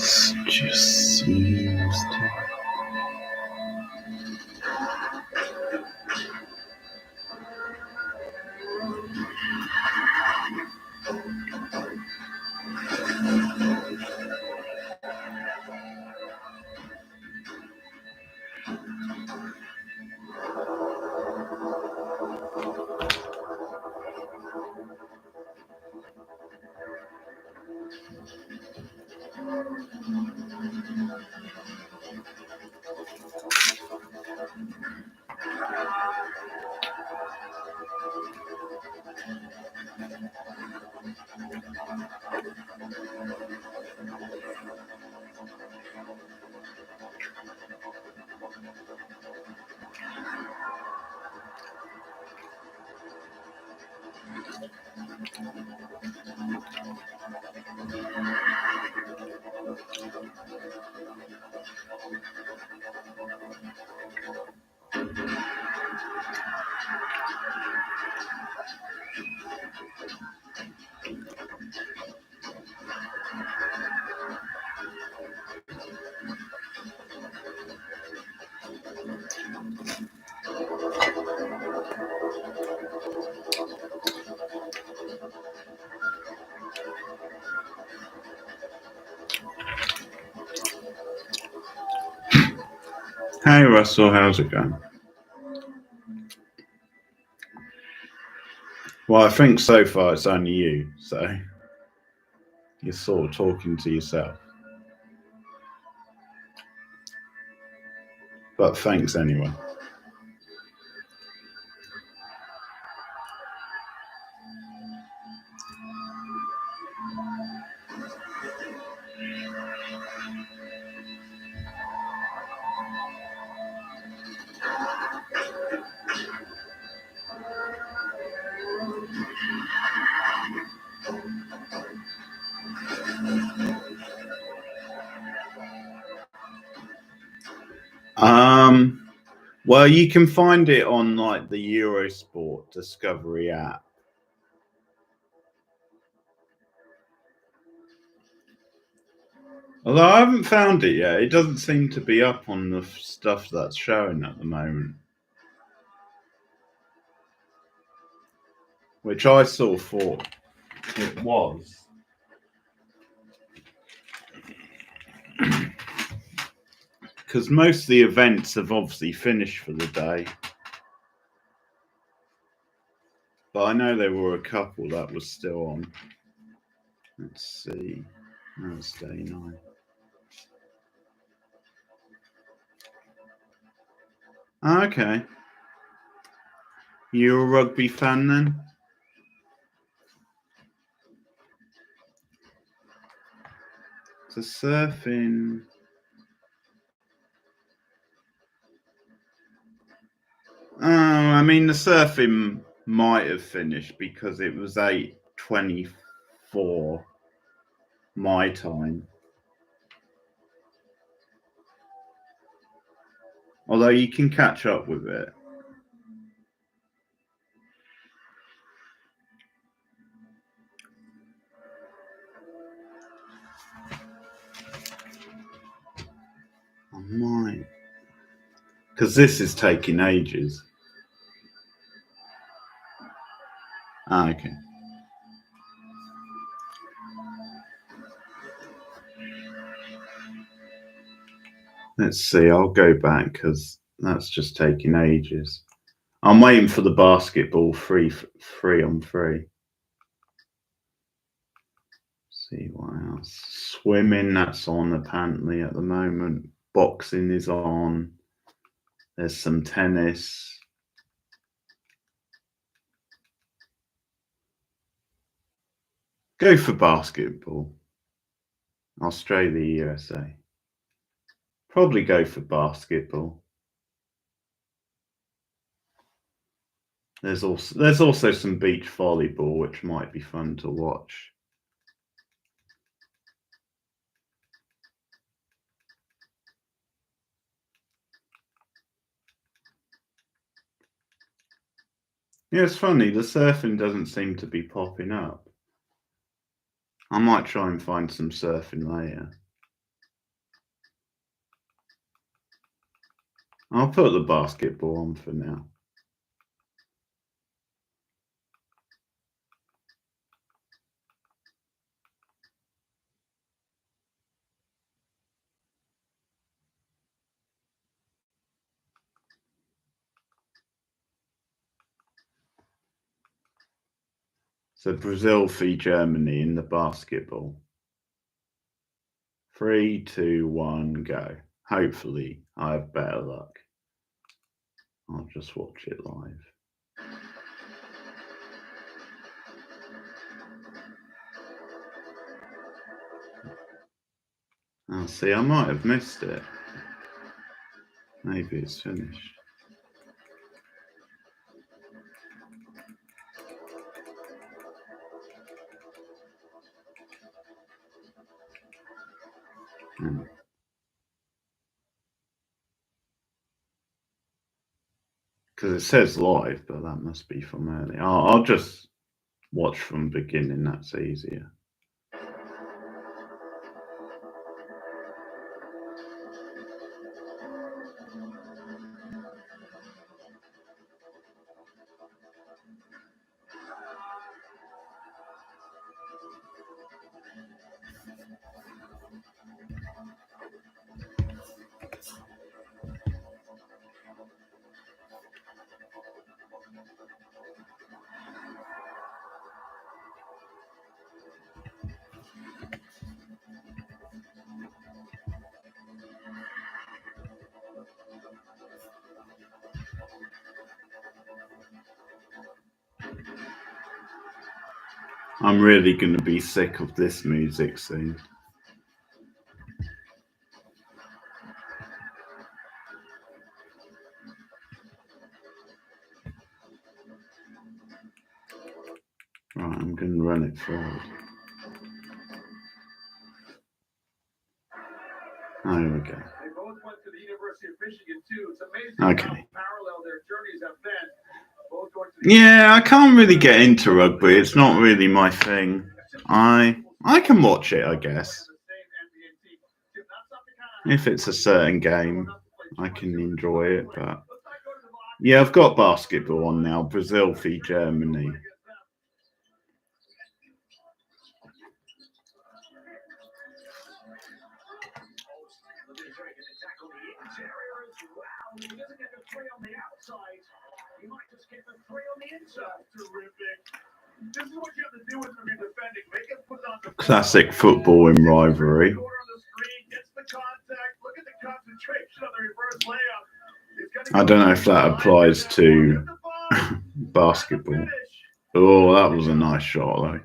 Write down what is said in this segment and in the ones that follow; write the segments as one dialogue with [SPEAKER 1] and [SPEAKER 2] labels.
[SPEAKER 1] just seems to. Hey Russell, how's it going? Well, I think so far it's only you, so you're sort of talking to yourself. But thanks anyway. Well, you can find it on like the Eurosport Discovery app. Although I haven't found it yet, it doesn't seem to be up on the stuff that's showing at the moment. Which I sort of thought it was. Because most of the events have obviously finished for the day. But I know there were a couple that was still on. Let's see. No, it's day 9. Okay. You're a rugby fan then? So surfing. I mean, the surfing might have finished because it was 8:24 my time. Although you can catch up with it. I might. Because this is taking ages. Okay. Let's see, I'll go back because that's just taking ages. I'm waiting for the basketball 3-on-3. See what else. Swimming, that's on apparently at the moment. Boxing is on. There's some tennis. Go for basketball. Australia, USA. Probably go for basketball. There's also some beach volleyball, which might be fun to watch. Yeah, it's funny. The surfing doesn't seem to be popping up. I might try and find some surfing later. I'll put the basketball on for now. So Brazil v Germany in the basketball. 3, 2, 1, go. Hopefully I have better luck. I'll just watch it live. Oh, see, I might have missed it. Maybe it's finished. Because it says live, but that must be from earlier. I'll just watch from beginning. That's easier. I'm really going to be sick of this music soon. Right, I'm going to run it forward. Oh, here we go.
[SPEAKER 2] They both went to the University of Michigan too. It's amazing how parallel their journeys have been. Both going to
[SPEAKER 1] Yeah, I can't really get into rugby. It's not really my thing. I can watch it, I guess. If it's a certain game, I can enjoy it. But yeah, I've got basketball on now. Brazil v Germany. Classic football in rivalry. I don't know if that applies to basketball. Oh, that was a nice shot, though.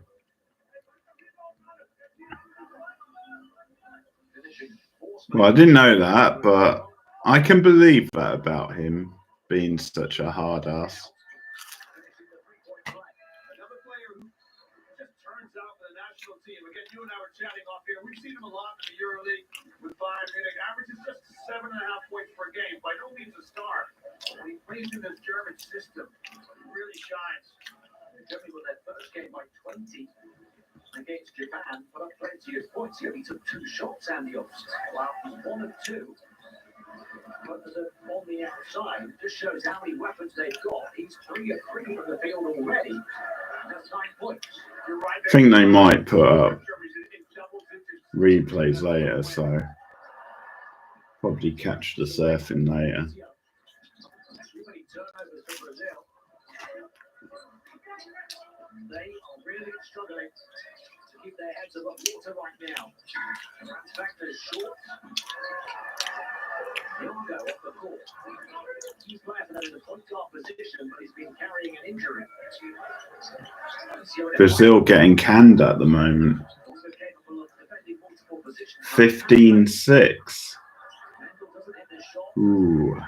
[SPEAKER 1] Well, I didn't know that, but I can believe that about him being such a hard ass.
[SPEAKER 2] Another player who just turns out for the national team. Again, you and I were chatting off here. We've seen him a lot in the EuroLeague with Bayern Munich. Averages just 7.5 points per game. By no means a star. When he plays in this German system, he really shines. Germany won their first game by 20 against Japan, but up plenty of points. He only took 2 shots, Andy Obst. Wow, he's 1 of 2. But on the outside, it just shows how many weapons they've got. He's 3 of 3 from the field already. That's 9 points.
[SPEAKER 1] I think they might put up replays later, so probably catch the surfing later.
[SPEAKER 2] They are really struggling to keep their heads above water right now. Back to short. He'll go off the court. He's playing for them in the point guard position, but he's been carrying an injury.
[SPEAKER 1] Brazil getting canned at the moment. 15-6. Ooh.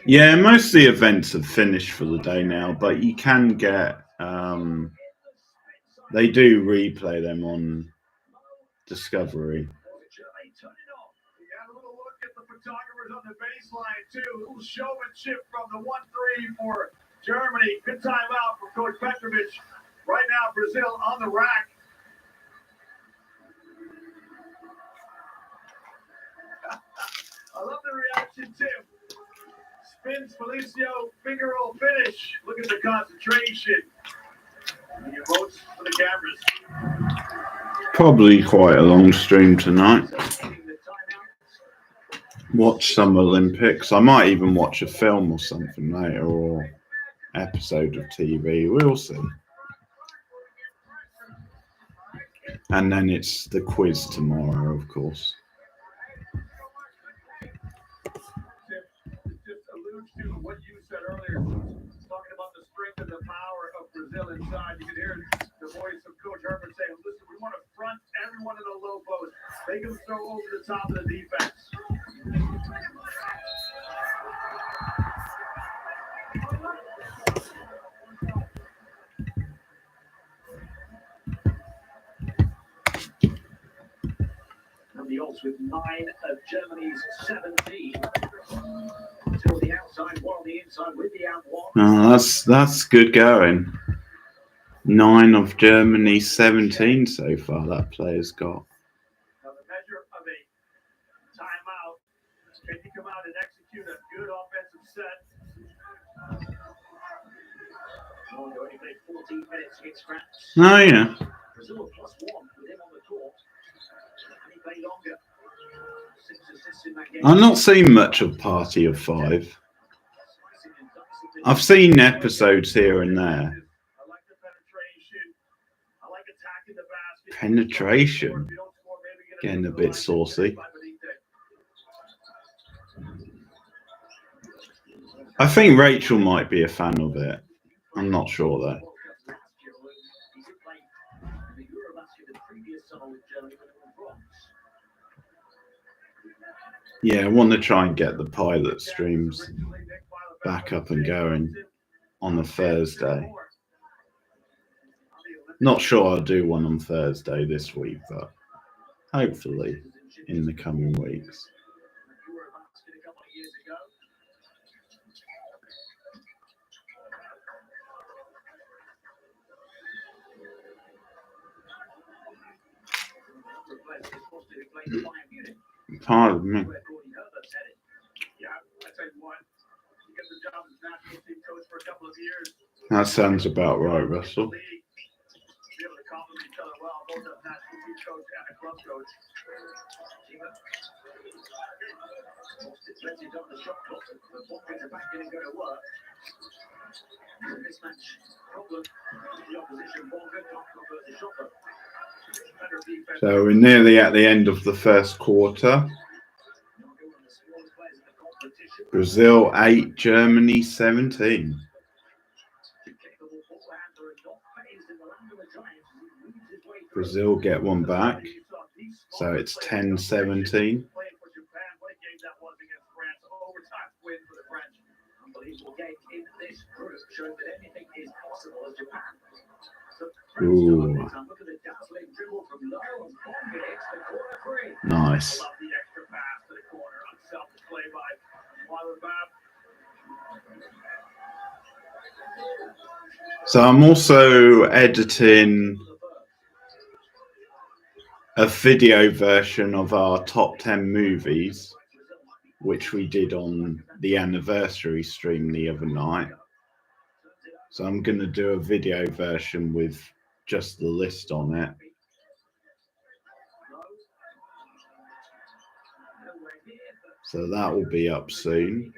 [SPEAKER 1] Yeah, most of the events have finished for the day now, but you can get they do replay them on Discovery.
[SPEAKER 2] Photographers on the baseline too. A little showmanship from the 1-3 for Germany. Good timeout from Coach Petrovic. Right now, Brazil on the rack. I love the reaction, Tim. Spins Felicio, finger roll finish. Look at the concentration. And he votes for the cameras.
[SPEAKER 1] Probably quite a long stream tonight. Watch some Olympics. I might even watch a film or something later, or episode of TV. We'll see. And then it's the quiz tomorrow, of course.
[SPEAKER 2] Just alludes to what you said earlier, talking about the strength and the power of Brazil inside. You can hear the voice of Coach Herbert saying, listen, we want to front everyone in the low post. Make them throw over the top of the defense. And the odds with 9 of Germany's 17. Till the outside, one on the inside with the out one.
[SPEAKER 1] Oh, that's good going. 9 of Germany's 17 so far that player's got.
[SPEAKER 2] Now the measure of a timeout. Can you come out and execute a good offensive set? Oh, they only played 14 minutes against France.
[SPEAKER 1] Oh yeah.
[SPEAKER 2] Brazil +1 with him on the court. And he played longer. 6 assists in that game.
[SPEAKER 1] I've not seen much of Party of 5. I've seen episodes here and there.
[SPEAKER 2] I like the penetration. I like attacking the basket.
[SPEAKER 1] Penetration. Getting a bit saucy. I think Rachel might be a fan of it. I'm not sure though. Yeah, I want to try and get the pilot streams back up and going on a Thursday. Not sure I'll do one on Thursday this week, but hopefully in the coming weeks. Pardon me. That sounds about right, Russell. So we're nearly at the end of the first quarter. Brazil 8, Germany 17. Brazil get one back, so it's 10-17. Ooh. Nice. So I'm also editing a video version of our top 10 movies, which we did on the anniversary stream the other night. So I'm going to do a video version with just the list on it. So that will be up soon.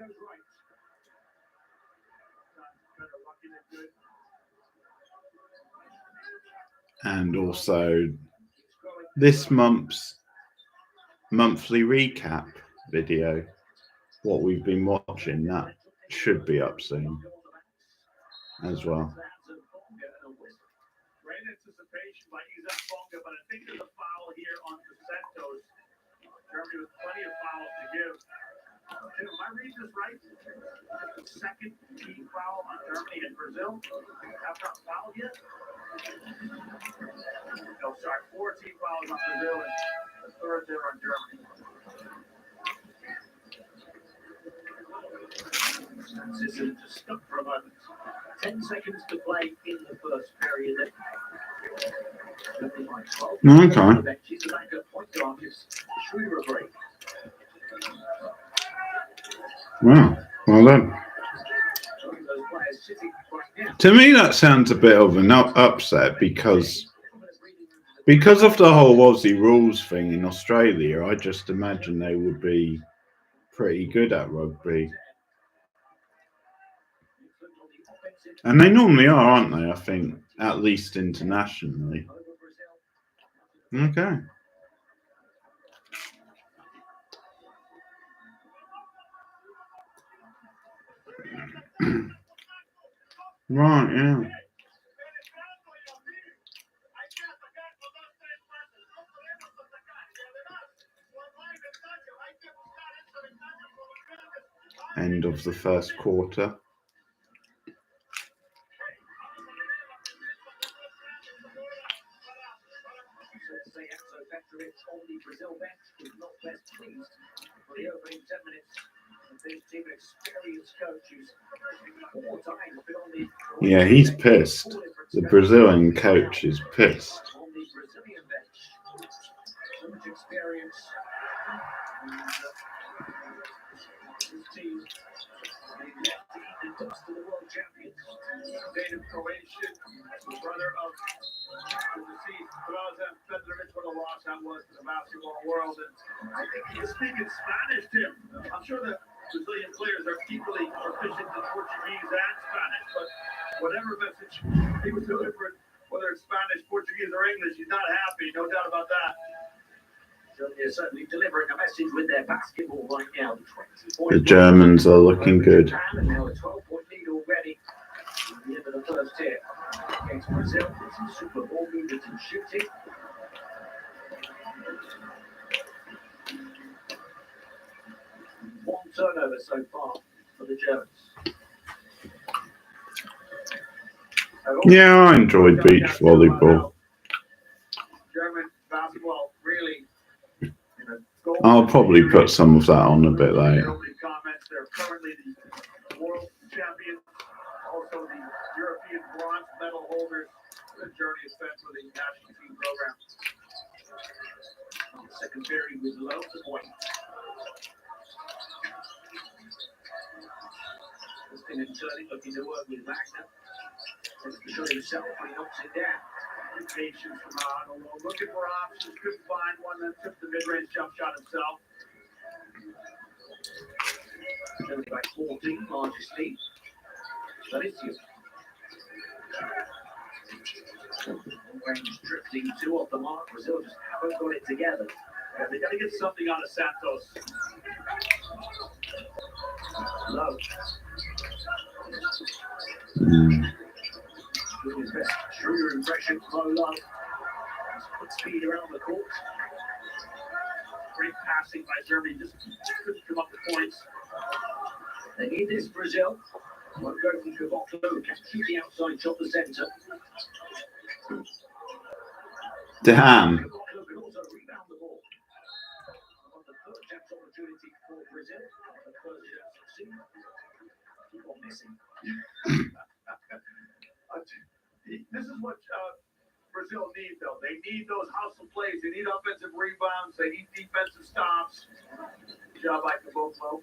[SPEAKER 1] And also this month's monthly recap video, what we've been watching, that should be up soon as well.
[SPEAKER 2] Great anticipation by Isaac Bonga, but I think there's a foul here on the Santos. Germany with plenty of fouls to give. Am I reading this right? The second team foul on Germany and Brazil. Have not fouled yet? No, sorry. 4 team fouls on Brazil and the third there on Germany. System just stuck for a moment. 10 seconds to play in the first period.
[SPEAKER 1] Okay. Wow. Well done. To me, that sounds a bit of an upset because of the whole Aussie rules thing in Australia. I just imagine they would be pretty good at rugby. And they normally are, aren't they? I think, at least internationally. Okay. Right, yeah. End of the first quarter. Yeah, he's pissed. The Brazilian coach is pissed.
[SPEAKER 2] Native Croatian, brother of the deceased Drazen Petrovic. What a loss that was to the basketball world. And I think he is speaking Spanish, Tim. I'm sure the Brazilian players are equally proficient in Portuguese and Spanish, but whatever message he was delivering, whether it's Spanish, Portuguese, or English, he's not happy, no doubt about that. They're certainly delivering a message with their basketball right now.
[SPEAKER 1] The Germans are looking good.
[SPEAKER 2] And now a 12-point lead already. At the end of the first hit against Brazil, some super ball movement and shooting. One turnover so far for the Germans.
[SPEAKER 1] Yeah, I enjoyed beach volleyball.
[SPEAKER 2] German basketball really.
[SPEAKER 1] I'll probably put some of that on a bit later.
[SPEAKER 2] Comments. They're currently the world champions, also the European bronze medal holders. The journey is spent for the national team program. Second period with loads of points. It's been turning, looking to work with Wagner. Looks to show himself when he knocks it down. Patience from Arnold. Looking for options, couldn't find one, then took the mid-range jump shot himself. Only by 14, largest lead. That is you. Range drifting two off the mark. Brazil just haven't got it together. Yeah, they got to get something out of Santos. Low. Doing his best shooter impression. Low. Put speed around the court. Great passing by Germany. Just couldn't come up with points. They need this, Brazil. Won't go from Caboclo. Can keep the outside shot the center.
[SPEAKER 1] Damn.
[SPEAKER 2] Caboclo can also rebound the ball. On the third chance opportunity for Brazil. The first chance succeed. Keep on missing. This is what Brazil need, though. They need those hustle plays. They need offensive rebounds. They need defensive stops. Good job by Caboclo.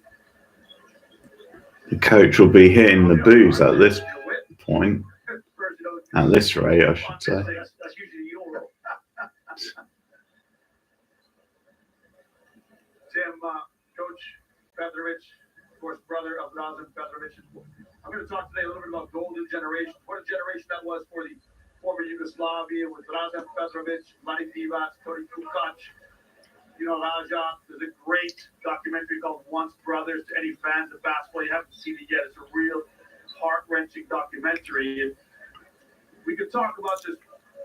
[SPEAKER 1] The coach will be hitting the booze at this point. At this rate, I should say.
[SPEAKER 2] That's usually Euro. Tim, Coach Petrovic, of course, brother of Drazen Petrovic. I'm going to talk today a little bit about golden generation. What a generation that was for the former Yugoslavia with Drazen Petrovic, Mladen Divac, Toni Kukoc, Raja. There's a great documentary called Once Brothers. To any fans of basketball, you haven't seen it yet. It's a real heart-wrenching documentary. And we could talk about this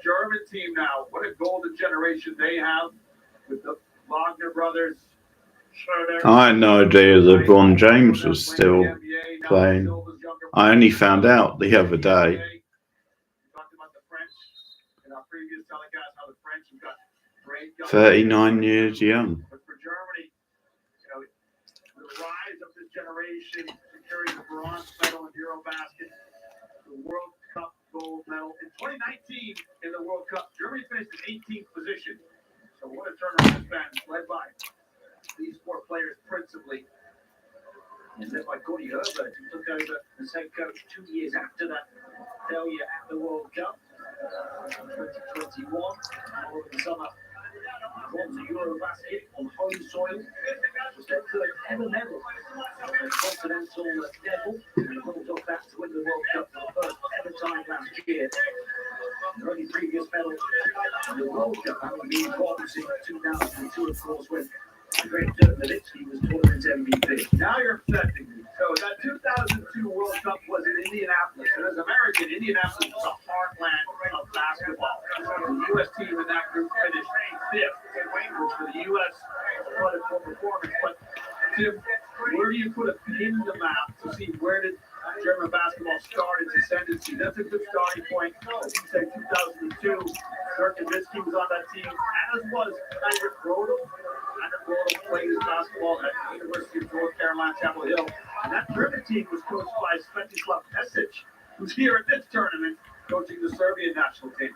[SPEAKER 2] German team now. What a golden generation they have with the Wagner brothers.
[SPEAKER 1] I had no idea LeBron James was still playing. I only found out the other day.
[SPEAKER 2] Talked about the French in our previous telecast, how the French have got great
[SPEAKER 1] 39 years young.
[SPEAKER 2] But for Germany, the rise of this generation, securing the bronze medal in Eurobasket, the World Cup gold medal. In 2019, in the World Cup, Germany finished in 18th position. So what a turnaround it's been, led by these four players principally. And led by as head coach 2 years after that failure at the World Cup 2021. All of the summer, won the Eurobasket on home soil. It was their third ever medal on the continental level. And pulled off that to win the World Cup for the first ever time last year. Their only previous medal in the World Cup having been won since 2002, of course, when the great Dirk Nowitzki was tournament MVP. Now you're affecting me. So that 2002 World Cup was in Indianapolis, and as American, Indianapolis was a heartland of basketball. The U.S. team in that group finished fifth, which for the U.S. quite a poor performance. But Tim, where do you put a pin in the map to see where did German basketball start its ascendancy? That's a good starting point. As you say, 2002, Dirk Nowitzki was on that team, as was Heinrich Rodel. Heinrich Rodel played his basketball at the University of North Carolina, Chapel Hill. And that German team was coached by Svetislav Pesic, who's here at this tournament coaching the Serbian national team.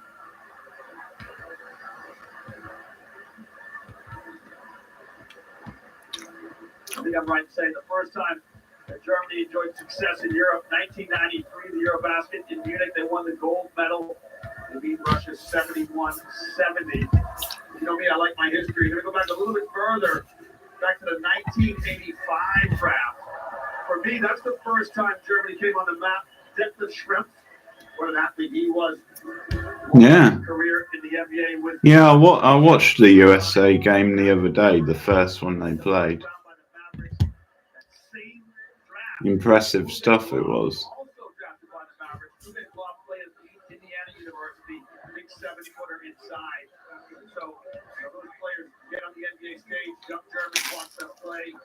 [SPEAKER 2] I think I'm right in saying the first time that Germany enjoyed success in Europe, 1993, the Eurobasket in Munich, they won the gold medal. They beat Russia 71-70. You know me, I like my history. I'm going to go back a little bit further, back to the 1985 draft. For me, that's the first time Germany came on the map. Detlef Schrempf, what an athlete he was.
[SPEAKER 1] Yeah.
[SPEAKER 2] Career in the NBA with.
[SPEAKER 1] Yeah, I watched the USA game the other day, the first one they played. Impressive stuff it was.
[SPEAKER 2] Also drafted by the Mavericks. Two Law played at Indiana University, big 7-footer inside. So those players get on the NBA stage, young Germans watch them play.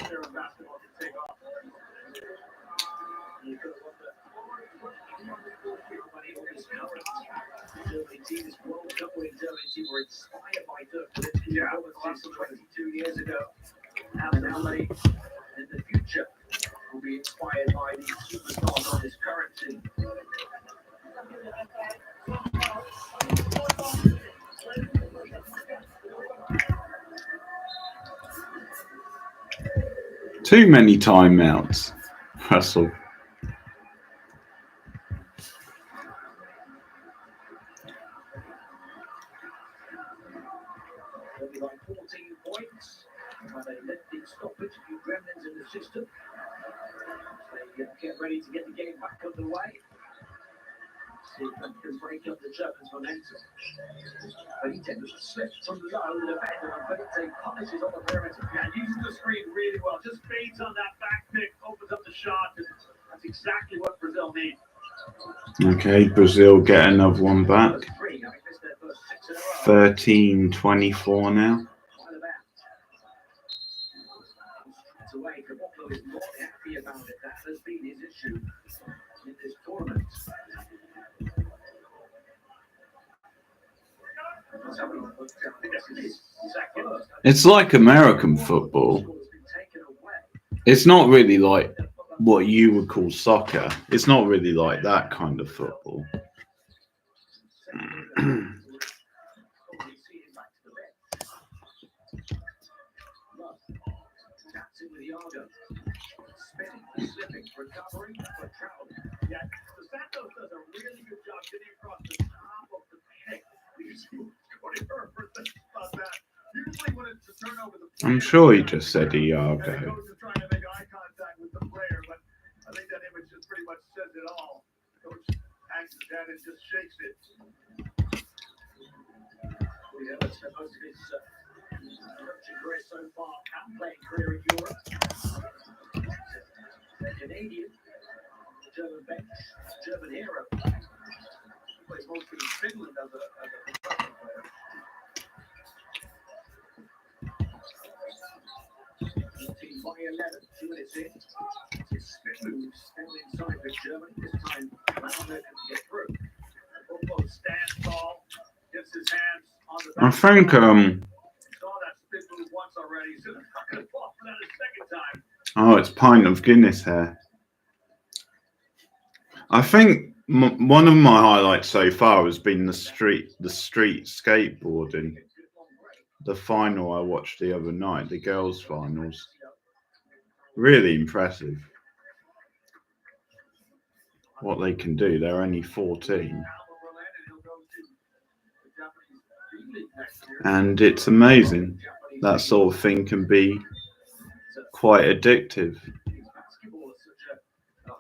[SPEAKER 2] Their basketball can take off. You could have won the Germany team, this World Cup winning Germany team were inspired by Dirk Nowitzki's performances 22 years ago. How many in the future will be inspired by these superstars on this current team?
[SPEAKER 1] Too many timeouts, Russell.
[SPEAKER 2] Only like 14 points. They let things stoppage, a few gremlins in the system. They get ready to get the game back underway. See if they can break up the Germans' momentum. Benitez slips from low, the defender, and Benitez punishes on the perimeter. Yeah, uses the screen really well. Just fades on that back pick, opens up the shot. And that's exactly what Brazil needs.
[SPEAKER 1] Okay, Brazil get another one back. 13-24 now.
[SPEAKER 2] Away. Caboclo is not happy about it. That has been his issue in this tournament.
[SPEAKER 1] It's like American football. It's not really like what you would call soccer. It's not really like that kind of football.
[SPEAKER 2] Recovery for Trout. Yeah, the Santos does a really good job getting across the top of the pick. Usually when it's a turnover,
[SPEAKER 1] I'm sure he just said Iago.
[SPEAKER 2] trying to make eye contact with the player, but I think that image just pretty much says it all. Coach hangs his head and just shakes it. Yeah, that's most of his coaching career so far, outplaying career in Europe. Canadian, German bench, German hero. He plays mostly in Finland as a professional player. 18 by 11, 2 minutes in. His spin moves still inside for Germany. This time, Launer can get through. Volleyball stands tall, gets his hands on the back.
[SPEAKER 1] I think
[SPEAKER 2] Saw that spin move once already, so they're not going to fall for that a second time.
[SPEAKER 1] Oh, it's pint of Guinness here. I think one of my highlights so far has been the street skateboarding. The final I watched the other night, the girls' finals. Really impressive. what they can do. They're only 14. And it's amazing. That sort of thing can be quite addictive.
[SPEAKER 2] Basketball is such a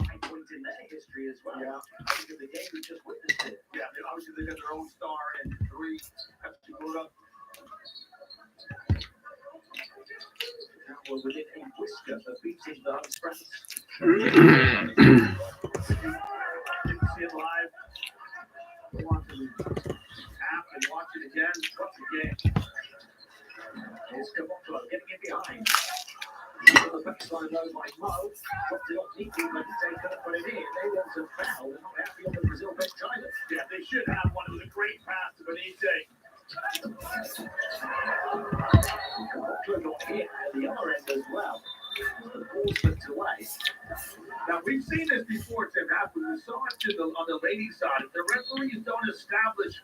[SPEAKER 2] high point in their history as well. Yeah. Because the game we just witnessed it. Yeah, obviously they got their own star and 3 have to go up. Now we're within a whisker of beating the home Express. Didn't see it live. Want to tap and watch it again. What's the game? Here's Caboclo getting it behind. The backline low by Mo. Dropped it off neatly, but to take up, but it is. They want to foul. They're not happy on the Brazil bench either. Yeah, they should have one. It was a great pass to Benitez. Caboclo got hit at the other end as well. The ball slipped away. Now, we've seen this before, Tim, happen. We saw it on the ladies' side. If the referees don't establish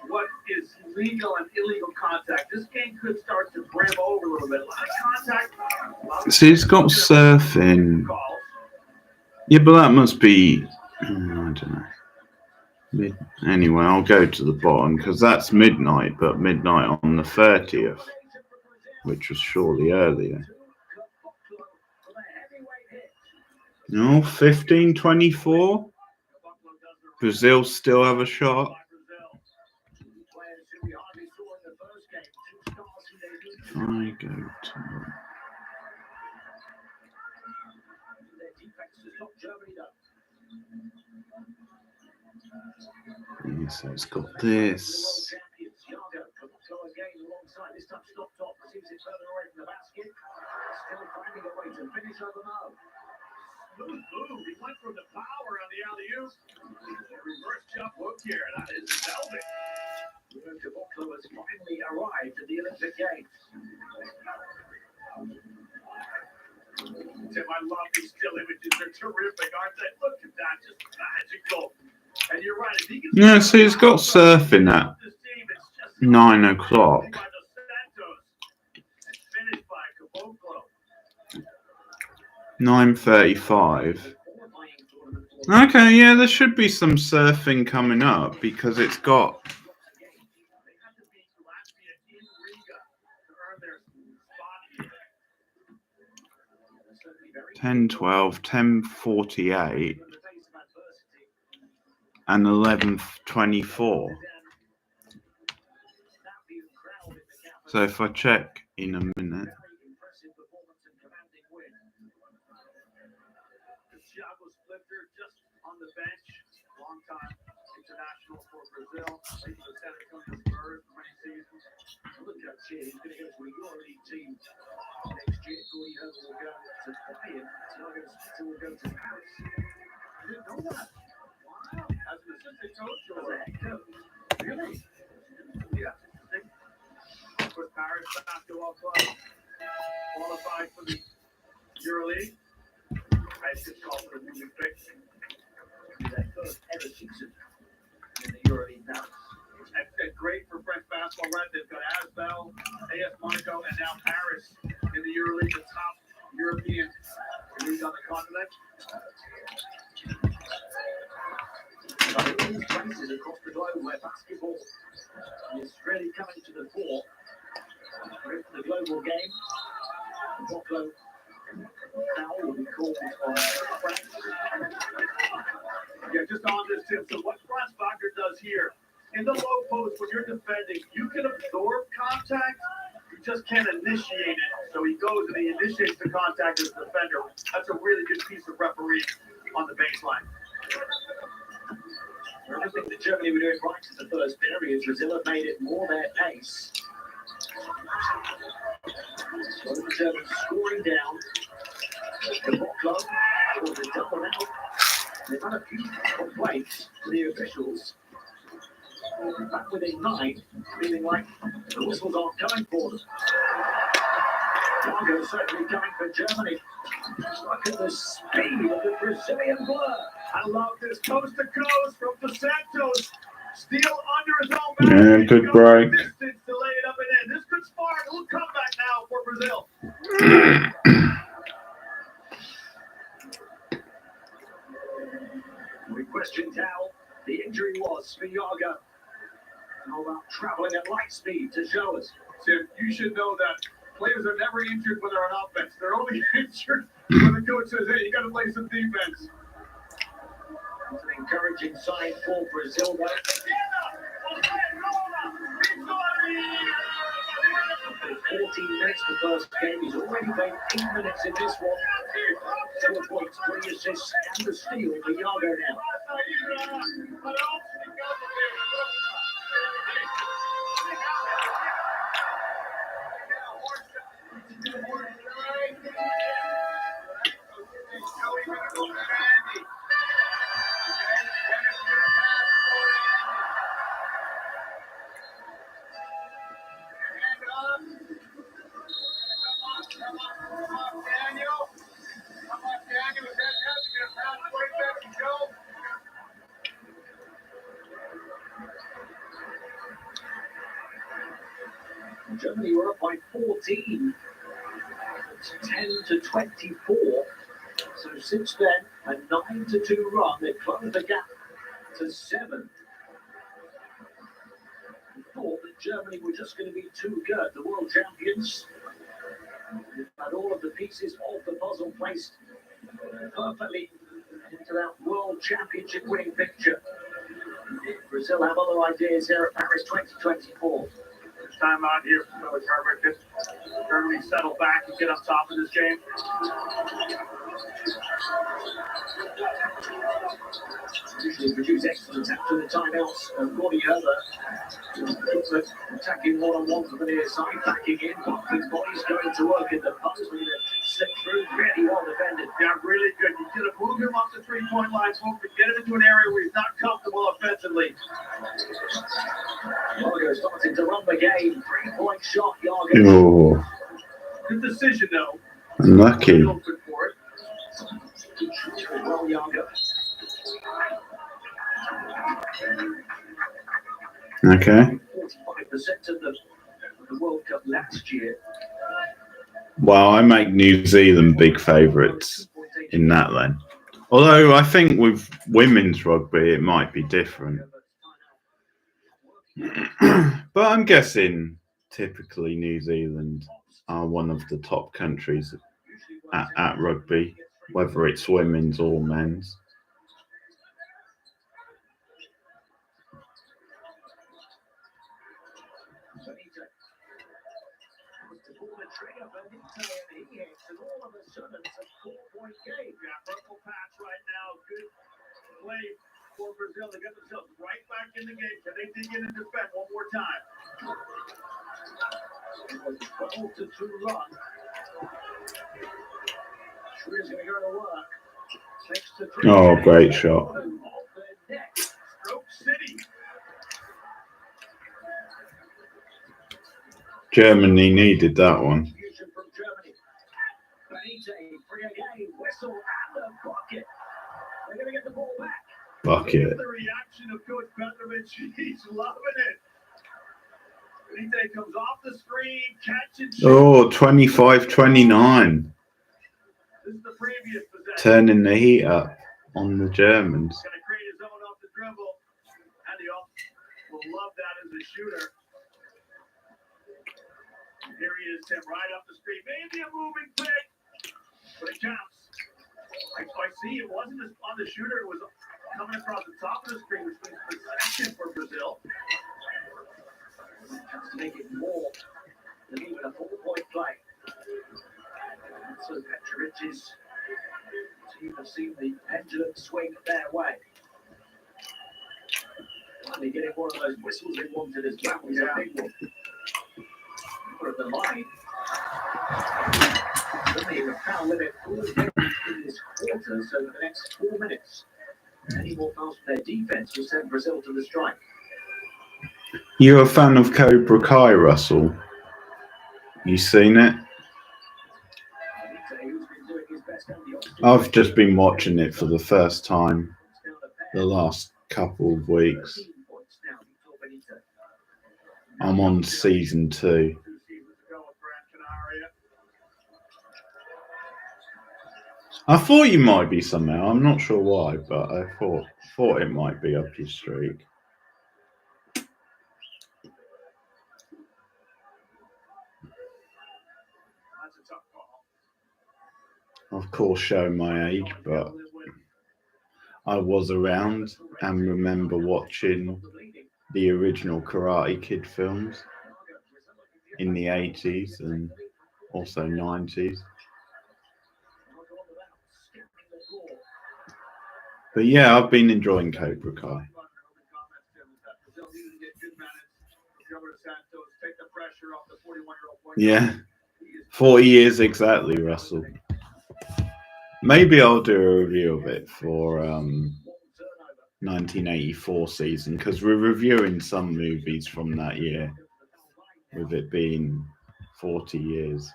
[SPEAKER 2] what is legal and illegal contact, this game could start to brim over a little bit. A lot of contact.
[SPEAKER 1] See, it's got surfing. Yeah, but that must be, I don't know. Anyway, I'll go to the bottom because that's midnight, but midnight on the 30th, which was surely earlier. No, 15-24. Brazil still have a shot. If I go to... Yeah, so it's got this.
[SPEAKER 2] He went from the power on the alley-oop. Reverse jump hook here. That is velvet. Caboclo has finally arrived at the Olympic Games. Tim, I love these still images. They're terrific, aren't they? Look at that. Just magical. And you're right. If he can
[SPEAKER 1] Yeah, see, it's got surfing at 9 o'clock. 9:35. Okay, yeah, there should be some surfing coming up because it's got 10:12, 10:48, and 11:24. So if I check in a minute.
[SPEAKER 2] The bench, long time international for Brazil, played for the San Antonio Spurs for many seasons. Look at Chile, he's going to go to a EuroLeague team next year. Gordy Herbert will go to Bayern. Thiago will go to Paris. I didn't know that. Wow. As an assistant coach or as a head coach? Really? Yeah. For Paris basketball club, qualified for the EuroLeague. I just called for a moving fix. That first ever season in the EuroLeague now. And great for French basketball, right? They've got Asbel, AS Monaco, and now Paris in the EuroLeague, the top European league on the continent. These places across the globe where basketball is really coming to the fore. The global game. Caboclo foul will be called on France. Yeah, just on this, Tim. So what Franz Wagner does here, in the low post, when you're defending, you can absorb contact, you just can't initiate it. So he goes and he initiates the contact as a defender. That's a really good piece of refereeing on the baseline. Everything that Germany were doing right in the first period, Brazil have made it more their pace. So the Germans scoring down. Caboclo was a double out. They've had a few complaints to the officials. Back within 9, feeling like the whistles aren't coming for them. Thiago certainly coming for Germany. Look at the speed of the Brazilian blur. I love this coast to coast from Dos Santos. Steal under his own back.
[SPEAKER 1] Yeah, good break.
[SPEAKER 2] Distance to lay it up and in. This could spark a little comeback now for Brazil. We questioned how the injury was for Yago. How about traveling at light speed to show us? So you should know that players are never injured when they're on offense. They're only injured when the coach says, hey, you got to play some defense. It's an encouraging sign for Brazil, though. 14 minutes the first game. He's already made 8 minutes in this one. 4 points, 3 assists, and the steal for Yago now. Germany were up by 14. It's 10-24. So since then, a 9-2 run. They've closed the gap to 7. We thought that Germany were just going to be too good. The world champions had all of the pieces of the puzzle placed perfectly into that world championship winning picture. Brazil have other ideas here at Paris 2024. Time out here for Coach Herbert. Just Germany settle back and get on top of this game. Usually produce excellent after the timeouts. Gordy Herbert attacking one-on-one from the near side, backing in. His body's going to work in the post. We're going to slip through. Really well defended. Yeah, really good. You could have moved him off the three-point line, so get him into an area where he's not comfortable offensively. Yago starting to run the game. 3-point shot, Yago.
[SPEAKER 1] Oh,
[SPEAKER 2] Good decision, though.
[SPEAKER 1] unlucky.
[SPEAKER 2] Open for it. Well, Yago.
[SPEAKER 1] Okay.
[SPEAKER 2] 45% of the World Cup last year.
[SPEAKER 1] Well, I make New Zealand big favourites in that then. Although I think with women's rugby it might be different. But I'm guessing typically New Zealand are one of the top countries at rugby, whether it's women's or men's.
[SPEAKER 2] And all of a sudden it's a 4-point game. Yeah, purple patch right now. Good play for Brazil. They got themselves right back in the game. Can they dig in and defend one more time? It was a 12-2 run. Sure is going to go to work. 6-3.
[SPEAKER 1] Oh, great shot.
[SPEAKER 2] Stroke City.
[SPEAKER 1] Germany needed that one.
[SPEAKER 2] Whistle and the bucket. They're going to get the ball back.
[SPEAKER 1] Bucket.
[SPEAKER 2] The reaction of Coach Petrovich, he's loving it. Benite comes off the screen, catch and shoot.
[SPEAKER 1] Oh, 25-29.
[SPEAKER 2] This is the previous possession.
[SPEAKER 1] Turning the heat up on the Germans.
[SPEAKER 2] Going to create his own off the dribble. And he will love that as a shooter. Here he is, Tim, right up the street. Maybe a moving pick, but it counts. I see it wasn't just on the shooter, it was coming across the top of the screen, which means possession for Brazil. Just to make it more than even a 4-point play. So Petrovich's team have seen the pendulum swing their way. Finally getting one of those whistles they wanted as well. He's a big one. At the line. Only a foul limit all day in this quarter, so for the next 4 minutes, any more fouls from their defense will send Brazil to the strike.
[SPEAKER 1] You're a fan of Cobra Kai, Russell? You seen it? I've just been watching it for the first time the last couple of weeks. I'm on season 2. I thought you might be somehow. I'm not sure why, but I thought it might be up your streak. Of course, showing my age, but I was around and remember watching the original Karate Kid films in the 80s and also 90s. But yeah, I've been enjoying Cobra Kai. Yeah, 40 years exactly, Russell. Maybe I'll do a review of it for 1984 season because we're reviewing some movies from that year, with it being 40 years.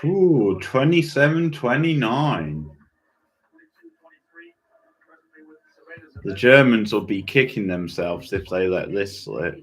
[SPEAKER 1] Ooh, 27-29. The Germans will be kicking themselves if they let this slip.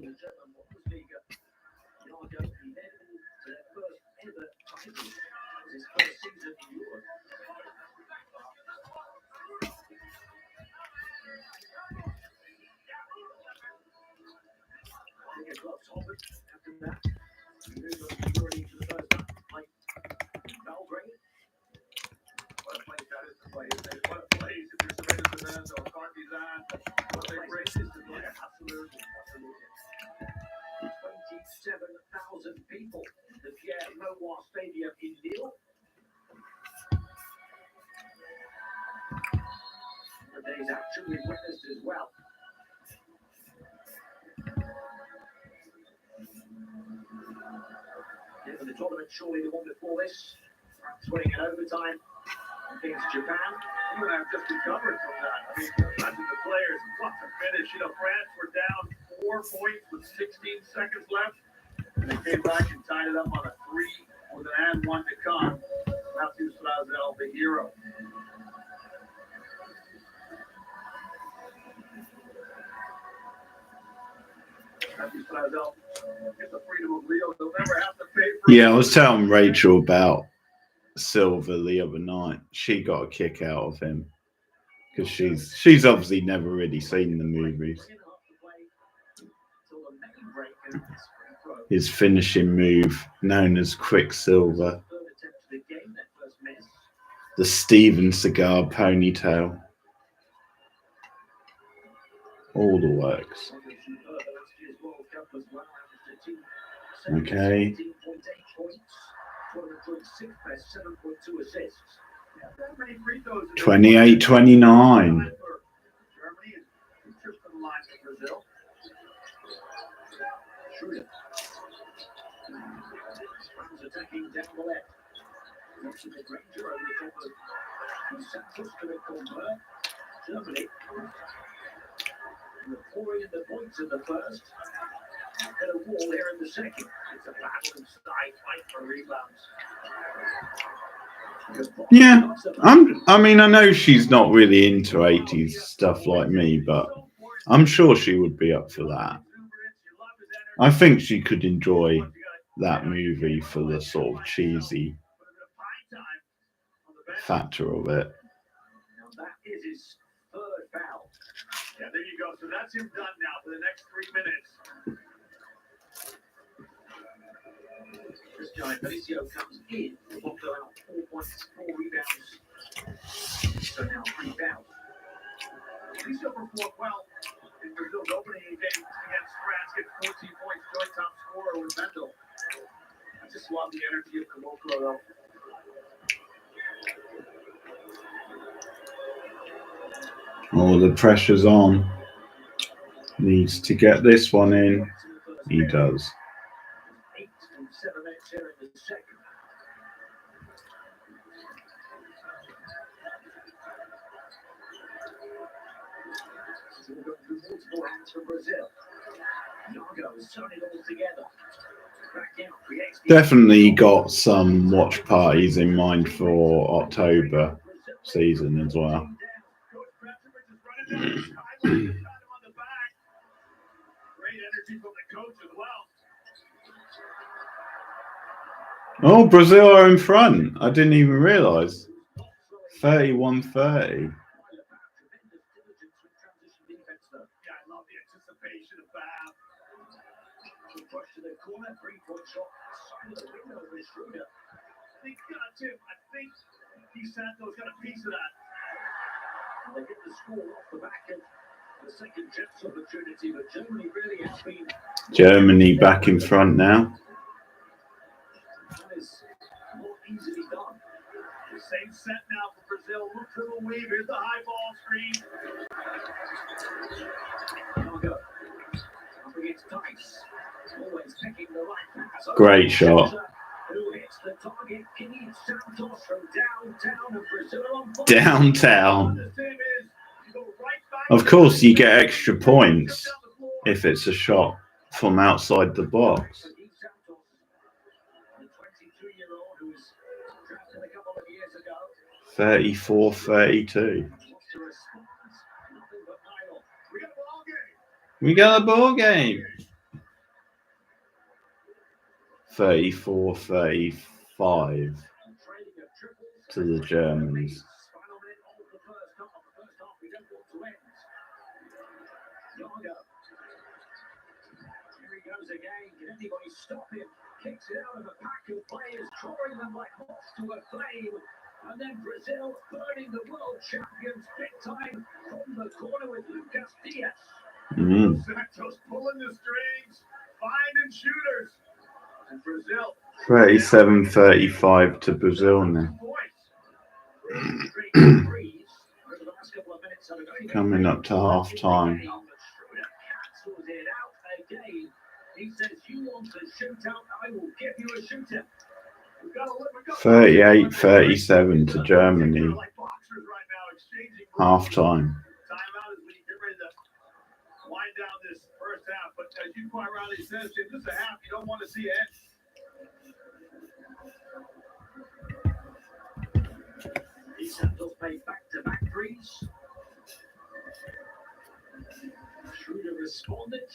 [SPEAKER 2] The tournament surely the one before this. France winning in overtime against Japan. You and I have just recovered from that. I mean, imagine the players, what a finish. You know, France were down 4 points with 16 seconds left. And they came back and tied it up on a 3 with an and 1 to come. Matthew Slazel, the hero. Matthew Slazel gets the freedom of Leo. They'll never have to pay for it.
[SPEAKER 1] Yeah, I was telling Rachel about Silver the other night. She got a kick out of him because she's obviously never really seen the movies. His finishing move, known as Quicksilver, the Steven Seagal ponytail, all the works. Okay. 28-29.
[SPEAKER 2] Attacking down the left. Watching the Granger over the top of Santos to convert. Germany. Pouring in the points in the first. And a wall there in the second. It's a battle inside, fight for rebounds.
[SPEAKER 1] Yeah, I mean, I know she's not really into 80s stuff like me, but I'm sure she would be up for that. I think she could enjoy that movie for the sort of cheesy factor of it.
[SPEAKER 2] That is his third foul. Yeah, there you go. So that's him done now for the next 3 minutes. This guy, Felicio, comes in. Botto out 4 points, 4 rebounds. So now 3 fouls. Felicio performed well in Brazil's opening game against France. Get 14 points. Joint top scorer with Mendel. I just love the energy of Caboclo, though.
[SPEAKER 1] Oh, the pressure's on. Needs to get this one in. He does.
[SPEAKER 2] 8 and 7 minutes here in the second. So we've got multiple hands from Brazil. Yago is turning it all together.
[SPEAKER 1] Definitely got some watch parties in mind for October season as well.
[SPEAKER 2] Great energy from the coach as well.
[SPEAKER 1] Oh, Brazil are in front. I didn't even realise. 31-30.
[SPEAKER 2] Yeah, I love the anticipation of Bab. Push to the corner, 3-point shot, side of the window for Schroeder. Tim, I think Santos got a piece of that. And they get the score off the back of the second chance opportunity, but Germany really has been.
[SPEAKER 1] Germany back in front now.
[SPEAKER 2] That is more easily done. The same set now for Brazil. Look for the weave. Here's the high ball screen. Margo. Up against Dice. Always picking the right pass.
[SPEAKER 1] Great shot.
[SPEAKER 2] Who hits the target? Keith Santos from downtown of Brazil.
[SPEAKER 1] Downtown. Of course, you get extra points if it's a shot from outside the box. 34-32. We got a ball game. 34-35 to the Germans.
[SPEAKER 2] Here he goes again. Can anybody stop him? Kicks it out of a pack of players, drawing them like moths to a flame. And then Brazil burning the world champions big time from the corner with Lucas Diaz. Santos pulling the strings, finding shooters. And Brazil
[SPEAKER 1] 37-35 to Brazil now. Coming up to half time.
[SPEAKER 2] He says, you want a shootout, I will give you a shooter.
[SPEAKER 1] 38-37 to Germany. Half time.
[SPEAKER 2] Timeout as we get ready to wind down this first half. But as you quite rightly said, Jim, this is a half you don't want to see end. Santos made back-to-back threes. Schroeder responded.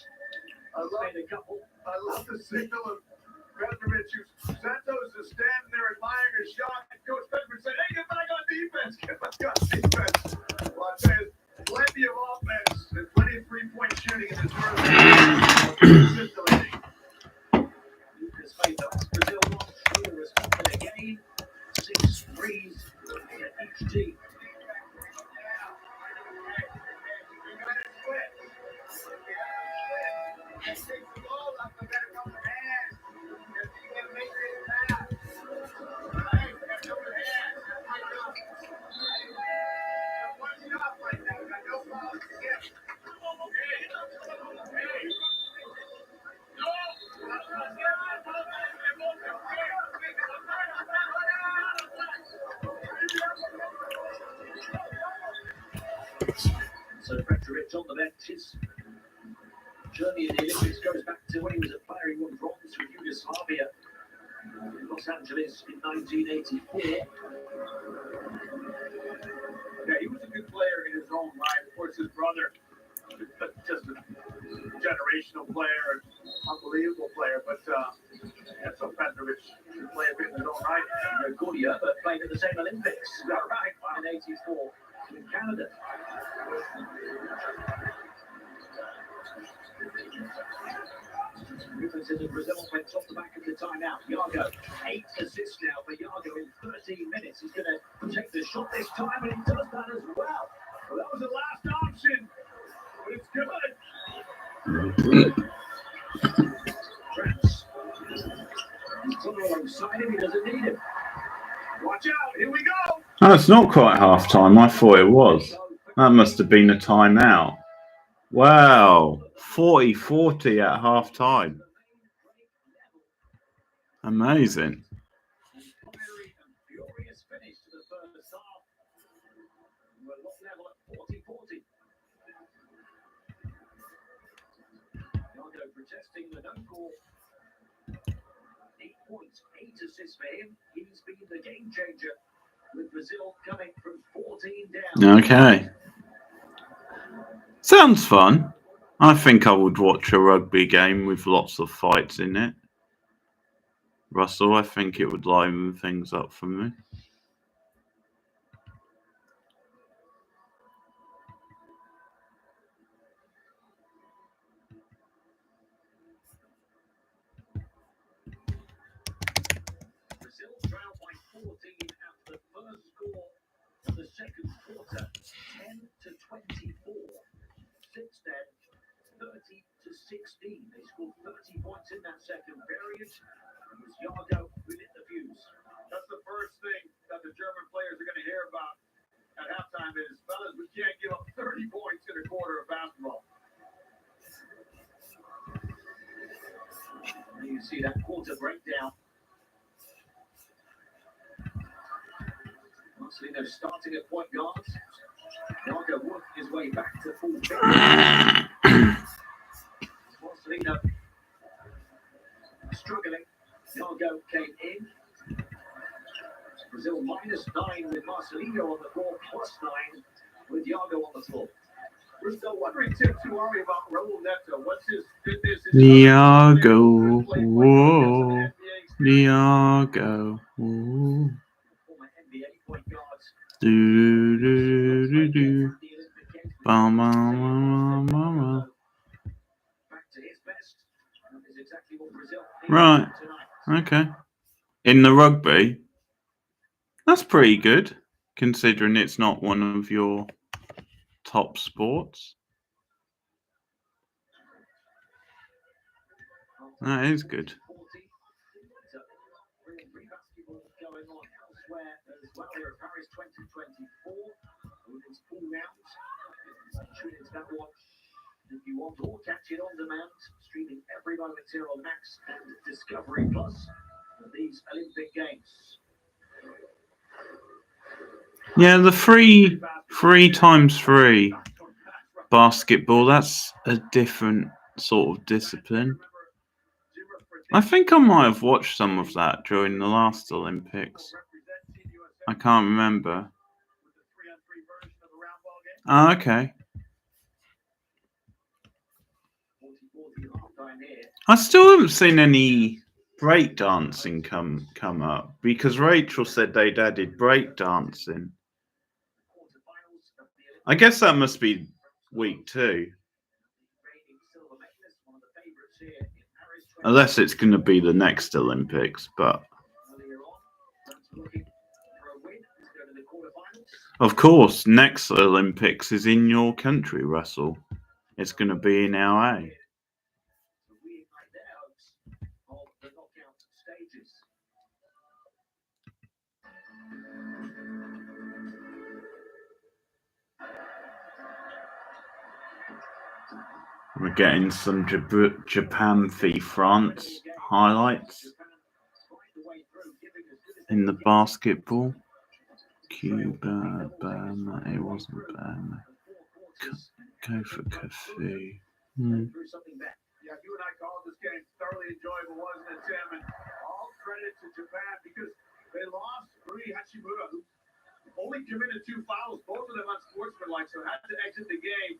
[SPEAKER 2] I made a couple. I love the signal of Petrovic. Santos is standing there admiring his shot. And Coach Petrovic said, hey, get back on defense. Get back on defense. Well, I tell you, plenty of offense and plenty of three-point shooting in this first half. Lucas made the Brazil one. Schroeder responded again. 6 threes at each team. So Petrovic on the benches. Journey in the Olympics goes back to when he was a player. He won bronze with Yugoslavia in Los Angeles in 1984. Yeah, he was a good player in his own right. Of course, his brother, just a generational player, unbelievable player. But yeah, so Petrovic should play a bit in his own right. Godia, but played in the same Olympics. Is that right? In '84 in Canada. Brazil went off the back of the timeout. Yago, 8 assists now for Yago in 13 minutes. He's going to take the shot this time, and he does that as well. Well, that was the last option, but it's good. Trent. He's put alongside him. He doesn't need him. Watch out. Here we go.
[SPEAKER 1] Oh, it's not quite half time. I thought it was. That must have been a timeout. Wow. 40-40 at half time. Amazing.
[SPEAKER 2] Furious finish to the first half. We're lock level at 40-40. Yago protesting the no call. 8 points, 8 assists for him. He's been the game changer with Brazil coming from 14 down.
[SPEAKER 1] Okay. Sounds fun. I think I would watch a rugby game with lots of fights in it. Russell. I think it would liven things up for me.
[SPEAKER 2] Brazil trailed by 14 after the first score of the second quarter, 10-24. Since then, 30-16. They scored 30 points in that second period. It was Yago who lit the fuse. That's the first thing that the German players are going to hear about at halftime is, fellas, we can't give up 30 points in a quarter of basketball. And you see that quarter breakdown. Marcelino starting at point guard. Yago working his way back to full fitness. Marcelino struggling. Yago came in. Brazil -9 with Marcelino on the floor, +9 with Yago on the floor. We're still wondering, Tim, too early about Raul Neto. What's his fitness?
[SPEAKER 1] Yago, whoa, Yago, whoa.
[SPEAKER 2] Former NBA point guard.
[SPEAKER 1] Do do do do. Bum, bum, bum, bum.
[SPEAKER 2] Back to his best. That is exactly what Brazil needs
[SPEAKER 1] Right.
[SPEAKER 2] tonight.
[SPEAKER 1] Okay. In the rugby, that's pretty good, considering it's not one of your top sports. That is good.
[SPEAKER 2] Basketball going on elsewhere as well here at Paris 2024. It's full round. Tune into that one if you want, or catch it on demand, streaming every moment here on Max and Discovery Plus for these Olympic Games.
[SPEAKER 1] Yeah, the 3x3 basketball, that's a different sort of discipline. I think I might have watched some of that during the last Olympics. I can't remember. Oh, okay. I still haven't seen any breakdancing come up because Rachel said they'd added breakdancing. I guess that must be week 2. Unless it's going to be the next Olympics, but of course, next Olympics is in your country, Russell. It's going to be in LA. We're getting some Japan v France highlights in the basketball. Cuba, Burma, it wasn't Burma. Go for Cafu.
[SPEAKER 2] Yeah, you and I called this game thoroughly enjoyable, wasn't it, Tim? And all credit to Japan because they lost Rui Hachimura, who only committed 2 fouls, both of them unsportsmanlike, so had to exit the game.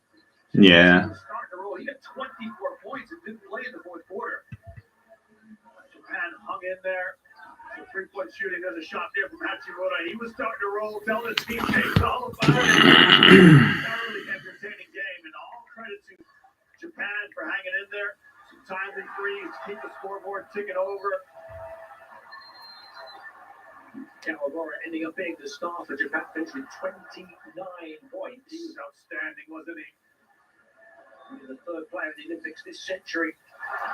[SPEAKER 1] Yeah.
[SPEAKER 2] Starting to roll. He got 24 points and didn't play in the fourth quarter. Japan hung in there. So 3-point shooting. There's a shot there from Hachimura. He was starting to roll. Tell his teammates all about it. Thoroughly entertaining game, and all credit to Japan for hanging in there. Some timely threes to keep the scoreboard ticking over. Kawabara ending up being the star for Japan, finishing 29 points. He was outstanding, wasn't he? The third player in the Olympics this century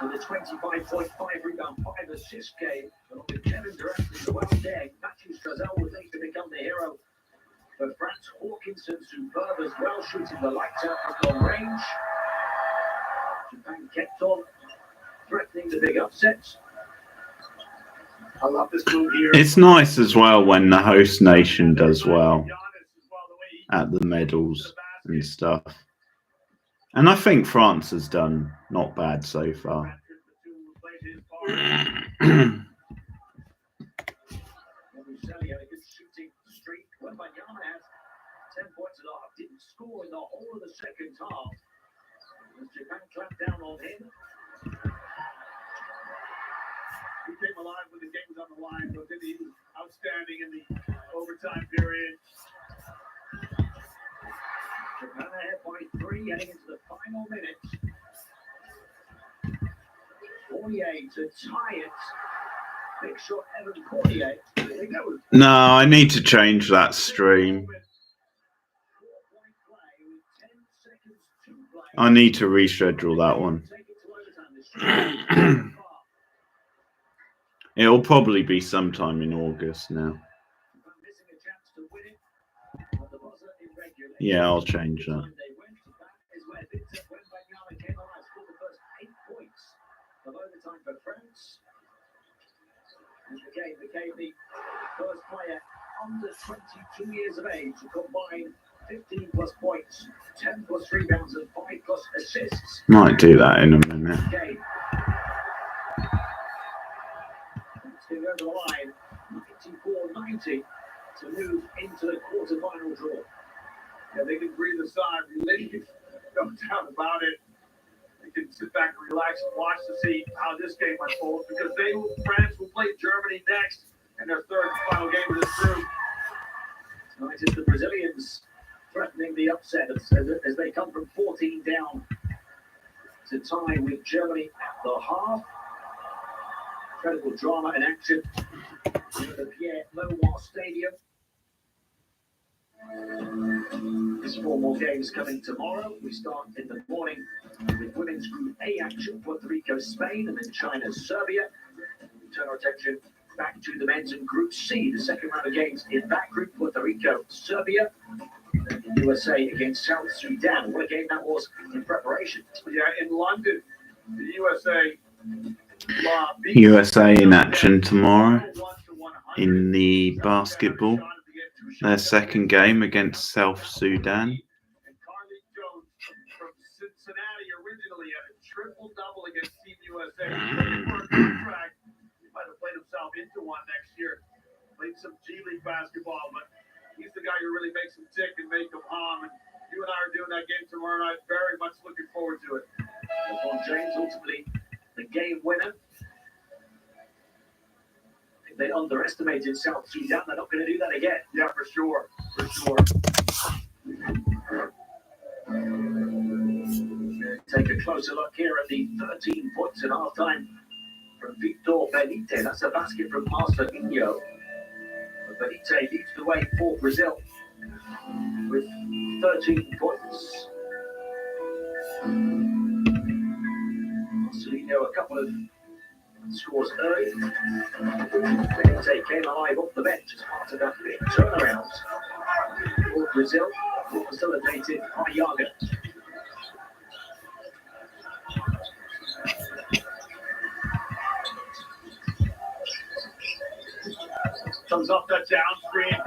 [SPEAKER 2] with a 25.5 rebound, 5 assist game. Along with Kevin Durant and Joel Deng, Matthew Strazel was made to become the hero. But Franz Hawkinson, superb as well, shooting the lights out from long range. Japan kept on threatening the big upsets. I love this move here.
[SPEAKER 1] It's nice as well when the host nation does well at the medals and stuff. And I think France has done not bad so far.
[SPEAKER 2] Wembanyama has 10 points and a half, didn't score in the whole of the second half. As Japan clamped down on him. came alive when the game was on the line. But then he was outstanding in the overtime period. Japan ahead by 3 heading into the final minute. 48 to tie it. Big shot, Evan Cordier. I think that was.
[SPEAKER 1] No, I need to change that stream. I need to reschedule that one. It'll probably be sometime in August now. Yeah, I'll change that.
[SPEAKER 2] Again, became the first player under 22 years of age to combine 15 plus points, 10 plus rebounds, and 5 plus assists.
[SPEAKER 1] Might do that in a minute.
[SPEAKER 2] Game. It's going over the line, 94-90 to move into the quarterfinal draw. Yeah, they can breathe a sigh of relief, no doubt about it. They can sit back and relax and watch to see how this game unfolds because France will play Germany next in their third and final game of this group. Tonight is the Brazilians threatening the upset as they come from 14 down to tie with Germany at the half. Incredible drama and action in the Pierre Leroy Stadium. There's 4 more games coming tomorrow. We start in the morning with women's Group A action, Puerto Rico, Spain, and then China, Serbia. We turn our attention back to the men's in Group C, the second round of games in that group, Puerto Rico, Serbia, and the USA against South Sudan. What a game that was in preparation. Yeah, in London, the
[SPEAKER 1] USA in action tomorrow in the basketball. Their second game against South Sudan.
[SPEAKER 2] And Carly Jones from Cincinnati originally had a triple-double against Team USA. He might have played himself into one next year. Played some G League basketball, but he's the guy who really makes him tick and make him hum. And you and I are doing that game tomorrow night. Very much looking forward to it. LeBron James ultimately the game winner. They underestimated South Sudan. They're not going to do that again. Yeah, for sure. For sure. Take a closer look here at the 13 points at halftime from Victor Benite. That's a basket from Marcelinho. Benite leads the way for Brazil with 13 points. Marcelinho, a couple of scores early. Benite came alive off the bench as part of that big turnaround for Brazil, facilitated by Yaga. Comes off that down screen,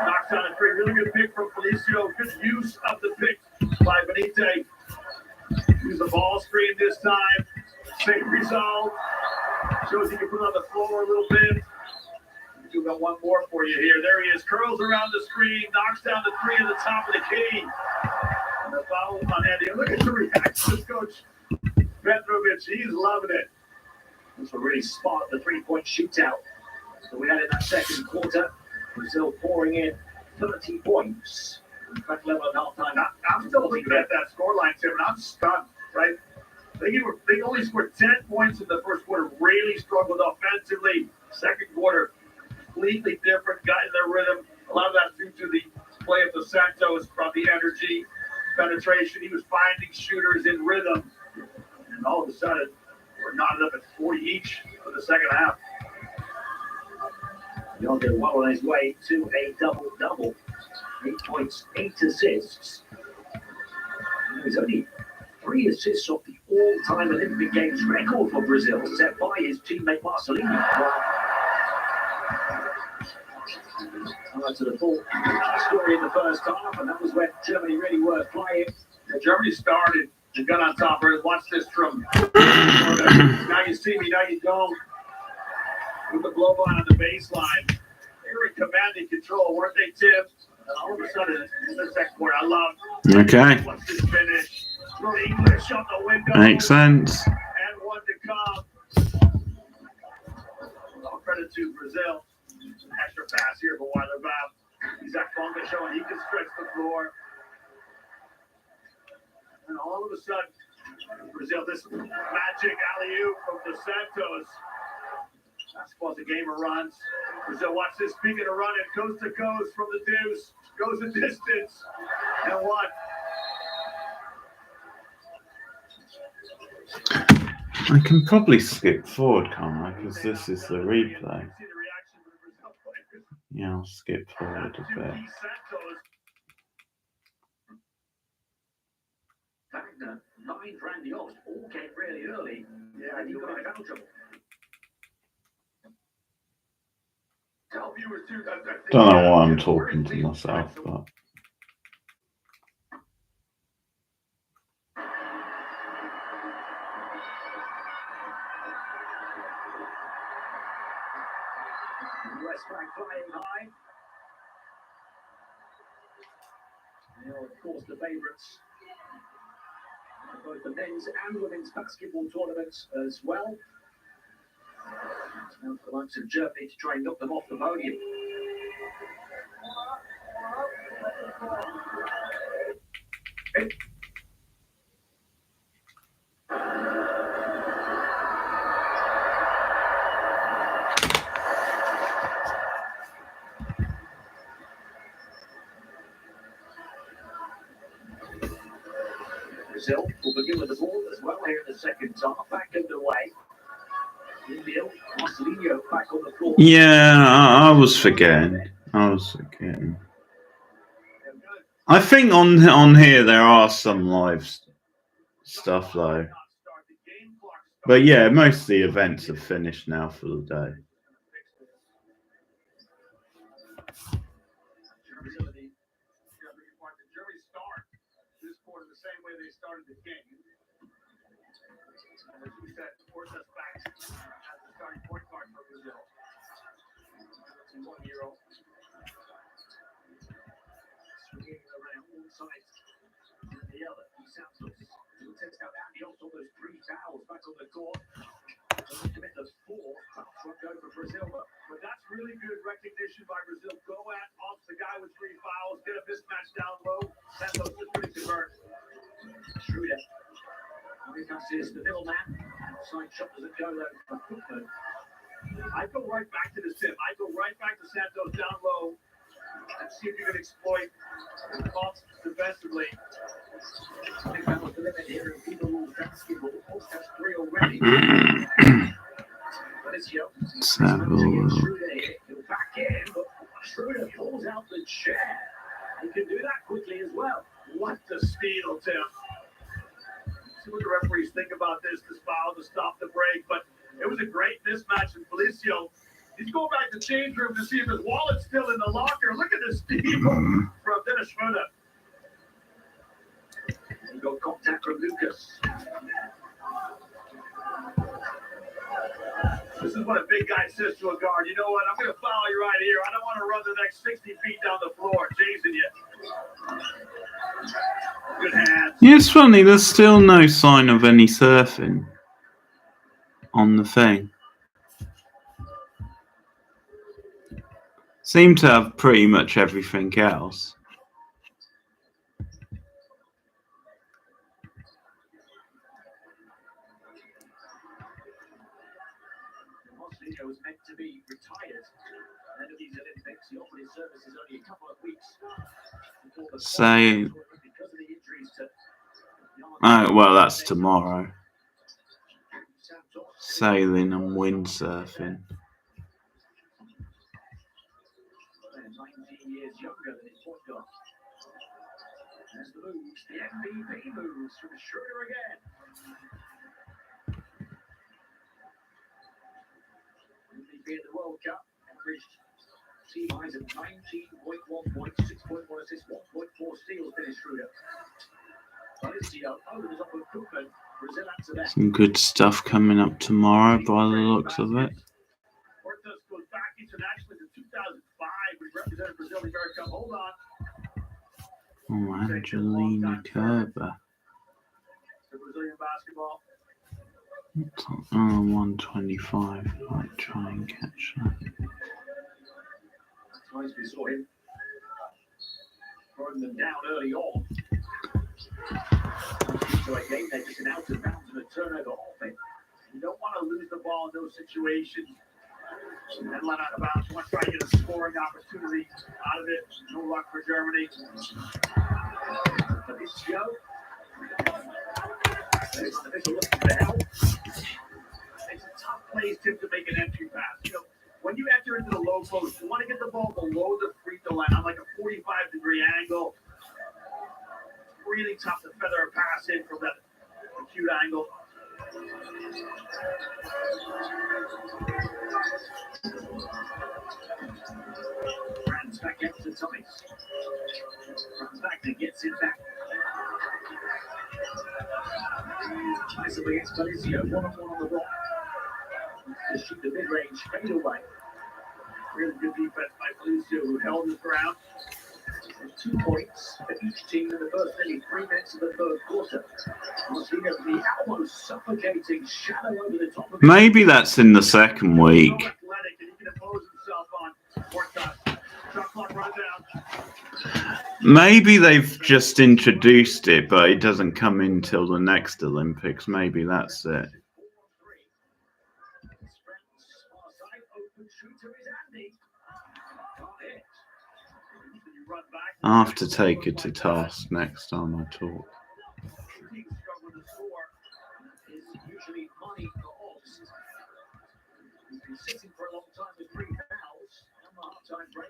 [SPEAKER 2] knocks down a three. Really good pick from Felicio. Good use of the pick by Benite. Use the ball screen this time. Same result. Shows he can put it on the floor a little bit. We've got one more for you here. There he is. Curls around the screen. Knocks down the three at the top of the key. And the foul on Andy. Look at the reaction of Coach Petrovic. He's loving it. This will really spot the three-point shootout. So we had in that second quarter. Brazil pouring in 30 points. Back level at halftime. I'm still looking at that scoreline, Tim, and I'm stunned, right? They only scored 10 points in the first quarter, really struggled offensively. Second quarter, completely different, got in their rhythm. A lot of that due to the play of the Santos, brought the energy, penetration. He was finding shooters in rhythm. And all of a sudden, we're knotted up at 40 each for the second half. Yoga well on his way to a double-double. 8 points, 8 assists. There's only 3 assists off the all-time Olympic Games record for Brazil, set by his teammate Marcelinho. To the full story in the first half, and that was when Germany really were playing. Germany started and got on top. Watch this from now you see me, now you don't. With the blow by on the baseline, they were in command and control, weren't they, Tim? And all of a sudden, in the second quarter, I love.
[SPEAKER 1] Okay.
[SPEAKER 2] Watch this finish. English on the window.
[SPEAKER 1] Makes sense.
[SPEAKER 2] And one to come. credit to Brazil. An extra pass here for Weiler-Vav. Zach Bonga showing he can stretch the floor. And all of a sudden, Brazil, this magic alley-oop from Dos Santos. That's supposed to game of runs. Brazil, watch this. Speaking of running, coast to coast from the deuce. Goes the distance. And what?
[SPEAKER 1] I can probably skip forward, can't I? Because this is the replay. Yeah, I'll skip forward a bit.
[SPEAKER 2] Wagner, nine grandiose, all came really early. Yeah, he got out of trouble. Tell viewers too that
[SPEAKER 1] Don't know why I'm talking to myself, but
[SPEAKER 2] US flag flying high. They are, of course, the favourites. Both the men's and women's basketball tournaments as well. Now for the likes of Germany to try and knock them off the podium. Brazil will begin with the ball as well here in the second half. Back underway. Marcelinho back on the floor.
[SPEAKER 1] yeah, I was forgetting. I think on here there are some live stuff though. But yeah, most of the events have finished now for the day.
[SPEAKER 2] Germany start this quarter the same way they started the game. And as we said, Orta's back as the starting point guard for Brazil. 1-year-old. Swinging around all sides. And the other, Santos. He'll test out Andy on those 3 fouls back on the court. Commit the 4 fouls from go for Brazil. But that's really good recognition by Brazil. Go off the guy with 3 fouls, get a mismatch down low. Santos is pretty convert. Schroeder. Is the middleman. Outside shot doesn't go though. I go right back to the tip. I go right back to Santos down low and see if you can exploit the Bucks defensively. I think that was the limit here in people basketball. Post has 3 already. Back in, but Schroeder pulls out the chair. He can do that quickly as well. What the steal, Tim. See what the referees think about this foul to stop the break, but it was a great mismatch in Felicio. He's going back to the change room to see if his wallet's still in the locker. Look at the steal from Dennis Schroeder. You go contact from Lucas. This is what a big guy says to a guard. You know what? I'm going to foul you right here. I don't want to run the next 60 feet down the floor chasing you. Good hands.
[SPEAKER 1] Yeah, it's funny. There's still no sign of any surfing on the thing. Seem to have pretty much everything else.
[SPEAKER 2] Marcelinho was meant to be retired ahead of these Olympics. He offered his services only a couple of weeks before the
[SPEAKER 1] Same.
[SPEAKER 2] because of the injuries to
[SPEAKER 1] Oh, well, that's tomorrow. Sailing and windsurfing.
[SPEAKER 2] 19 years younger than his point guard. There's the moves, the MVP moves from Schroeder again. MVP in the World Cup, averaged team highs of 19.1 points, 6.1 assists, 1.4 steals finished Schroeder. Valencia opens up with Koopman. Brazil answer that.
[SPEAKER 1] Some good stuff coming up tomorrow by the looks of it.
[SPEAKER 2] Ortiz goes back internationally to 2005. We represented Brazil in the America Cup. Hold on.
[SPEAKER 1] Oh, Angelina Kerber.
[SPEAKER 2] The Brazilian basketball.
[SPEAKER 1] Oh, 125. Might try and catch that.
[SPEAKER 2] Times we saw him throwing them down early on. So again, they're just an out of bounds and a turnover offense. You don't want to lose the ball in those situations. And then let out of bounds. You want to try to get a scoring opportunity out of it. No luck for Germany. But this show, there's a look for help. It's a tough place to make an entry pass. You know, when you enter into the low post, you want to get the ball below the free throw line on like a 45-degree angle. It's really tough to feather a pass in from that acute angle. Franz back out to Thomas. Franz back and gets it back. Nice against Valencia, 1-on-1 on the block. Just shoot the mid-range, fade away. Really good defense by Valencia, who held his ground. And 2 points for each team in the first nearly 3 minutes of the third quarter. The almost suffocating shadow over the top of
[SPEAKER 1] Maybe that's in the second week.
[SPEAKER 2] athletic, and he can impose himself on Horta. Shot clock runs out.
[SPEAKER 1] Maybe they've just introduced it, but it doesn't come in till the next Olympics. Maybe that's it. I'll have to take it to task next time I talk.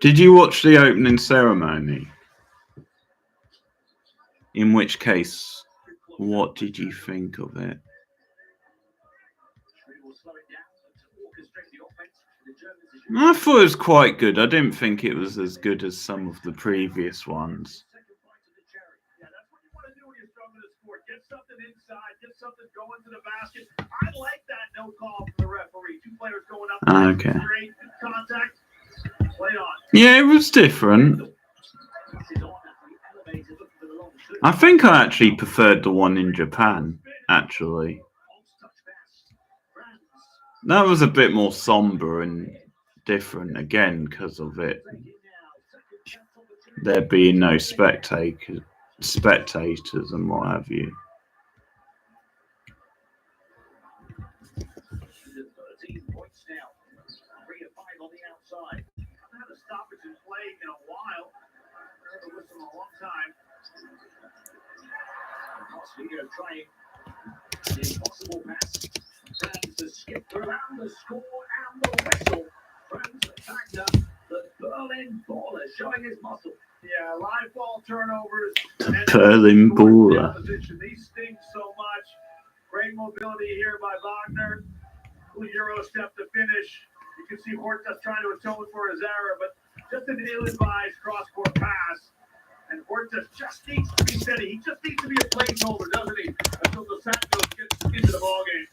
[SPEAKER 1] Did you watch the opening ceremony? In which case, what did you think of it? I thought it was quite good. I didn't think it was as good as some of the previous ones.
[SPEAKER 2] Yeah, that's what you want to do when you're struggling to score. Get something inside, get something going to the basket. I like that no call from the referee. 2 players going up straight contact. Play on.
[SPEAKER 1] Yeah, it was different. I think I actually preferred the one in Japan, actually. That was a bit more somber and different again because of it. There being no spectators and what have you.
[SPEAKER 2] 13 points now. 3 of 5 on the outside. I haven't had a stoppage in play in a while. I've heard this in a long time. Here trying the impossible pass. Franz to skip around the score and the whistle. Franz attacked up the Berlin baller, showing his muscle. Yeah, live ball turnovers.
[SPEAKER 1] Berlin baller.
[SPEAKER 2] These sting so much. Great mobility here by Wagner. Cool Euro step to finish. You can see Horta trying to atone for his error, but just an ill-advised cross-court pass. And Horta just needs to be steady. He just needs to be a placeholder, doesn't he? Until the Santos gets into the ballgame.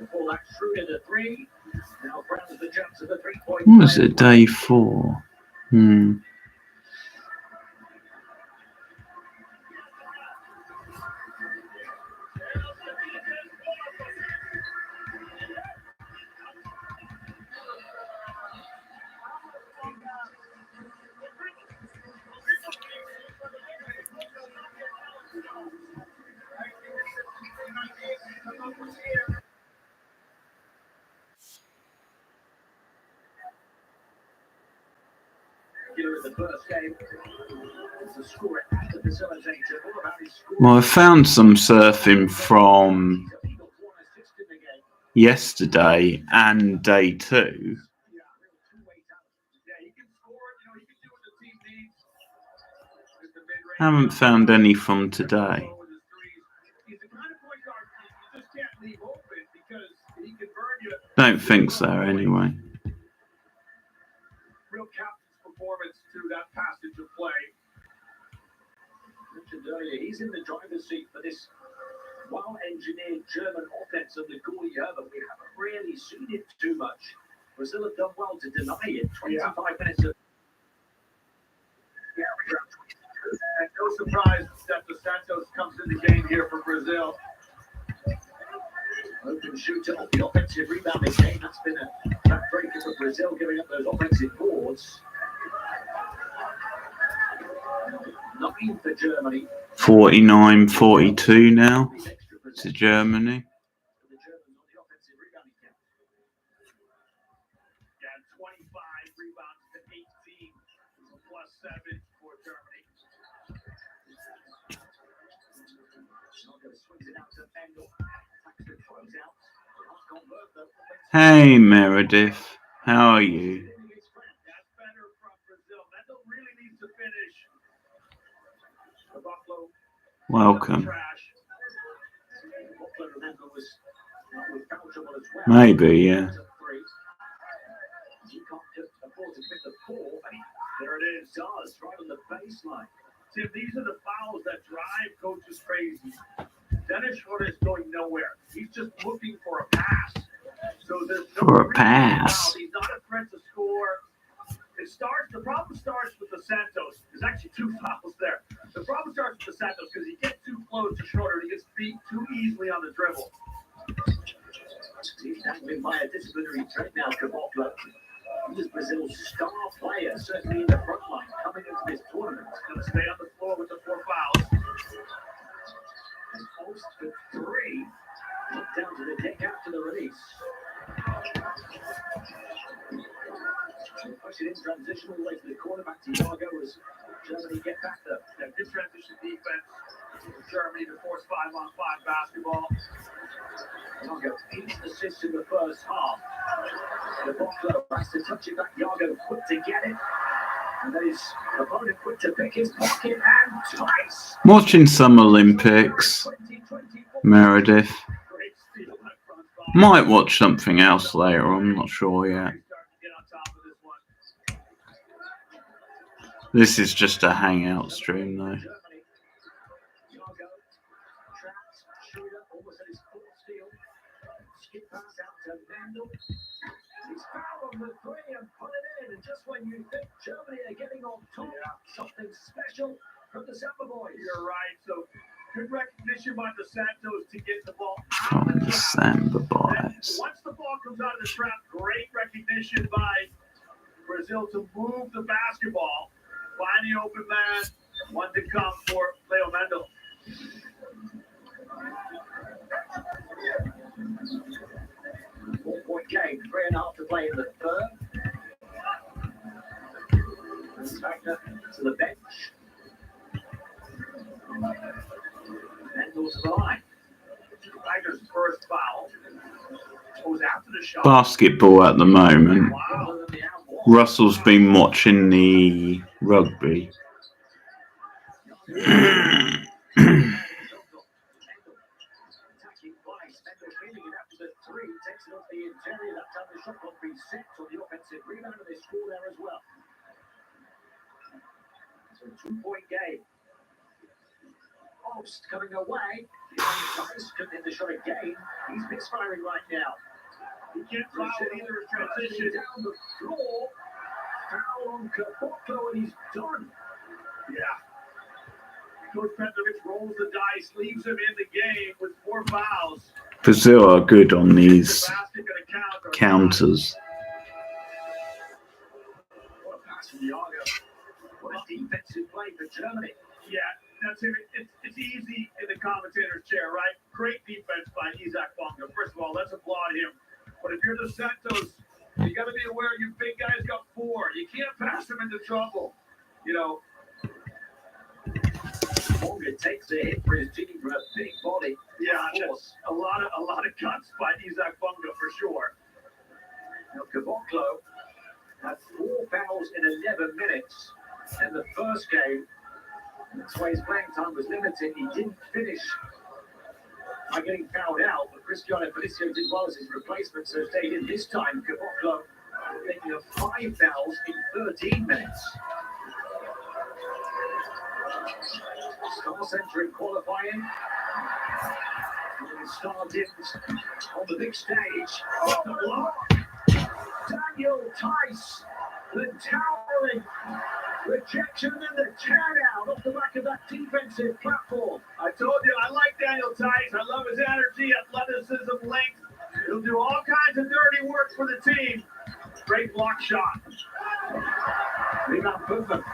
[SPEAKER 2] Before that, Schroeder to 3. Now Brown's the chance of the 3-point.
[SPEAKER 1] What was it? Day 4. Well, I found some surfing from yesterday and day 2. Haven't found any from today. Don't think so, anyway.
[SPEAKER 2] Real captain's performance to that passage of play. Mentioned earlier, he's in the driver's seat for this well-engineered German offense of the goalie here, but we haven't really seen it too much. Brazil have done well to deny it. 25 minutes of And no surprise that the Santos comes in the game here for Brazil.
[SPEAKER 3] Open shooter of the offensive rebounding game. That's been a backbreaker for Brazil, giving up those offensive boards. 9 for Germany.
[SPEAKER 1] 49-42 now to Germany.
[SPEAKER 3] The Germans on the offensive rebounding count.
[SPEAKER 2] Yeah, 25 rebounds to 18, plus 7 for Germany.
[SPEAKER 3] Chicago swings it out to Mendel. Attacks the closeout. Can't convert though.
[SPEAKER 1] Hey Meredith, how are you?
[SPEAKER 2] That's better from Brazil. Mendel really needs to finish. The Buffalo
[SPEAKER 1] Welcome.
[SPEAKER 2] trash.
[SPEAKER 3] Buffalo, remember, was with foul trouble as well.
[SPEAKER 1] Maybe, yeah.
[SPEAKER 3] You can't just afford to commit the 4.
[SPEAKER 2] There it is.
[SPEAKER 3] Does right on the baseline.
[SPEAKER 2] Tim, these are the fouls that drive coaches crazy. Dennis Schroeder is going nowhere. He's just looking for a pass. So there's no
[SPEAKER 1] For a
[SPEAKER 2] reason
[SPEAKER 1] pass.
[SPEAKER 2] foul. He's not a threat to score. The problem starts with the Santos. There's actually 2 fouls there. The problem starts with the Santos because he gets too close to Schroeder. He gets beat too easily on the dribble.
[SPEAKER 3] He's dangling by a disciplinary threat now, Caboclo. He is Brazil's star player, certainly in the front line, coming into this tournament.
[SPEAKER 2] Going to stay on the floor with the 4 fouls.
[SPEAKER 3] And Holst for 3. Knocked down to the deck after the release. Push it in transition all the way to the corner, back to Yago as Germany get back there.
[SPEAKER 2] Yeah, good transition defense. Germany to force 5-on-5 basketball.
[SPEAKER 3] Yago 8 assists in the first half. Caboclo has to touch it back. Yago quick to get it. And then his opponent quick to pick his pocket and Tice.
[SPEAKER 1] Watching some Olympics, Meredith.
[SPEAKER 2] Great steal that front ball.
[SPEAKER 1] Might watch something else later, I'm not sure yet.
[SPEAKER 2] Starting to get on top of this one.
[SPEAKER 1] This is just a hangout stream though.
[SPEAKER 3] Germany. Yago trapped. Schroeder almost at his 4th steal. Skip pass out to Mendel. He's fouled on the 3 and put it in. And just when you think Germany are getting on top, something special from the Samba boys.
[SPEAKER 2] You're right. So good recognition by the Santos to get the ball out
[SPEAKER 1] From
[SPEAKER 2] of the
[SPEAKER 1] the
[SPEAKER 2] trap.
[SPEAKER 1] Samba
[SPEAKER 2] And
[SPEAKER 1] boys.
[SPEAKER 2] once the ball comes out of the trap, great recognition by Brazil to move the basketball. Find the open man. One to come for Leo Mendel.
[SPEAKER 3] 4-point game, 3.5 to play in the third. Wagner to the bench. Mendel to the line.
[SPEAKER 2] Wagner's first foul goes after the shot.
[SPEAKER 1] Basketball at the moment.
[SPEAKER 2] Wow.
[SPEAKER 1] Russell's been watching the rugby.
[SPEAKER 3] Attacking twice. Mendel feeling it after the 3. Takes it off the interior. That time the shot clock resets on the offensive rebound, and they score there as well. So 2-point game. Holst coming away. Tice couldn't hit the shot again. He's misfiring right now.
[SPEAKER 2] He can't foul either in transition.
[SPEAKER 3] Down the floor. Foul on Caboclo, and he's done.
[SPEAKER 2] Yeah. Coach Petrovic rolls the dice, leaves him in the game with 4 fouls.
[SPEAKER 1] Brazil are good on these
[SPEAKER 2] The basket gonna count or
[SPEAKER 1] counters.
[SPEAKER 3] What a pass from Yago. What a defensive play for Germany.
[SPEAKER 2] Yeah, that's it. It's easy in the commentator's chair, right? Great defense by Isaac Bonga. First of all, let's applaud him. But if you're the Santos, you got to be aware your big guy's got 4. You can't pass him into trouble. You know,
[SPEAKER 3] Bonga takes a hit for his team for a big body.
[SPEAKER 2] yeah,
[SPEAKER 3] Of course.
[SPEAKER 2] that's a lot of guts by Isaac Bonga for sure.
[SPEAKER 3] Now Caboclo had 4 fouls in 11 minutes in the first game. That's why his playing time was limited. He didn't finish by getting fouled out, but Cristiano Felicio did well as his replacement, so stayed in this time. Caboclo making up 5 fouls in 13 minutes. Star Center in qualifying. Star Dims on the big stage. Oh, the block. Daniel Tice, the towering Rejection and the turn out off the back of that defensive platform.
[SPEAKER 2] I told you, I like Daniel Tice. I love his energy, athleticism, length. He'll do all kinds of dirty work for the team. Great block shot.
[SPEAKER 3] Rebound movement.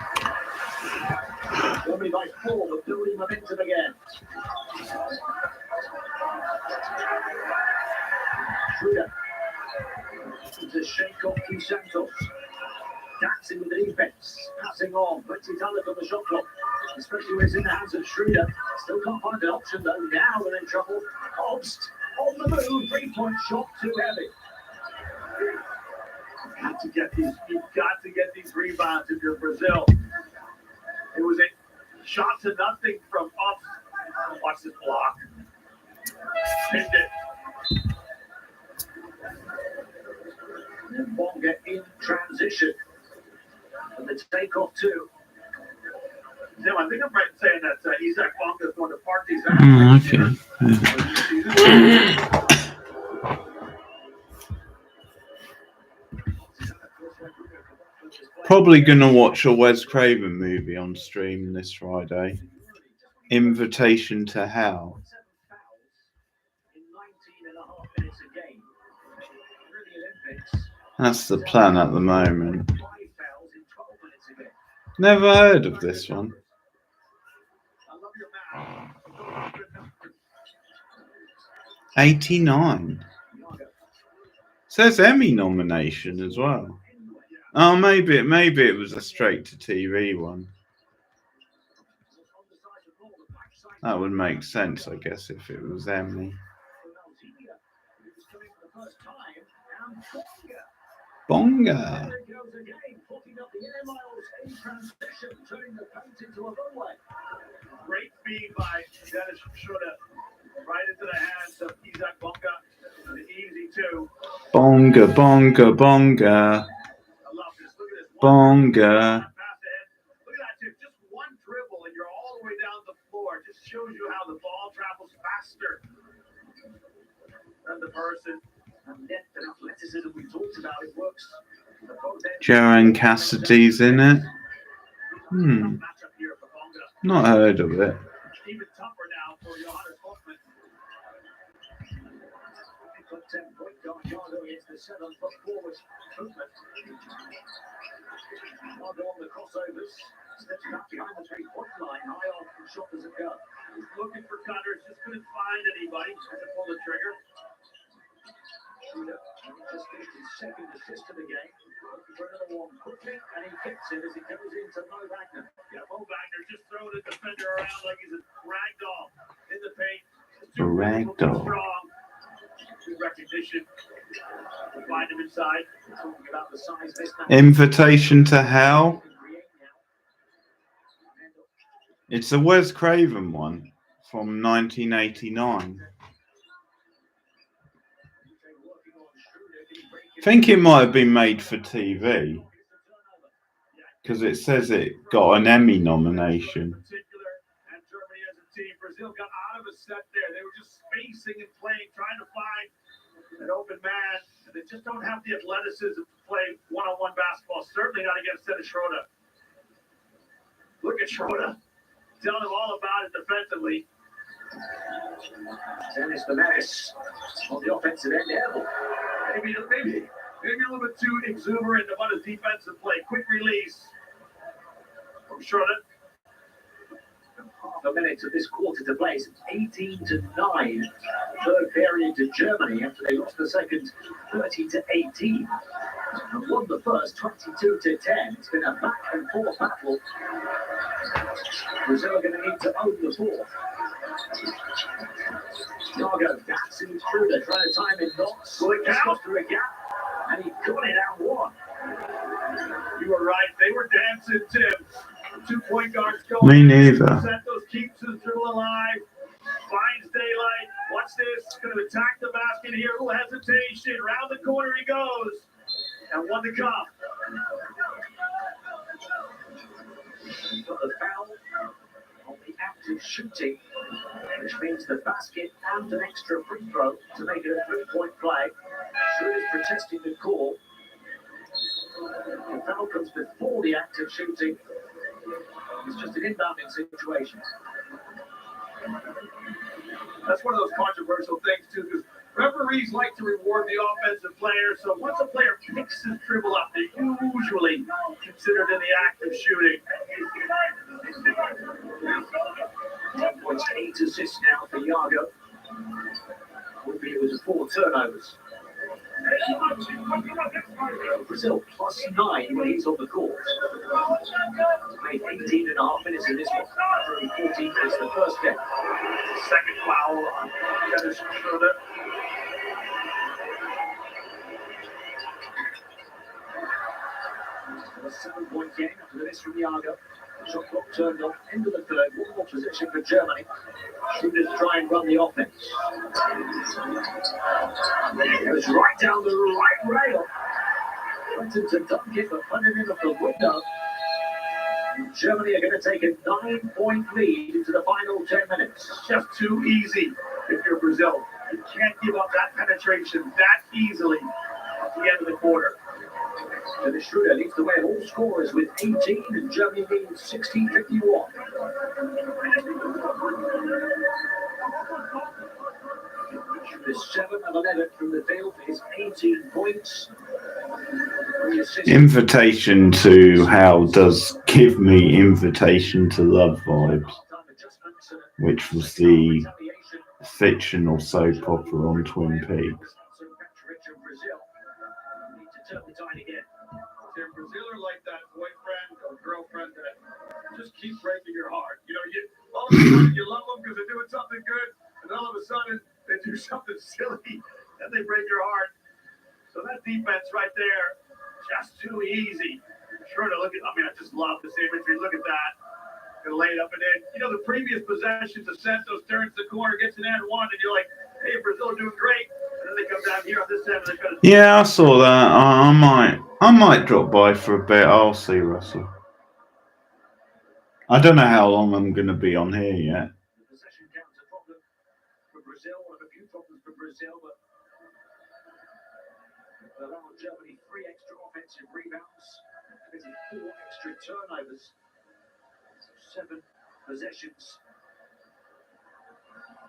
[SPEAKER 3] Only by 4, but building momentum again. Schroeder. It's a shake off to Santos. Dancing with the defense. Passing on. Plenty talent on the shot clock. Especially when it's in the hands of Schroeder. Still can't find an option though. Now they're in trouble. Obst on the move. 3-point shot too heavy.
[SPEAKER 2] You've got to get these rebounds if you're Brazil. It was a shot to nothing from up. Watch this block. Pinned it.
[SPEAKER 3] And Bonga in transition. And the takeoff too.
[SPEAKER 2] Tim, I think I'm right in saying that Isaac Bonga's going to parties.
[SPEAKER 1] Okay. Probably gonna watch a Wes Craven movie on stream this Friday. Invitation to Hell. That's the plan at the moment. Never heard of this one. 89. Says Emmy nomination as well. Oh, maybe it was a straight to TV one. That would make sense, I guess, if it was Emmy. Bonga.
[SPEAKER 2] Great feed by Dennis Schroeder. Right into the hands of Isaac Bonga. The easy two.
[SPEAKER 1] Bonga, bonga, bonga.
[SPEAKER 2] I love this. Look at this.
[SPEAKER 1] Bonga.
[SPEAKER 2] Look at that, too. Just one dribble and you're all the way down the floor. Just shows you how the ball travels faster than the person.
[SPEAKER 3] And depth and athleticism we talked about, it works.
[SPEAKER 1] Joanne Cassidy's in it. Not heard of it.
[SPEAKER 2] Even tougher now for Johannes Hoffman.
[SPEAKER 3] 10-point guard Yardo against the 7-foot forward movement. Yardo on the crossovers. Steps back behind the 3-point line. High off and shot doesn't go.
[SPEAKER 2] He's looking for cutters. Just couldn't find anybody. Had to pull the trigger.
[SPEAKER 3] Schroeder just finished his second assist of the game. Looking for another one quickly, and he gets it as it goes into Mo Wagner.
[SPEAKER 2] Yeah, Mo Wagner just throwing the defender around like he's a ragdoll in the paint.
[SPEAKER 1] Ragdoll.
[SPEAKER 2] Strong. Good recognition. Find him inside.
[SPEAKER 3] Talking about the size mismatch.
[SPEAKER 1] Invitation to Hell. It's a Wes Craven one from 1989. I think it might have been made for TV because it says it got an Emmy nomination.
[SPEAKER 2] And Germany as a team, Brazil got out of a set there. They were just spacing and playing, trying to find an open man, and they just don't have the athleticism to play one-on-one basketball. Certainly not against Dennis Schroeder. Look at Schroeder, telling him all about it defensively.
[SPEAKER 3] Dennis the Menace on the offensive end level.
[SPEAKER 2] Maybe a little bit too exuberant about his defensive play. Quick release from Schroeder.
[SPEAKER 3] Half a minute of this quarter to play. It's 18-9. Third period to Germany after they lost the second 30-18. And won the first 22-10. It's been a back and forth battle. Brazil are going to need to own the fourth. Yargo dancing through there, trying to time in knots. Well, it goes through a gap, and he got it out one.
[SPEAKER 2] You were right. They were dancing, Tim. 2 point guards going.
[SPEAKER 1] Me neither.
[SPEAKER 2] Santos keeps his dribble alive. Finds daylight. Watch this. Going to attack the basket here. A little hesitation. Round the corner he goes. And one to come.
[SPEAKER 3] Got the foul on the active shooting, which means the basket and an extra free throw to make it a 3-point play. Schroeder's protesting the call. The foul comes before the active shooting. It's just an inbounding situation.
[SPEAKER 2] That's one of those controversial things, too, because referees like to reward the offensive player. So once a player picks his dribble up, they're usually considered in the act of shooting.
[SPEAKER 3] 10 points, 8 assists now for Iago. Would be it was 4 turnovers. Brazil plus 9 when he's on the court. Made 18.5 minutes in this one. Only 14 minutes the first game.
[SPEAKER 2] Second foul on Dennis Schroeder.
[SPEAKER 3] A 7-point game after the miss from Iago. Shot clock turned off. End of the third. One more position for Germany. Shooters try and run the offense. Goes right down the right rail. Wanted to dunk it, but punted in off the window. And Germany are going to take a 9-point lead into the final 10 minutes.
[SPEAKER 2] Just too easy if you're Brazil. You can't give up that penetration that easily at the end of the quarter.
[SPEAKER 3] Dennis Schroeder leads the way of all scorers with 18, and Germany leads 16-51. Schroeder's 7 of 11 from the field for his 18 points.
[SPEAKER 1] Invitation to Hell does give me Invitation to Love vibes, which was the fictional soap opera on Twin Peaks.
[SPEAKER 2] If Brazil are like that boyfriend or girlfriend that just keep breaking your heart. You know, all of a sudden you love them because they're doing something good, and all of a sudden they do something silly and they break your heart. So that defense right there, just too easy. Sure to look at. I mean, I just love this imagery. Look at that. And lay it up and in. You know, the previous possession to Santos turns the corner, gets an and one, and you're like, hey, Brazil doing great. And then they come down here on this end and they're going to.
[SPEAKER 1] Yeah, I saw that. I might drop by for a bit. I'll see Russell. I don't know how long I'm going to be on here yet.
[SPEAKER 3] The possession counts a problem for Brazil, one of a few problems for Brazil, but allowed Germany 3 extra offensive rebounds, committed 4 extra turnovers, 7 possessions.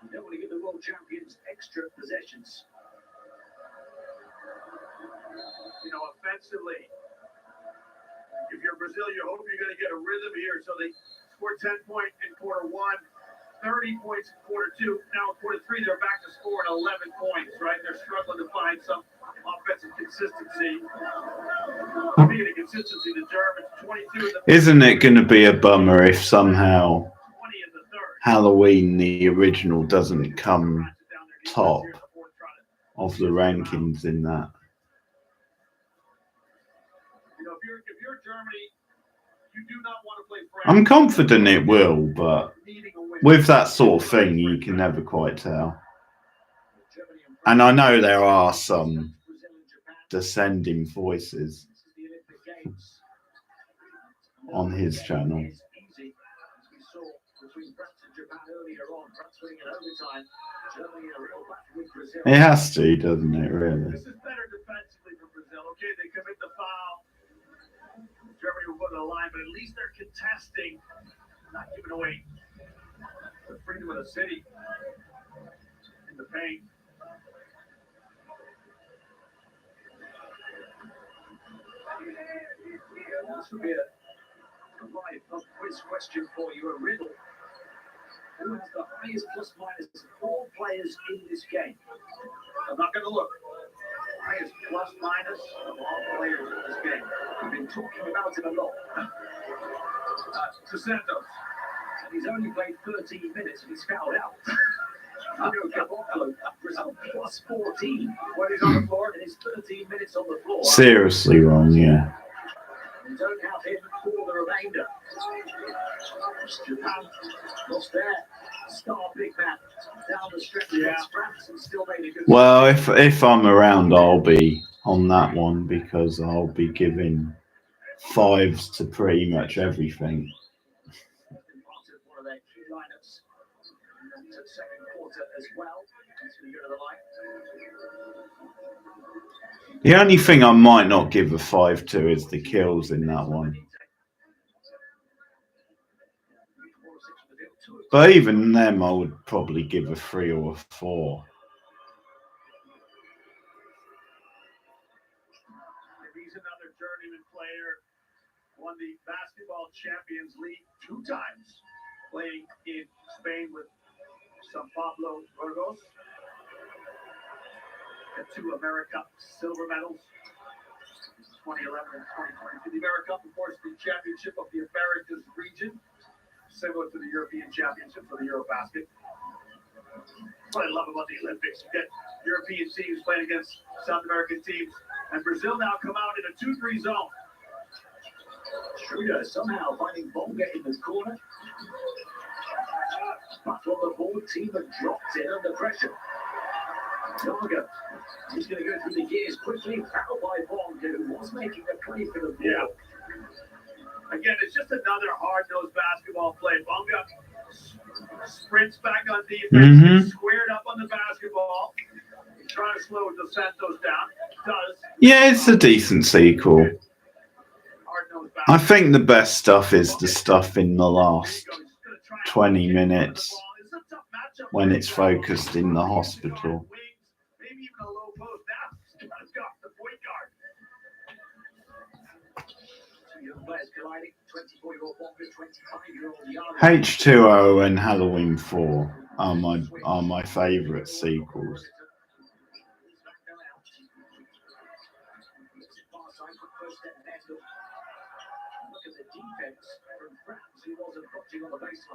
[SPEAKER 3] You don't want to give the world champions extra possessions.
[SPEAKER 2] You know, offensively, if you're Brazil, you hope you're going to get a rhythm here. So they scored 10 points in quarter 1, 30 points in quarter 2. Now in quarter 3, they're back to scoring 11 points, right? They're struggling to find some offensive consistency. Speaking of consistency, the Germans 22 in the
[SPEAKER 1] Isn't it going to be a bummer if somehow Halloween, the original, doesn't come top of the rankings in that?
[SPEAKER 2] You know, if you're Germany, you do not want to play France.
[SPEAKER 1] I'm confident it will, but with that sort of thing, you can never quite tell. And I know there are some descending voices on his channel. It has to, doesn't it, really?
[SPEAKER 2] This is better defensively for Brazil. Okay, they commit the foul. Germany will go to the line, but at least they're contesting, not giving away the freedom of the city in the paint.
[SPEAKER 3] This would be a live quiz question for you, a riddle. Who has the highest plus minus of all players in this game?
[SPEAKER 2] I'm not going to look.
[SPEAKER 3] Highest plus minus of all players in this game. We've been talking about it a lot.
[SPEAKER 2] To Santos.
[SPEAKER 3] And he's only played 13 minutes and he's fouled out. Brazil plus 14 when he's on the floor and his 13 minutes on the floor.
[SPEAKER 1] Seriously wrong, yeah.
[SPEAKER 3] You don't have him for the remainder. Japan lost their star big man down the stretch against France and still made a good.
[SPEAKER 1] Well, if I'm around, I'll be on that one because I'll be giving 5s to pretty much everything.
[SPEAKER 3] One of their key lineups into the second quarter as well. As we go to the line.
[SPEAKER 1] The only thing I might not give a 5 to is the kills in that one. But even them, I would probably give a 3 or a 4.
[SPEAKER 2] He's another journeyman player. Won the Basketball Champions League 2 times, playing in Spain with San Pablo Burgos. Got 2 AmeriCup silver medals, 2011 and 2022. The AmeriCup, of course, the championship of the Americas region, similar to the European Championship for the Eurobasket. That's what I love about the Olympics. You get European teams playing against South American teams, and Brazil now come out in a 2-3 zone.
[SPEAKER 3] Schroeder somehow finding Bonga in the corner. But on the board, team had dropped in under pressure. Bonga, he's going to go through the gears quickly. Fouled by Bonga, who was making a play for the ball.
[SPEAKER 2] Yeah. Again, it's just another hard-nosed basketball play. Bonga sprints back on defense, squared up on the basketball. He's trying to slow Dos Santos down. Does.
[SPEAKER 1] Yeah, it's a decent sequel. I think the best stuff is the stuff in the last 20 minutes when it's focused in the hospital.
[SPEAKER 2] Maybe even a low post. Now he's got the point guard.
[SPEAKER 1] H2O and Halloween 4 are my favourite sequels.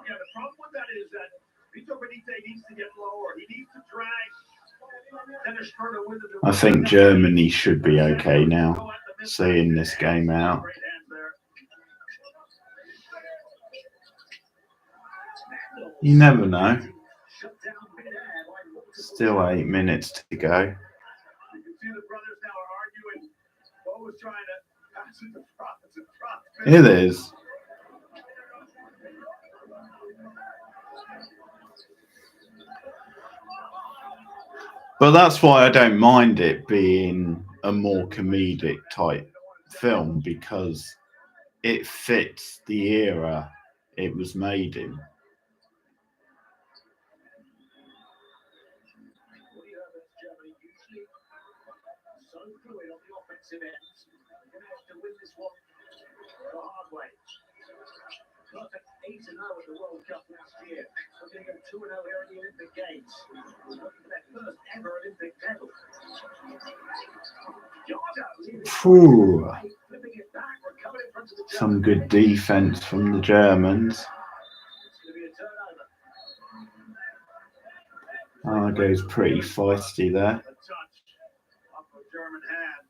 [SPEAKER 2] Yeah, the problem with that is that Vito Benite needs to get lower. He needs to drag Dennis Schroeder with him.
[SPEAKER 1] I think Germany should be okay now, seeing this game out. You never know. Still 8 minutes to go.
[SPEAKER 2] You can see the brothers now are arguing. Bo was trying to pass it to Franz.
[SPEAKER 1] It is. But that's why I don't mind it being a more comedic type film, because it fits the era it was made in.
[SPEAKER 3] So fluid on the offensive end. They're going to have to win this one the hard way. Perfect 8-0 at the World Cup last year. They're going to go 2-0 here in the Olympic Games. Looking for their first ever Olympic medal. Flipping it back, recovered in front of the Germans.
[SPEAKER 1] Some good defense from the Germans.
[SPEAKER 3] It's going to be a turnover.
[SPEAKER 1] Oh, it goes pretty feisty there.
[SPEAKER 2] A touch off a German hand.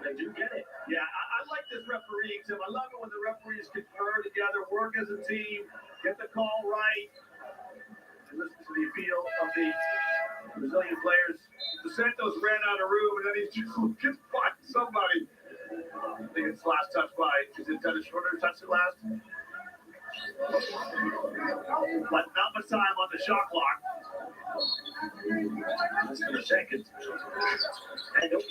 [SPEAKER 3] They do get it.
[SPEAKER 2] Yeah, I like this refereeing, Tim. I love it when the referees confer together, work as a team, get the call right, and listen to the appeal of the Brazilian players. Dos Santos ran out of room, and then he just gets by somebody. I think it's last touch by, is it Dennis Schroeder touched it last? But not much time on the shot clock.
[SPEAKER 3] Just for a second. Handle.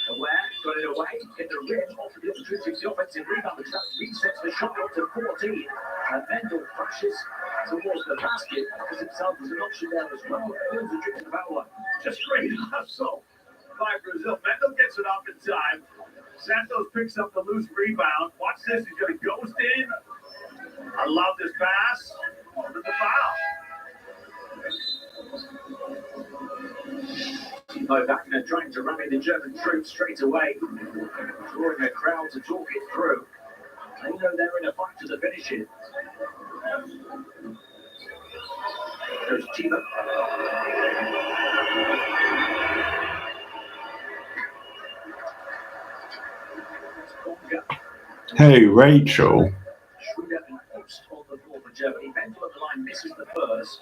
[SPEAKER 3] Aware, got it away, in the rim, off the opportunity, the offensive rebound, because that resets the shot up to 14. And Mendel crashes towards the basket, because himself was an option there as well. Earns a trip to the foul line.
[SPEAKER 2] Just great hustle by Brazil. Mendel gets it up in time. Santos picks up the loose rebound. Watch this, he's going to ghost in. I love this pass. Under the foul.
[SPEAKER 3] Timo Wagner trying to rally the German troops straight away, drawing a crowd to talk it through. They know they're in a fight to the finish it. There's Timo.
[SPEAKER 1] Hey, Rachel.
[SPEAKER 3] Schroeder and Obst on the floor for Germany. Mendel at the line misses the first.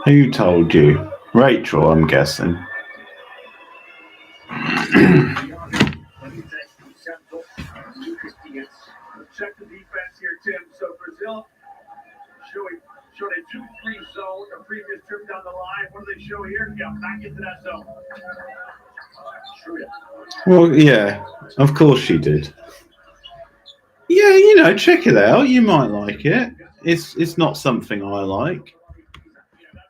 [SPEAKER 1] Who told you? Rachel, I'm guessing.
[SPEAKER 2] Check the defense here, Tim. So Brazil showed a 2-3 zone a previous trip down the line. What do they show here? Yeah, back into that zone.
[SPEAKER 3] Schroeder.
[SPEAKER 1] Well, yeah, of course she did. Yeah, check it out. You might like it. It's not something I like.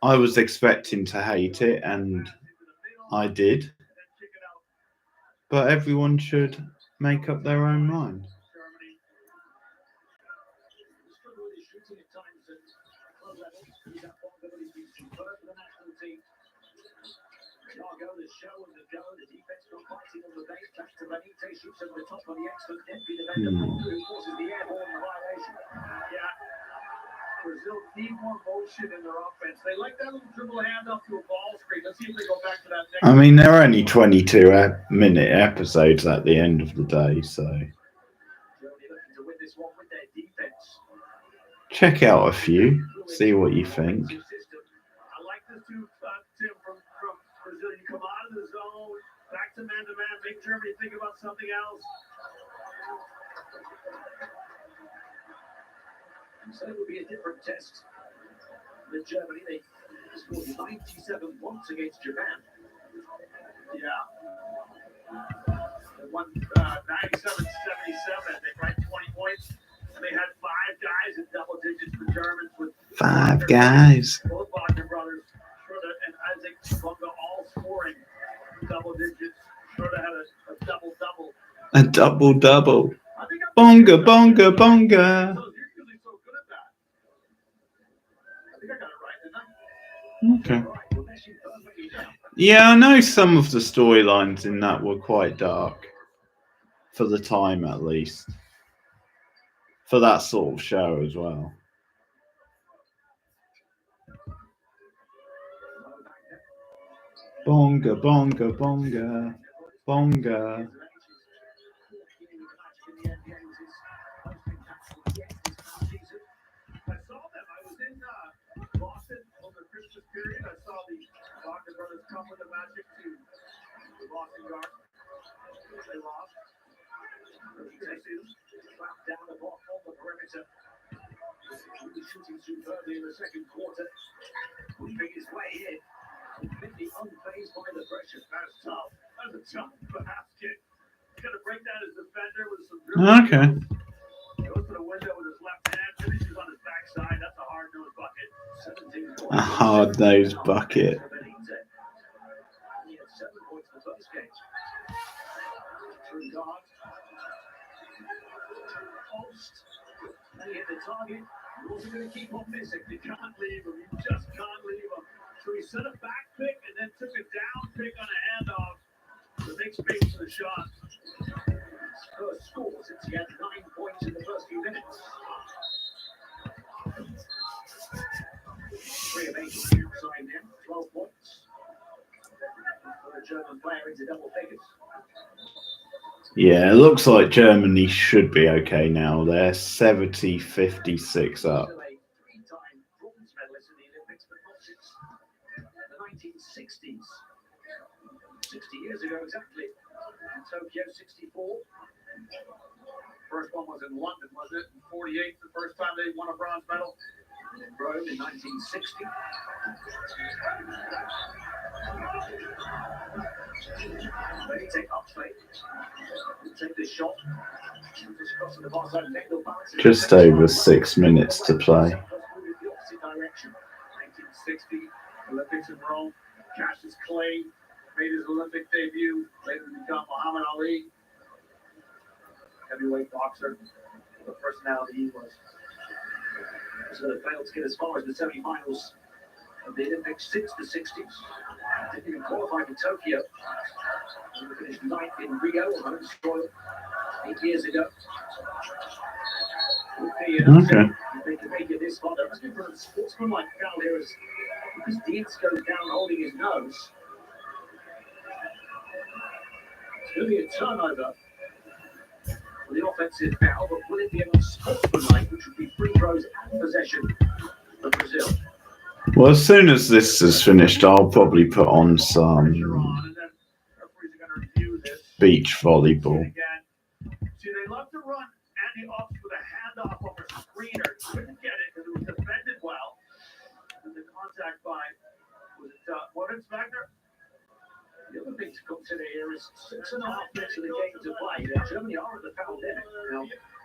[SPEAKER 1] I was expecting to hate it, and I did. But everyone should make up their own mind.
[SPEAKER 3] Thiago, the show and the go, the defense not biting on the base. Back to Benitez, shoots over the top on the excellent deputy defender, who forces the air ball and the violation.
[SPEAKER 2] Yeah. Brazil need more motion in their offense. They like that little dribble handoff to a ball screen. Let's see if they go back to that next.
[SPEAKER 1] I mean, they're only 22-minute episodes at the end of the day, so
[SPEAKER 3] Germany looking to win this one with their defense.
[SPEAKER 1] check out a few, see what you think.
[SPEAKER 2] I like this too, Tim, from Brazil. You come out of the zone, back to man-to-man, make Germany think about something else.
[SPEAKER 3] So it would be a different test. With Germany, they scored 97 points against Japan.
[SPEAKER 2] Yeah. They won 97-77. They ranked 20 points. And they had 5 guys in double digits for Germans with
[SPEAKER 1] 5 guys.
[SPEAKER 2] Both Wagner brothers, Schroeder and Isaac Bunga, all scoring double digits. Schroeder had a double-double.
[SPEAKER 1] A double-double. Bonga, bonga, bonga.
[SPEAKER 2] You're usually so good at that. I think I got it right, didn't I?
[SPEAKER 1] Okay. Yeah, I know some of the storylines in that were quite dark. For the time, at least. For that sort of show as well. Bonga, bonga, bonga. Bonga.
[SPEAKER 2] I saw them. I was in Boston over the Christmas period. I saw the Wagner brothers come with the Magic to the Boston Garden. They lost.
[SPEAKER 3] They see them slap down the block on the perimeter. Really shooting superbly in the second quarter. Pushing his way in. Completely unfazed by the pressure.
[SPEAKER 2] That's tough. That's a tough basket. He's going to break down his defender with some
[SPEAKER 1] Okay.
[SPEAKER 2] Goes to the window with his left hand. Finishes on his backside. That's a hard-nosed bucket.
[SPEAKER 3] 17
[SPEAKER 1] A hard-nosed bucket.
[SPEAKER 3] He had 7 points the first game. Through guard. Post. And he hit the target. You're also going to keep on missing.
[SPEAKER 2] You can't leave him. You just can't leave him. So he set a back pick and then took a down pick on a handoff. The big space for the shot.
[SPEAKER 3] His first score since he had 9 points in the first few minutes. 3 of 8 outside him, 12 points. For a German player into double figures.
[SPEAKER 1] Yeah, it looks like Germany should be okay now. They're 70-56 up.
[SPEAKER 3] Still a 3-time bronze medalist in the Olympics, but not since the 1960s. 60 years ago exactly. In Tokyo, 64.
[SPEAKER 2] First one was in London, wasn't it? In 48, the first time they won a bronze medal.
[SPEAKER 3] In Rome in 1960. They take upstraight. Take the shot. Just crossing the bar zone.
[SPEAKER 1] Just over 6 minutes to play.
[SPEAKER 3] The opposite direction.
[SPEAKER 2] 1960, Olympics in Rome. Cassius Clay made his Olympic debut. Later become Muhammad Ali. Heavyweight boxer. The personality he was.
[SPEAKER 3] So they failed to get as far as the semi-finals of the Olympics since the 60s. Didn't even qualify for Tokyo. They finished 9th in Rio on home soil 8 years ago.
[SPEAKER 1] Okay.
[SPEAKER 3] If they can make it this far, there must be a sportsmanlike foul here as Dietz goes down holding his nose. It's going to be a turnover for the offensive foul, but will it be a sportsmanlike, which would be free throws and possession for Brazil?
[SPEAKER 1] Well, as soon as this is finished, I'll probably put on some beach volleyball.
[SPEAKER 2] See, they love to run Andy off with a handoff of a screener. Couldn't get it because it was defended well. And the contact by, was it Moritz Wagner?
[SPEAKER 3] The other thing to consider here is 6.5 minutes of the game to play. Germany are at the foul limit. Now,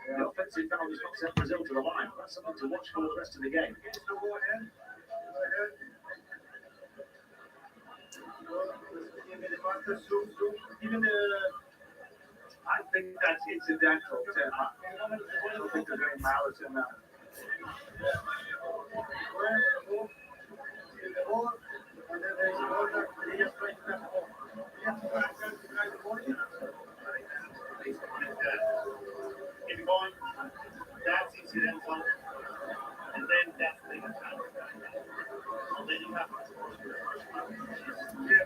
[SPEAKER 3] The offensive foul does not send Brazil to the line. That's something to watch for the rest of the game.
[SPEAKER 2] Even I think that's incidental. I don't think there's any malice in that. Keep going. That's incidental. And then that's the attack. And then you have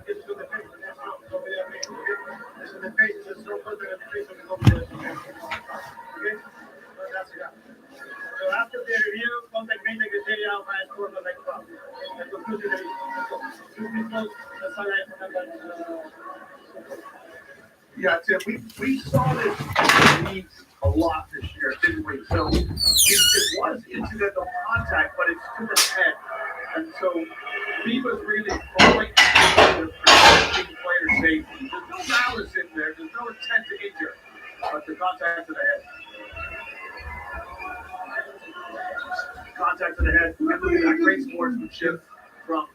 [SPEAKER 2] this is the face. This is the face. This is no further than the face of the company. Okay? So that's it. So after the review, contact me, the criteria, my score the next round. And conclusion is that's all I remember. Yeah, Tim, we saw this league a lot this year, didn't we? So it was incidental contact, but it's to the head. And so FIBA's really falling into protecting player safety. There's no malice in there. There's no intent to injure, but the contact to the head. Contact to the head. And look at that great sportsmanship from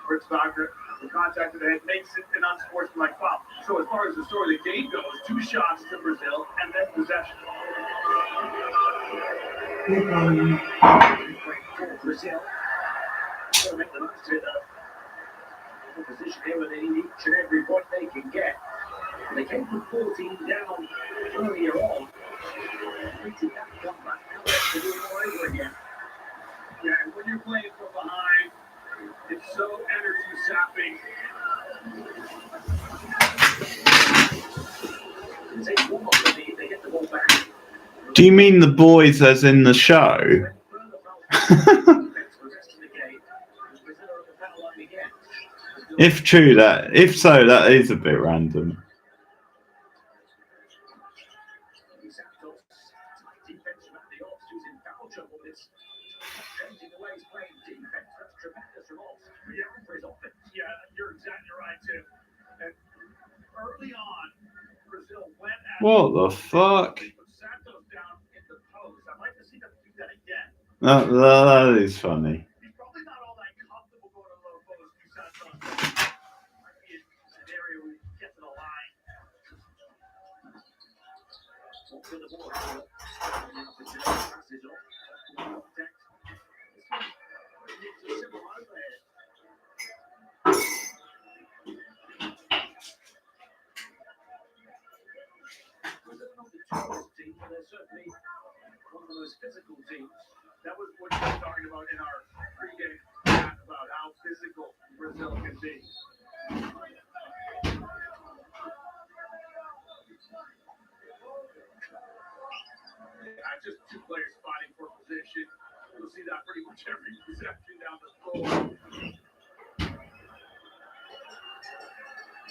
[SPEAKER 2] Fritz Wagner. The contact to the head makes it an unsportsmanlike foul. So as far as the story of the game goes, 2 shots to Brazil and then possession.
[SPEAKER 3] Brazil. They'll make the most of the position here where they need each and every point they can get. They came from 14 down earlier on. Completed that comeback. Now they have to do it all over again.
[SPEAKER 2] Yeah, and when you're playing from behind, it's so energy sapping.
[SPEAKER 3] It takes one off the knee, they get the ball back.
[SPEAKER 1] Do you mean the boys as in the show? If true, if so, that is a bit random.
[SPEAKER 2] Yeah, you're exactly right, Tim. And early on, Brazil went at
[SPEAKER 1] What the fuck?
[SPEAKER 2] Santos down in the post. I'd like to see them do that again.
[SPEAKER 1] That is funny.
[SPEAKER 2] He's probably not all that comfortable going to low post. Santos might be an area where he gets to the line.
[SPEAKER 3] To the ball. Passes off. They're certainly one of the most physical teams.
[SPEAKER 2] That was what you were talking about in our pregame chat about how physical Brazil can be. Just 2 players fighting for position. You'll see that pretty much every possession down the floor.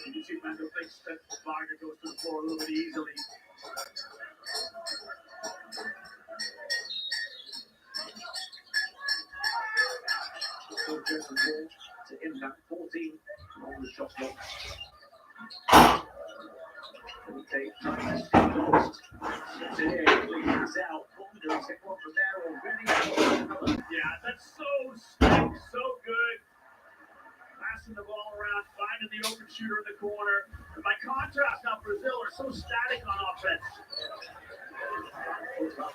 [SPEAKER 2] You see Mendo thinks that Wagner goes to the floor a little bit easily.
[SPEAKER 3] To impact 14 on the shot clock. It'll take time to stay lost. Today, pass out. Bonder set one from there already.
[SPEAKER 2] Yeah, that's so slick, so good. Passing the ball around, finding the open shooter in the corner. And by contrast, now Brazil are so static on offense.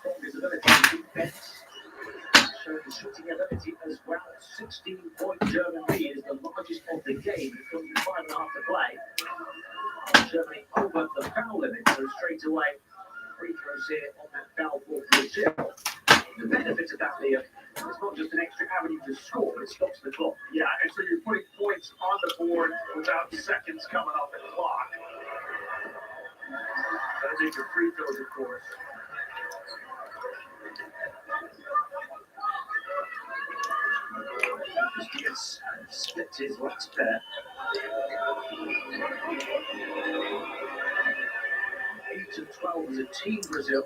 [SPEAKER 3] Bonder's ability to defense. Showing the shooting ability as well. 16-point German lead is the largest of the game. It's going to be 5.5 to play. Germany over the foul limit, so straight away, free throws here on that foul for Brazil. The benefit of that, Liam, it's not just an extra avenue to score, it stops the clock.
[SPEAKER 2] Yeah, and so you're putting points on the board without seconds coming off the clock. That'll take your free throws, of course.
[SPEAKER 3] Yes, split his right pair. 8 of 12 as a team, Brazil.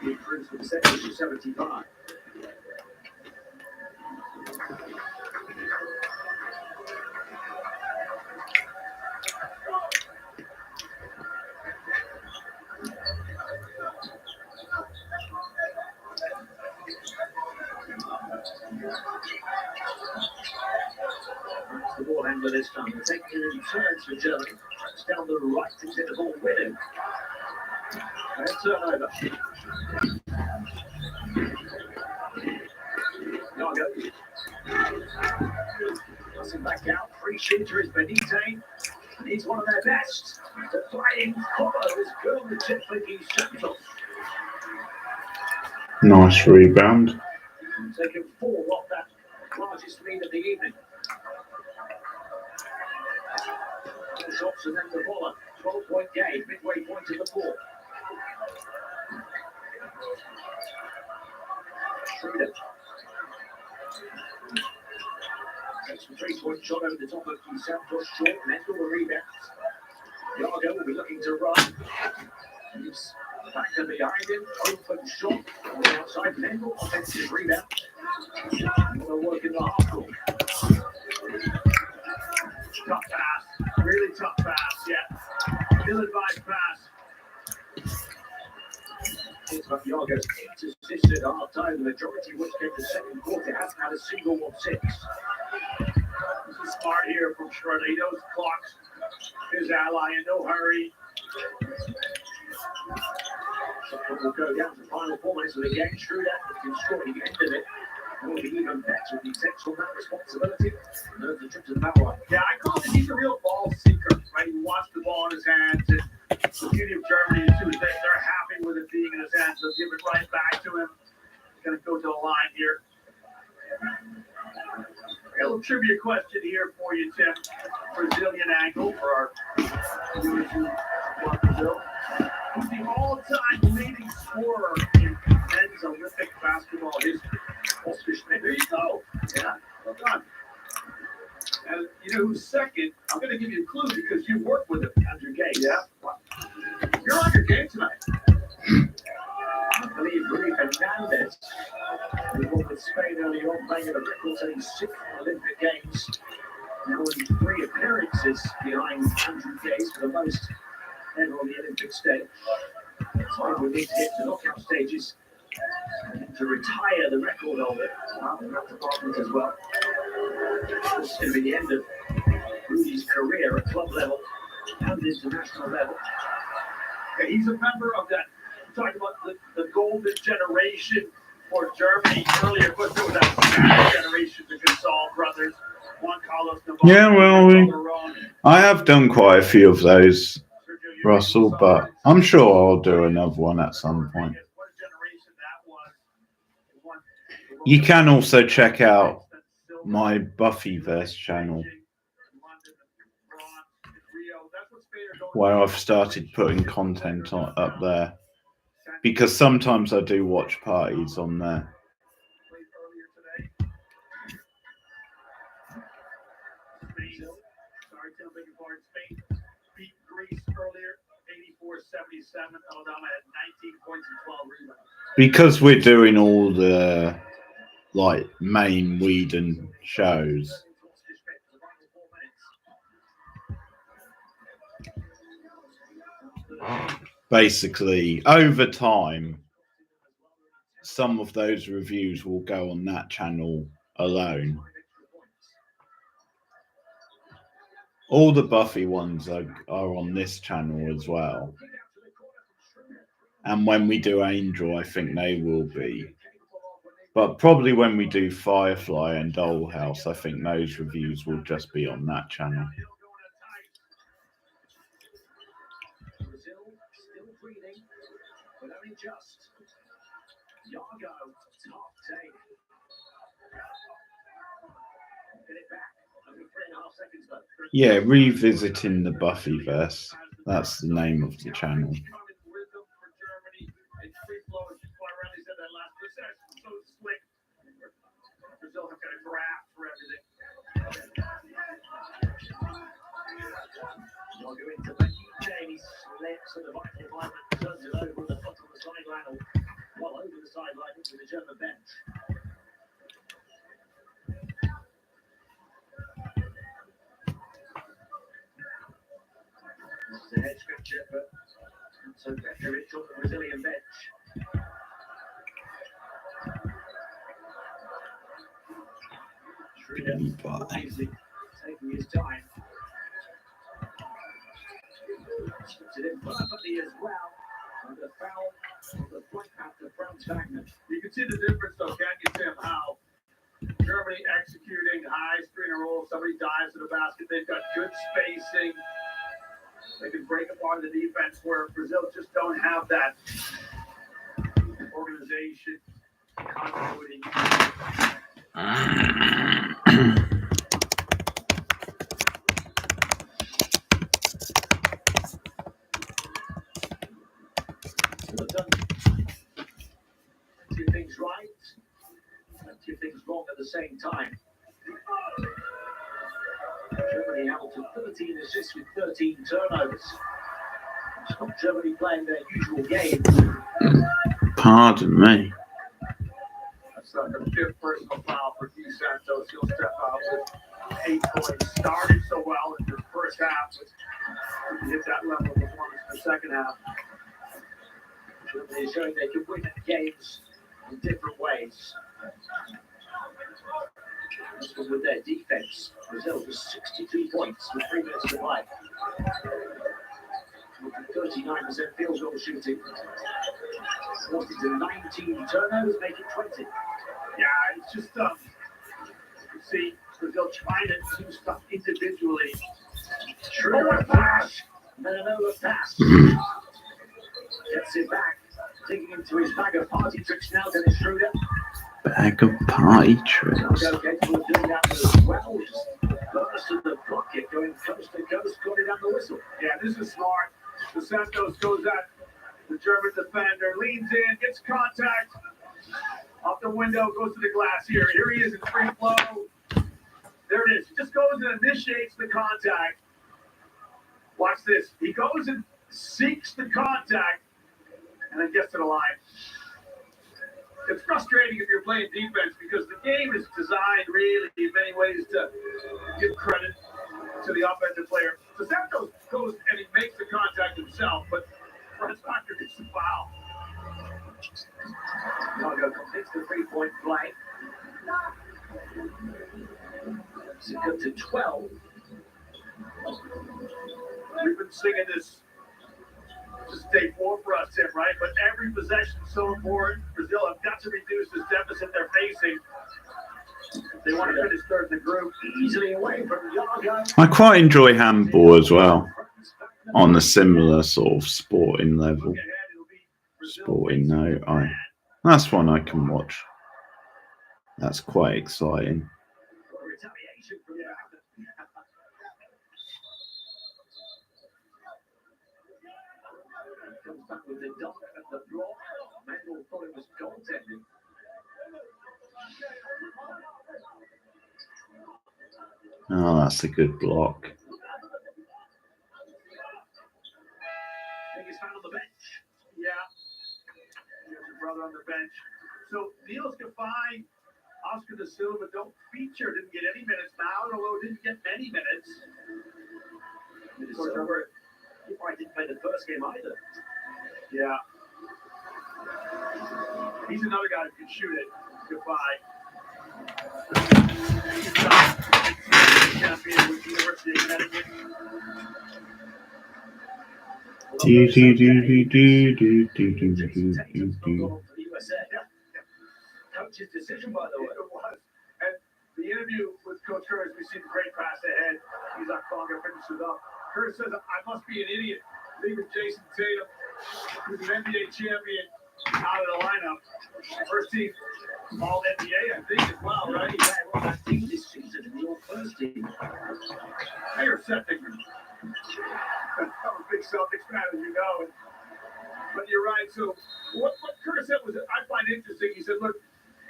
[SPEAKER 3] He improves the percentage to 75. handler this time. They're taking it in turns for Germany. It's down the right to get the ball with him. And turnover. Yago. Passing back out. Free shooter is Benite. And he's one of their best. The flying combo is good with Jetflicky Santos.
[SPEAKER 1] Nice rebound.
[SPEAKER 3] Taking 4 off that largest lead of the evening. 4 shots and then the baller. 12-point game, midway point of the ball. Schroeder. Takes the 3-point shot over the top of Santos. Short, Mendel the rebound. Yago will be looking to run. He's back to behind him. Open shot. On the outside, Mendel. Offensive rebound. Going to work in the half court. Tough pass. Really tough pass, yeah. Ill-advised pass. It's about Yago's assist at half time. The majority of which came the second quarter hasn't had a single 1-6. This is smart here from Schroeder. He knows the clock's his ally in no hurry. So we'll go down to the final 4 minutes of the game. Schroeder can score at the end of it. Will be even better if he takes on that responsibility. And earns the trip to the foul line. Yeah, I call him he's a real ball seeker, right? He wants the ball in his hands. And the beauty of Germany too is they're happy with it being in his hands. They'll give it right back to him. He's going to go to the line here. A little trivia question here for you, Tim. Brazilian angle for our viewers who want Brazil. Who's the all-time leading scorer in men's Olympic basketball history? Oscar Schmidt. There you go. Yeah, well done. And you know who's second? I'm going to give you a clue because you work with him, Andrew Gates. Yeah. You're on your game tonight. I believe Rui Hernandez, who won with Spain earlier on, playing at a record-setting 6th Olympic Games. Now in 3 appearances behind Andrew Gates for the most ever on the Olympic stage. So we need to get to knockout stages to retire the record of it in that department as well. This is going to be the end of Rudy's career at club level and international level. Okay, he's a member of that. Talking about the golden generation for Germany earlier, but there was that generation, the Gasol brothers, Juan Carlos Navarro.
[SPEAKER 1] Yeah, well, I have done quite a few of those, Russell, but I'm sure I'll do another one at some point. You can also check out my Buffyverse channel, where I've started putting content up there, because sometimes I do watch parties on there.
[SPEAKER 2] Spain beat Greece earlier, 84-77. Alabama had 19 points and 12 rebounds.
[SPEAKER 1] Because we're doing all the main Whedon shows, basically over time some of those reviews will go on that channel alone. All the Buffy ones are on this channel as well. And when we do Angel, I think they will be. But probably when we do Firefly and Dollhouse, I think those reviews will just be on that channel.
[SPEAKER 3] Brazil still breathing, but only just. Yago, top take. Get it back. Only 3.5 seconds left.
[SPEAKER 1] Yeah, Revisiting the Buffyverse. That's the name of the channel.
[SPEAKER 2] Brazil have got a graph for everything.
[SPEAKER 3] Yago into Benite. He slips at the vital moment, turns it over on the foot on the sideline, well over the sideline into the German bench. This is a head scratcher, but so Petrovic on the Brazilian bench. Schroeder taking taking his time. Puts it in perfectly as well. And the foul on the flank after Franz Wagner.
[SPEAKER 2] You can see the difference, though, can't you, Tim? How Germany executing high screen and roll. Somebody dives to the basket. They've got good spacing. They can break apart the defense, where Brazil just don't have that organization, continuity.
[SPEAKER 3] Two things right and two things wrong at the same time. Germany held to 13 assists with 13 turnovers. It's not Germany playing their usual game.
[SPEAKER 1] Pardon me.
[SPEAKER 2] That's like a fifth personal foul for Di Santos. He'll step out with 8 points. Started so well in the first half, but he hit that level of performance in the second half.
[SPEAKER 3] Germany is showing they can win games in different ways. This was with their defense. Brazil was 62 points with 3 minutes to play. 39% field goal shooting. Forced into 19 turnovers, make it 20.
[SPEAKER 2] Yeah, it's just you see Brazil trying to do stuff individually.
[SPEAKER 3] Schroeder flash, and then another pass. Gets it back, digging into his bag of party tricks now. Dennis Schroeder.
[SPEAKER 1] Bag of party tricks.
[SPEAKER 3] Now capable of doing that as well. Just burst of the pocket, going coast to coast, got it on the whistle.
[SPEAKER 2] Yeah, this is smart. The Santos goes at the German defender, leans in, gets contact. Off the window, goes to the glass here. Here he is in free flow. There it is. He just goes and initiates the contact. Watch this. He goes and seeks the contact and then gets to the line. It's frustrating if you're playing defense because the game is designed really in many ways to give credit to the offensive player. So Santos goes and he makes the contact himself, but Franz Wagner gets the foul.
[SPEAKER 3] Chicago completes the 3-point play. It's good to 12.
[SPEAKER 2] We've been singing this day 4 for us, Tim, right? But every possession is so important. Brazil have got to reduce this deficit they're facing. They want to finish third in the group.
[SPEAKER 3] Easily away from Yago.
[SPEAKER 1] I quite enjoy handball as well, on a similar sort of sporting level. Sporting note, that's one I can watch. That's quite exciting.
[SPEAKER 3] Retaliation from that. Comes back with the dunk at the block. Mendel thought it was goaltending.
[SPEAKER 1] Oh, that's a good block.
[SPEAKER 3] Biggest fan on the bench.
[SPEAKER 2] Yeah. There's your brother on the bench. So Niels Gafai, Oscar da Silva don't feature, didn't get any minutes now, although didn't get many minutes.
[SPEAKER 3] Of course, remember, he probably didn't play the first game either.
[SPEAKER 2] Yeah. He's another guy who can shoot it. Gafai. Champion with the University of Connecticut.
[SPEAKER 3] Coach's decision, by the way.
[SPEAKER 2] It was. And the interview with Coach Curtis, we see the great pass ahead. He's like, Conga finishes up. Curtis says, I must be an idiot leaving Jason Tatum, who's an NBA champion, out of the lineup. First team all NBA, I think, as well, right?
[SPEAKER 3] Yeah, well, that team this season in the all-first team.
[SPEAKER 2] Hey, you're Celtics. I'm a big Celtics fan, as you know. But you're right. So what Curtis said was, I find interesting. He said, look,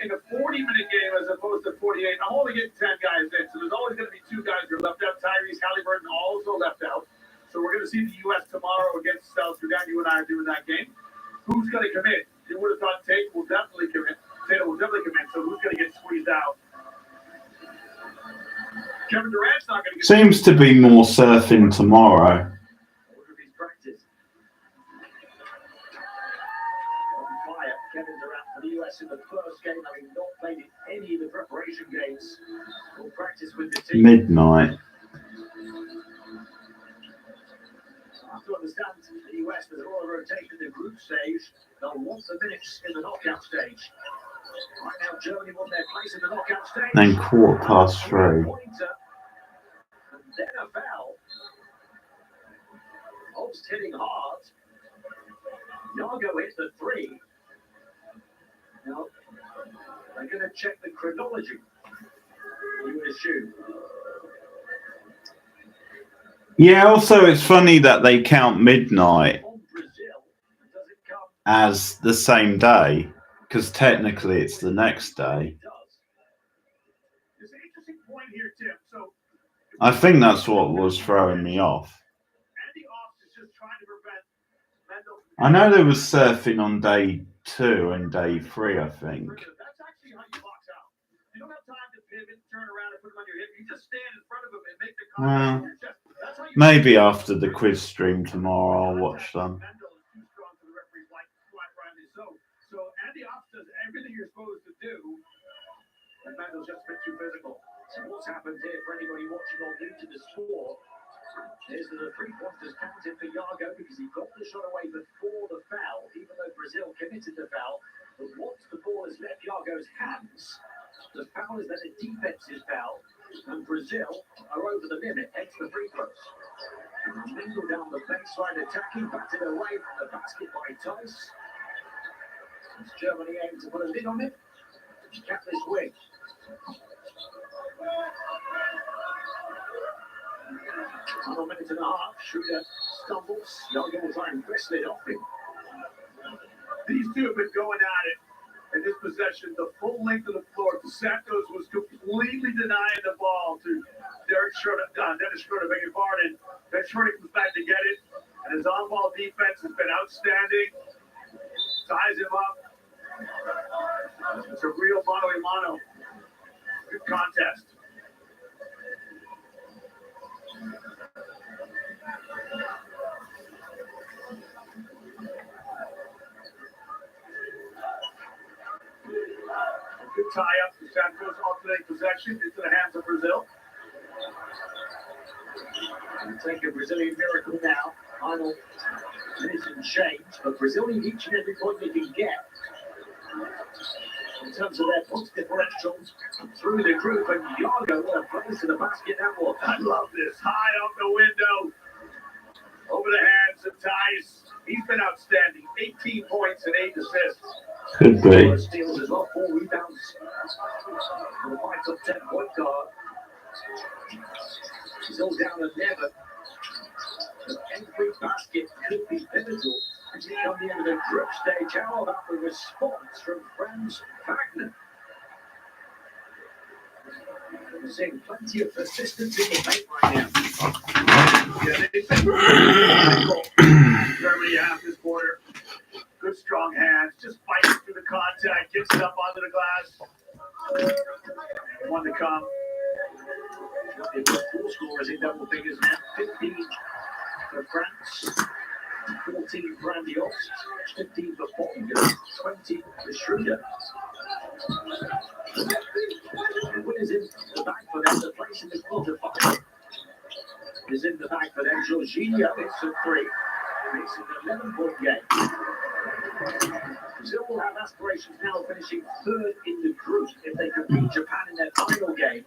[SPEAKER 2] in a 40-minute game as opposed to 48, I'm only getting 10 guys in. So there's always going to be 2 guys who are left out. Tyrese Halliburton also left out. So we're going to see the U.S. tomorrow against South Sudan. You and I are doing that game. Who's going to come in? You would have thought Tatum will definitely come in. Tatum will definitely come in. So who's going to get squeezed out? Kevin Durant's not going to get.
[SPEAKER 1] Seems to be more surfing tomorrow.
[SPEAKER 3] Practice. On fire, Kevin Durant for the US in the first game, having not played in any of the preparation games. Will practice with the team.
[SPEAKER 1] Midnight.
[SPEAKER 3] I have to understand the US, there's a lot of rotation in the group stage. They'll want the minutes in the knockout stage. Right now, Germany won their place in the knockout stage.
[SPEAKER 1] Then 3:15.
[SPEAKER 3] Pointer, and then a foul. Holst hitting hard. Yago hit the three. Now, they're going to check the chronology. You would assume.
[SPEAKER 1] Yeah, also it's funny that they count midnight
[SPEAKER 3] On Brazil, does it come?
[SPEAKER 1] as the same day, because technically it's the next day.
[SPEAKER 3] It does.
[SPEAKER 2] There's an interesting point here, Tim. So
[SPEAKER 1] I think that's what was throwing me off.
[SPEAKER 2] Andy Oft is just trying to prevent Mendel from
[SPEAKER 1] I know there was surfing on day 2 and day 3, I think.
[SPEAKER 2] That's actually how you box out. You don't have time to pivot, turn around, and put him on your hip. You just stand in front of him and make the contact with your chest. That's how you
[SPEAKER 1] Maybe after the quiz stream tomorrow I'll watch them.
[SPEAKER 2] Mendel is too strong for the referees like Riley. So Andy Oft does everything you're supposed to do, and Mendel's just a bit too physical.
[SPEAKER 3] So what's happened here for anybody watching or new to the sport is that the 3 pointers counted for Yago because he got the shot away before the foul, even though Brazil committed the foul. But once the ball has left Yago's hands, the foul is then a defensive foul, and Brazil are over the limit, hence the free throws. Mendel down the baseline attacking, batted away from the basket by Tice. As Germany aims to put a lid on it, cap this wing. Another minute and a half, Schroeder stumbles, Yago will try and wrestle it off him.
[SPEAKER 2] These two have been going at it in this possession the full length of the floor. Santos was completely denying the ball to Dennis Schroeder, beg your pardon. Then Schroeder comes back to get it, and his on-ball defense has been outstanding. Ties him up. It's a real mano-a-mano. Good contest. Good tie-up to Santos, alternating possession into the hands of Brazil.
[SPEAKER 3] And take a Brazilian miracle now. Final minute and change, but Brazil need each and every point they can get in terms of their points differentials through the group. And Yago, what a place to the basket that was.
[SPEAKER 2] I love this. High up the window. Over the hands of Tice. He's been outstanding. 18 points and 8 assists.
[SPEAKER 1] Could be.
[SPEAKER 3] 4 steals as well, 4 rebounds. For the 5 top 10 point guard. Brazil down 11. But every basket could be pivotal as we come to the end of the group stage. How about the response from Franz Wagner? We're seeing plenty of persistence in the paint right now.
[SPEAKER 2] Yeah, they've been physical. Germany half this quarter. Good strong hands. Just fighting through the contact. Gets it up onto the glass. One to come.
[SPEAKER 3] They've got 4 scorers in double figures now. 15 for France, 14 for Andy Ost, 15 for Bollinger, 20 for Schroeder. The win is in the bag for them. The place in the quarterfinal is in the bag for them. Jorginho hits a 3. Makes it an 11-point game. Brazil will have aspirations now of finishing 3rd in the group if they can beat Japan in their final game.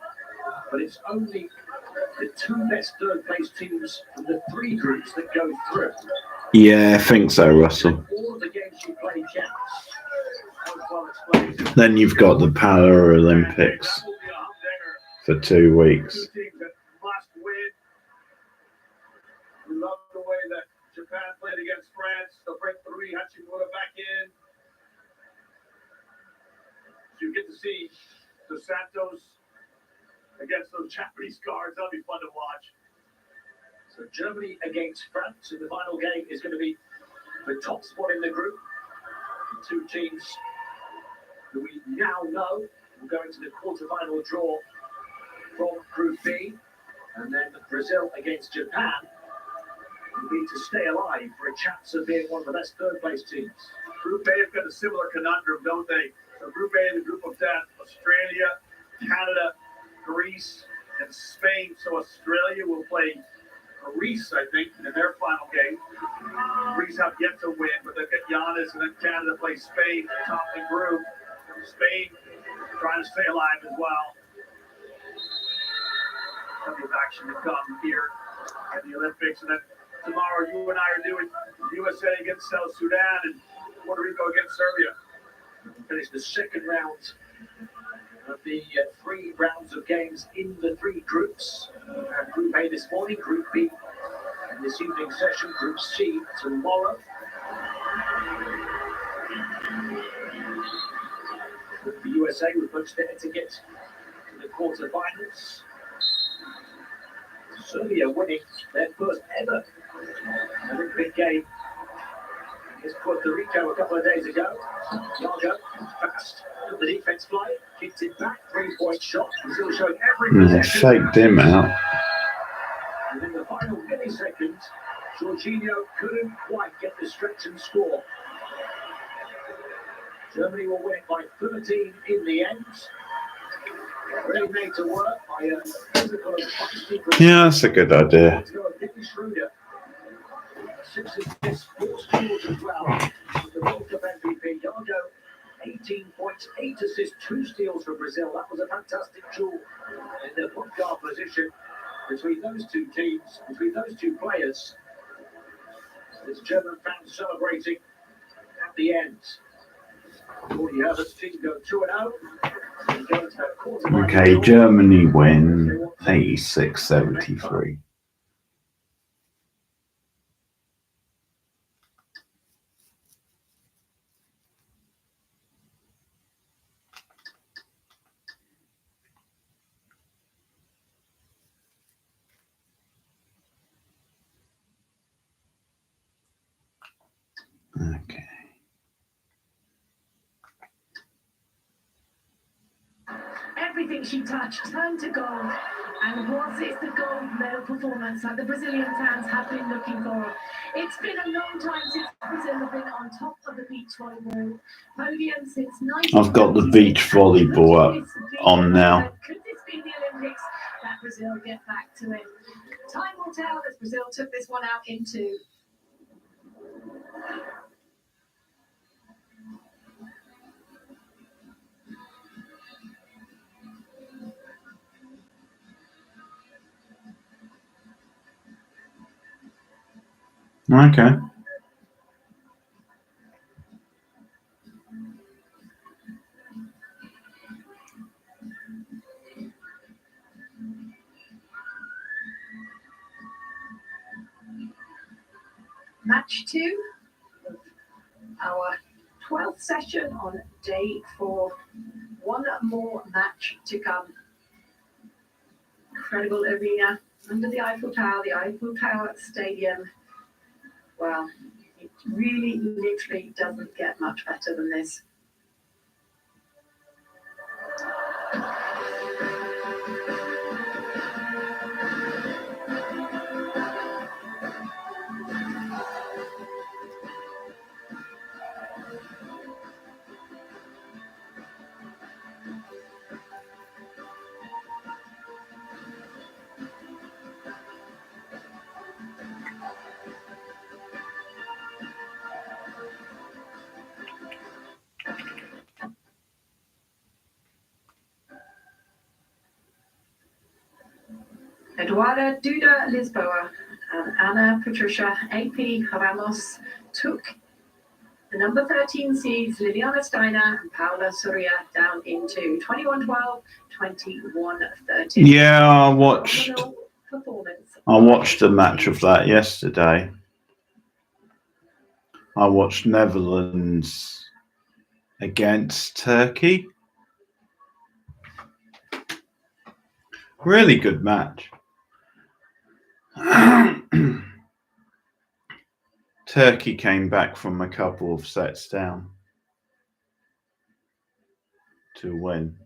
[SPEAKER 3] But it's only the 2 best 3rd place teams from the 3 groups that go through.
[SPEAKER 1] Yeah, I think so, Russell.
[SPEAKER 3] All of the games you play counts. Well explained.
[SPEAKER 1] Then you've got the Paralympics for 2 weeks.
[SPEAKER 2] 2 teams that must win. We love the way that Japan played against France. They'll bring 3 Hachimura back in. So you get to see the Santos against those Japanese guards. That'll be fun to watch.
[SPEAKER 3] So Germany against France in the final game is going to be the top spot in the group. The 2 teams that we now know will go into the quarterfinal draw from Group B. And then Brazil against Japan will be to stay alive for a chance of being one of the best 3rd place teams.
[SPEAKER 2] Group A have got a similar conundrum, don't they? So Group A, the group of death, Australia, Canada, Greece, and Spain. So Australia will play Greece, I think, in their final game. Greece have yet to win, but they've got Giannis, and then Canada plays Spain, top of the group. Spain trying to stay alive as well. Plenty of action to come here at the Olympics. And then tomorrow, you and I are doing USA against South Sudan and Puerto Rico against Serbia.
[SPEAKER 3] Finish the second round of the 3 rounds of games in the 3 groups. Group A this morning, Group B in this evening session, Group C tomorrow. The USA with much better to get to the quarterfinals. Serbia winning their first ever Olympic game against Puerto Rico a couple of days ago. Yago, fast, took the defense fly, kicked it back, 3-point shot. Brazil showing every possession.
[SPEAKER 1] Faked him out.
[SPEAKER 3] And in the final millisecond, Jorginho couldn't quite get the stretch and score. Germany will win it by 13 in the end. Really made to work by a physical and feisty Brazil.
[SPEAKER 1] Yeah, that's a good idea.
[SPEAKER 3] Let's go with Dennis Schroeder. 6 assists, 4 steals as well. The World Cup MVP, Yago, 18 points, 8 assists, 2 steals for Brazil. That was a fantastic duel in the point guard position between those two teams, between those two players. This German fan celebrating at the end. Already heard us team go 2-0.
[SPEAKER 1] Okay, Germany win 86-73. Okay.
[SPEAKER 4] Everything she touched turned to gold. And was it the gold medal performance that the Brazilian fans have been looking for? It's been a long time since Brazil have been on top of the beach volleyball podium since 1996.
[SPEAKER 1] I've got the beach volleyball up on now.
[SPEAKER 4] Could this be the Olympics that Brazil get back to it? Time will tell as Brazil took this one out in 2.
[SPEAKER 1] Okay.
[SPEAKER 4] Match 2 of our 12th session on day 4. One more match to come. Incredible arena under the Eiffel Tower Stadium. Well, it really literally doesn't get much better than this. Eduarda Duda Lisboa and Ana Patricia AP Ramos took the number 13 seeds Liliana Steiner and Paula Soria down into 21-12, 21-13.
[SPEAKER 1] Yeah, I watched a match of that yesterday. I watched Netherlands against Turkey. Really good match. Turkey came back from a couple of sets down to win.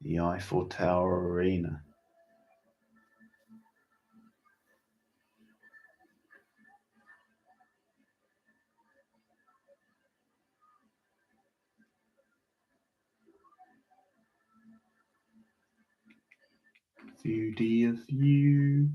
[SPEAKER 1] The Eiffel Tower Arena. Studious you.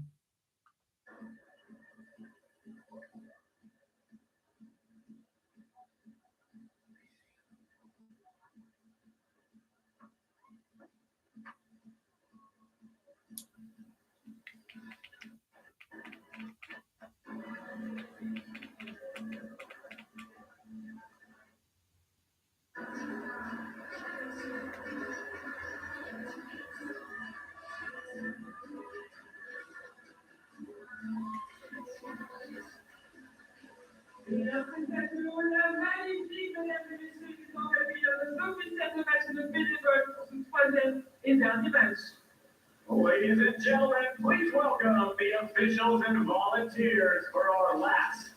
[SPEAKER 2] Ladies and gentlemen, please welcome the officials and volunteers for our last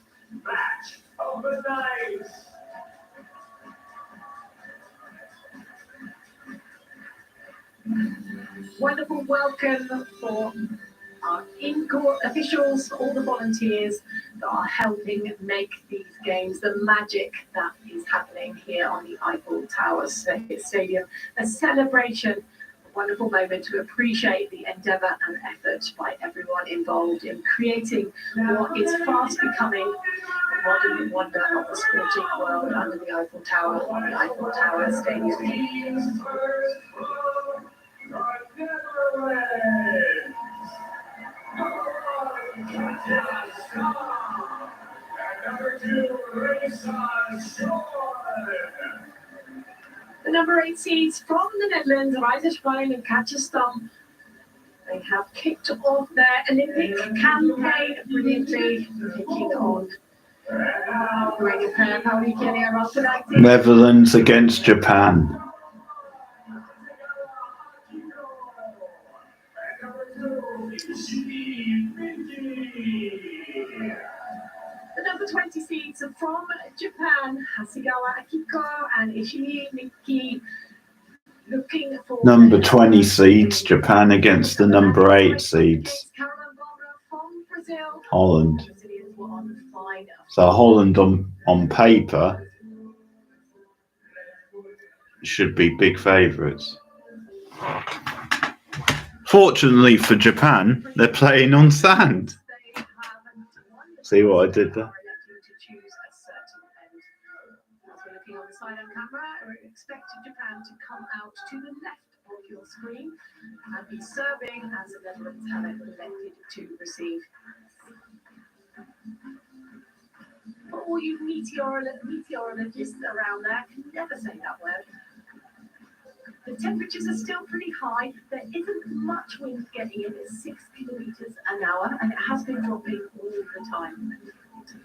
[SPEAKER 2] match of the night.
[SPEAKER 4] Wonderful welcome for our in-court officials, for all the volunteers that are helping make these games, the magic that is happening here on the Eiffel Tower Stadium. A celebration, a wonderful moment to appreciate the endeavour and effort by everyone involved in creating what is fast becoming a modern wonder of the sporting world under the Eiffel Tower on the Eiffel Tower Stadium. The number 8 seeds from the Netherlands, Rijzerswijn and Kazachstan. They have kicked off their Olympic campaign brilliantly, taking on
[SPEAKER 1] Netherlands against Japan.
[SPEAKER 4] The number 20 seeds from Japan, Hasegawa Akiko and Ishii Miki, looking for
[SPEAKER 1] Number 20 seeds, Japan against the number 8 seeds,
[SPEAKER 4] from Brazil.
[SPEAKER 1] Holland. So Holland on paper should be big favourites. Fortunately for Japan, they're playing on sand. See what I did there?
[SPEAKER 4] Looking on the side on camera, we're expecting Japan to come out to the left of your screen and be serving as the Netherlands have elected to receive. For all you meteorologists around there, can never say that word. The temperatures are still pretty high. There isn't much wind getting in. It's 6 kilometers an hour, and it has been dropping all the time.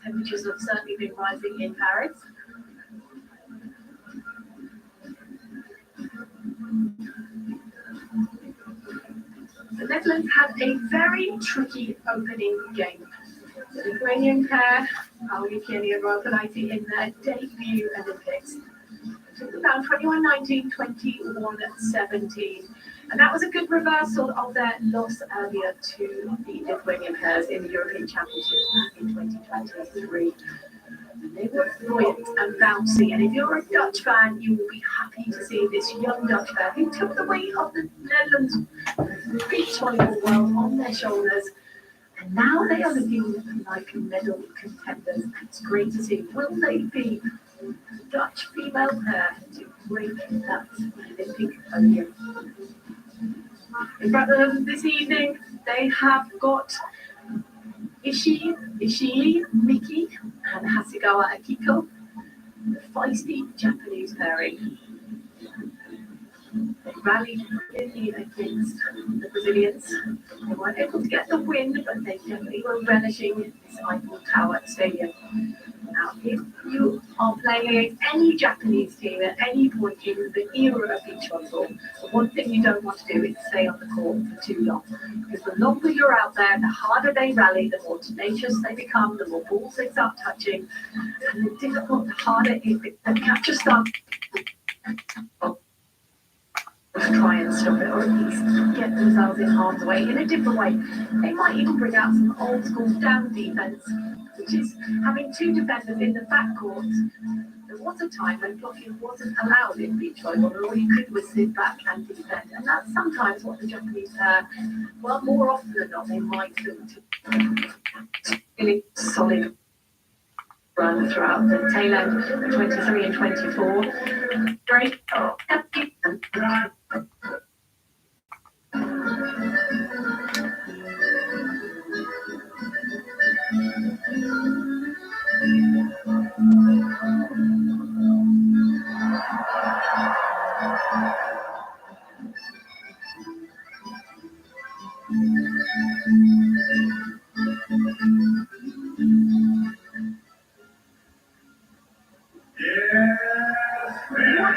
[SPEAKER 4] Temperatures have certainly been rising in Paris. The Netherlands had a very tricky opening game. The Lithuanian pair, Pauli and Raukalainen, in their debut Olympics. Took them down 21-19, 21-17. And that was a good reversal of their loss earlier to the Lithuanian pairs in the European Championships back in 2023. They were buoyant and bouncy, and if you're a Dutch fan, you will be happy to see this young Dutch pair who took the weight of the Netherlands beach volleyball world on their shoulders. And now they are looking like medal contenders. It's great to see. Will they be the Dutch female pair to break that Olympic podium? In front of them this evening, they have got Ishii Miki and Hasegawa Akiko, the feisty Japanese pairing. They rallied brilliantly against the Brazilians. They weren't able to get the win, but they definitely were relishing this Eiffel Tower Stadium. Now, if you are playing against any Japanese team at any point in the era of beach volleyball, the one thing you don't want to do is stay on the court for too long. Because the longer you're out there, the harder they rally, the more tenacious they become, the more balls they start touching, and the harder it is to catch a stun. try and stop it, or at least get themselves in harm's way in a different way. They might even bring out some old school down defense, which is having two defenders in the backcourt. There was a time when blocking wasn't allowed in beach volleyball, and all you could was sit back and defend. And that's sometimes what the Japanese well, more often than not, they might do. Really solid run throughout the tail end of 23 and 24. Great. What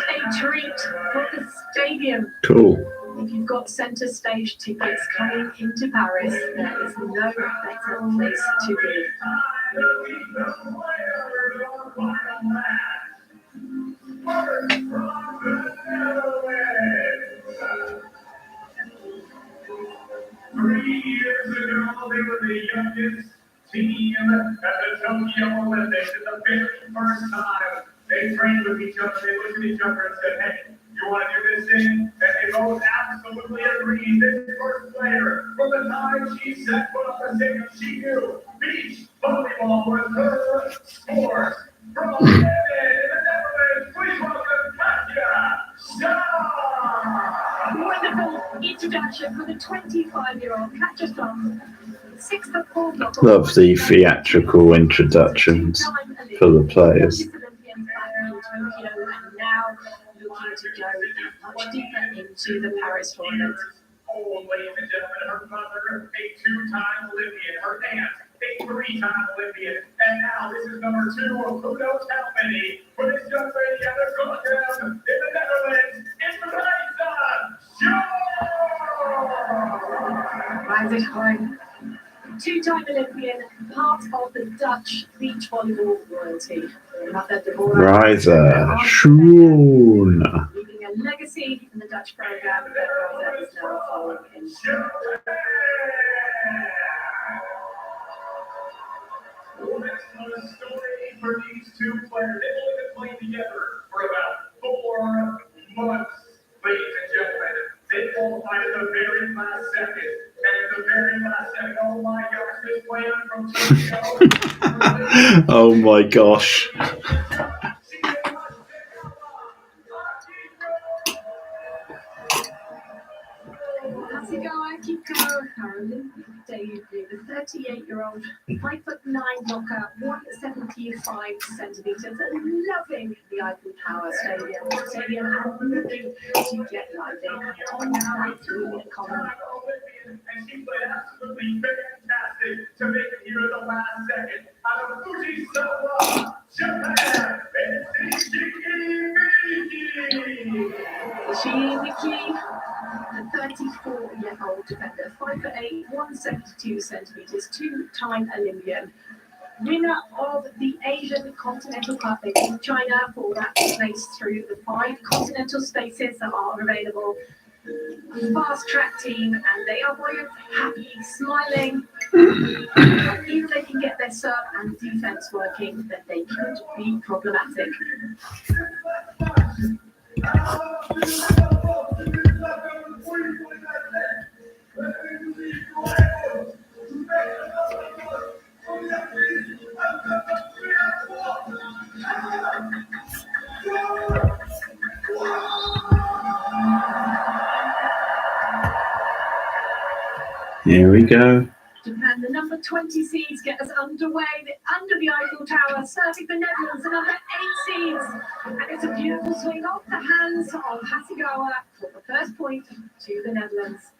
[SPEAKER 4] a treat for the stadium.
[SPEAKER 1] Cool.
[SPEAKER 4] If you've got centre stage tickets coming into Paris, there is no better place to be.
[SPEAKER 2] Years ago, they were the youngest team at the Tokyo Olympics. And the very first time they trained with each other, they looked at each other and said, hey, you want to do this thing? And they both absolutely agreed. This first player, from the time she set foot on the stadium, she knew beach volleyball was her sport. From London, in the Netherlands, please welcome Katja Star.
[SPEAKER 4] Wonderful introduction for the 25-year-old Katja Star. 6'4"
[SPEAKER 1] Love the theatrical introductions for the players.
[SPEAKER 4] And now looking to go much deeper into the Paris tournament.
[SPEAKER 2] Oh, ladies and gentlemen, her mother, a two-time Olympian, her aunt, a three-time Olympian, and now this is number 2 of who knows how many for this young lady at the Rotterdam in the Netherlands. It's
[SPEAKER 4] Rising home. Two-time Olympian, part of the Dutch beach volleyball royalty.
[SPEAKER 1] Riser Schoon.
[SPEAKER 4] Leaving a legacy in the Dutch program that Riser is now following in.
[SPEAKER 2] Well, that's not a story for these two players. They've only been playing together for about 4 months, ladies and gentlemen. They qualified at the very last second. And at the very last second, oh my gosh, this player from Tokyo.
[SPEAKER 1] Oh my gosh.
[SPEAKER 4] Hasegawa Kiko, her Olympic debut, the 38-year-old, 5'9" blocker, 175 centimeters, loving the Eiffel Tower Stadium and looking to get lively on her way through the common.
[SPEAKER 2] And she played absolutely fantastic to make it here at the last second. Out of Fujisawa, Japan, it's
[SPEAKER 4] Shimiki, the 34-year-old defender, 5'8", 172 centimeters, two-time Olympian. Winner of the Asian Continental Cup. They beat China for that place through the 5 continental spaces that are available. Fast track team, and they are both happy, smiling. And even they can get their serve and defense working, then they could be problematic.
[SPEAKER 1] Here we go.
[SPEAKER 4] Japan, the number 20 seeds get us underway under the Eiffel Tower, serving the Netherlands, another 8 seeds. And it's a beautiful swing off the hands of Hasegawa for the first point to the Netherlands.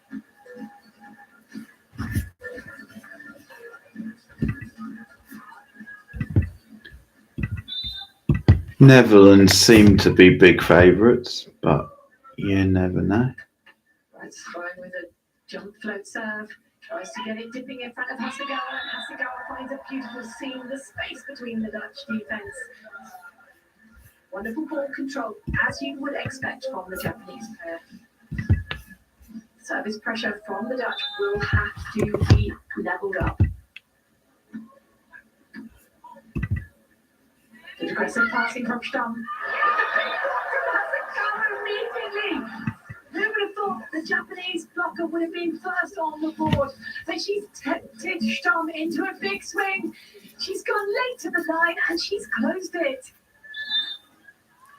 [SPEAKER 1] Netherlands seem to be big favourites, but you never know.
[SPEAKER 4] Right, throwing with a jump float serve. Tries to get it dipping in front of Hasegawa, and Hasegawa finds a beautiful seam, the space between the Dutch defense. Wonderful ball control, as you would expect from the Japanese pair. Service pressure from the Dutch will have to be leveled up. Good aggressive passing from Stamm. Immediately. Who would have thought the Japanese blocker would have been first on the board? But she's tempted Stamm into a big swing. She's gone late to the line and she's closed it.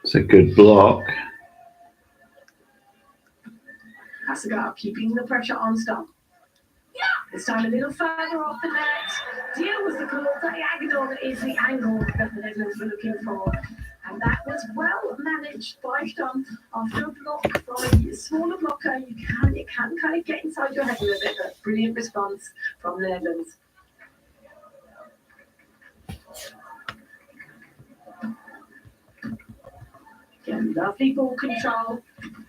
[SPEAKER 1] It's a good block.
[SPEAKER 4] Hasegawa keeping the pressure on Stamm. This time a little further off the net. Deal was the call. Diagonal is the angle that the Netherlands were looking for. And that was well managed by Stamm. After a block from a smaller blocker, it can kind of get inside your head a little bit, but brilliant response from the Netherlands. Again, lovely ball control.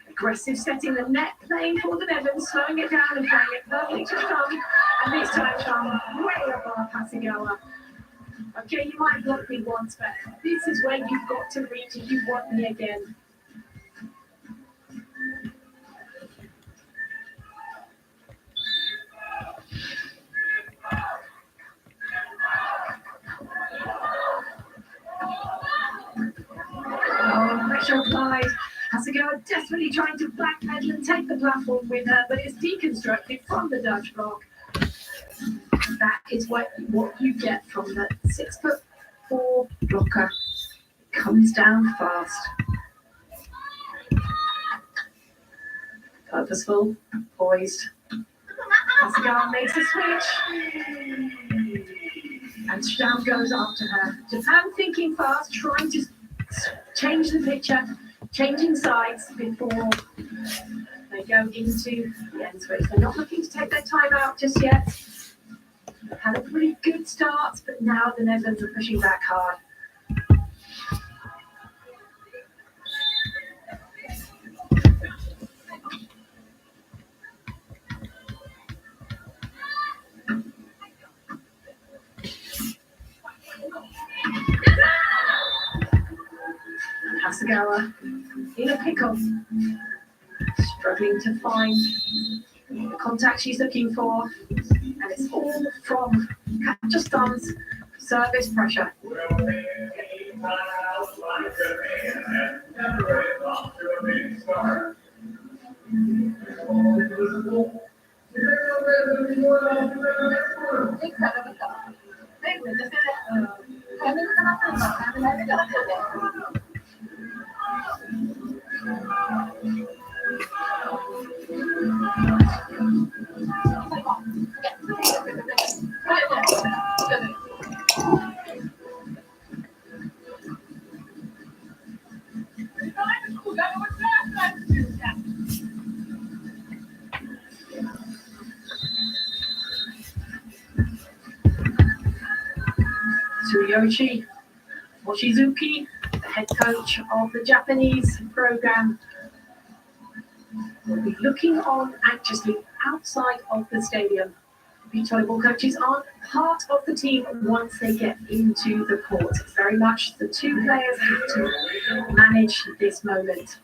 [SPEAKER 4] Aggressive setting the net, playing for the Netherlands, slowing it down and playing it perfectly to Stamm. And this time Stamm way above Hasegawa. Okay, you might block me once, but this is where you've got to reach if you want me again. Oh, pressure applied. Hasegawa desperately trying to backpedal and take the platform with her, but it's deconstructed from the Dutch block. That is what you get from the 6'4" blocker. Comes down fast. Purposeful, poised. Hasegawa makes a switch. And Stamm goes after her. Japan thinking fast, trying to change the picture, changing sides before they go into the end switch. They're not looking to take their time out just yet. They've had a pretty good start, but now the Netherlands are pushing back hard. Hasegawa in a pickle, struggling to find the contact she's looking for, and it's all from Kazakhstan's service pressure. Tsuyoshi Mochizuki, the head coach of the Japanese program, will be looking on anxiously outside of the stadium. Beach volleyball coaches aren't part of the team once they get into the court. It's very much the two players have to manage this moment.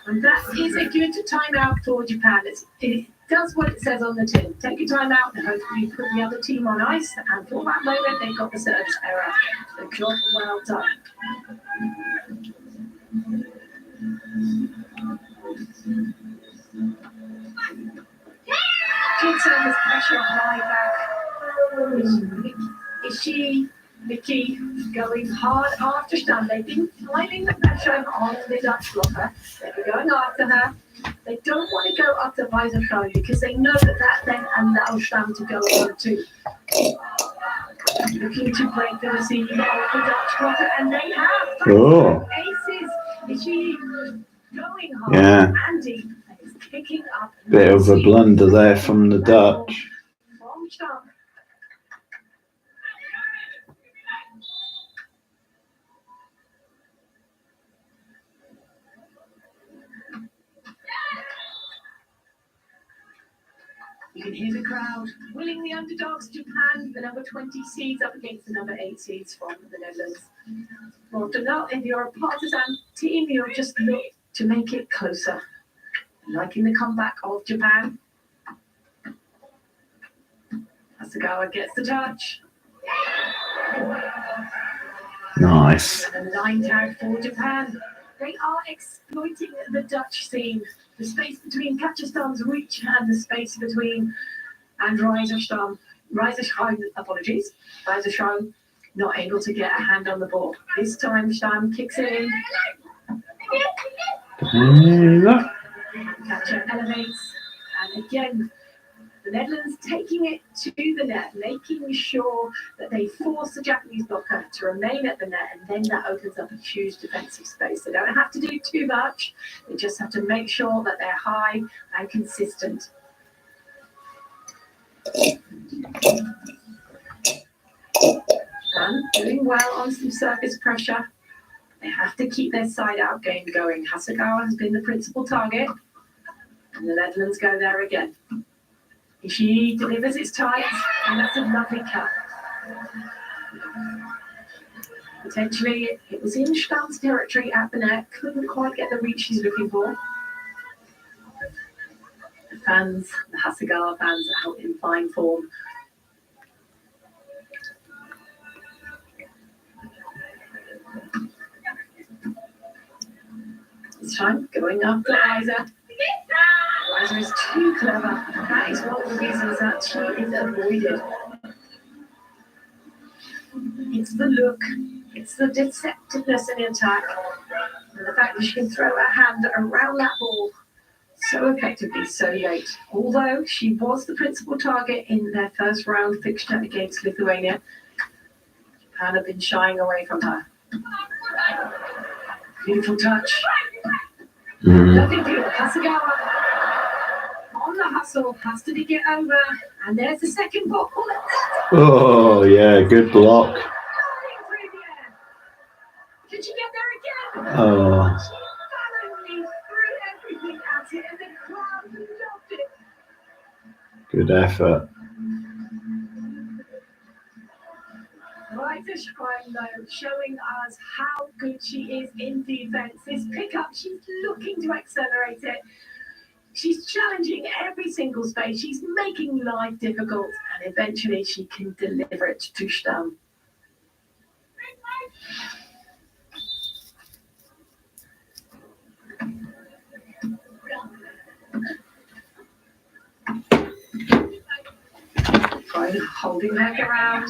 [SPEAKER 4] And that is a good timeout for Japan. It does what it says on the tin. Take a timeout and hopefully put the other team on ice. And for that moment, they've got the service error. The job well done. Good service pressure high back. Mickey going hard after Stamm. They've been filing the pressure on the Dutch blocker. They're going after her. They don't want to go up the visor phone because they know that then allows Stamm to go on too. Looking to break the receiver of the Dutch blocker, and they have aces. Is she going hard?
[SPEAKER 1] Yeah.
[SPEAKER 4] Andy is kicking up.
[SPEAKER 1] Bit of a blunder there from the Dutch.
[SPEAKER 4] From Stamm. You can hear the crowd willing the underdogs, Japan, the number 20 seeds up against the number 8 seeds from the Netherlands. Well, to know if you're a partisan team, you'll just look to make it closer. Liking the comeback of Japan. Hasegawa gets the touch.
[SPEAKER 1] Nice.
[SPEAKER 4] And a line tag for Japan. They are exploiting the Dutch scene. The space between Kazakhstan's reach and the space between Reiserschrein, apologies. Reiserschrein not able to get a hand on the ball. This time Stamm kicks it in. Catcher elevates. And again, the Netherlands taking it to the net, making sure that they force the Japanese blocker to remain at the net, and then that opens up a huge defensive space. They don't have to do too much. They just have to make sure that they're high and consistent. And doing well on some surface pressure. They have to keep their side-out game going. Hasegawa has been the principal target, and the Netherlands go there again. Ishii delivers its tight, and that's a lovely cut. Potentially, it was in Stamm's territory at the net, couldn't quite get the reach he's looking for. The fans, the Hasegawa fans, are out in fine form. This time, going after Reiser. Reiser is too clever. That is one of the reasons that she is avoided. It's the look, it's the deceptiveness in the attack, and the fact that she can throw her hand around that ball so effectively, so late. Although she was the principal target in their first round fixture against Lithuania, Japan have been shying away from her. Beautiful touch. Lovely deal. Hasegawa on the hustle, has to dig it over, and there's the second ball.
[SPEAKER 1] Oh, yeah, good block.
[SPEAKER 4] Did she get there again?
[SPEAKER 1] Oh.
[SPEAKER 4] She valiantly threw everything at it, and the crowd loved it.
[SPEAKER 1] Good effort.
[SPEAKER 4] Reiserschrein, though, showing us how good she is in defense. This pickup, she's looking to accelerate it. She's challenging every single space. She's making life difficult, and eventually she can deliver it to Stamm. Trying holding her ground.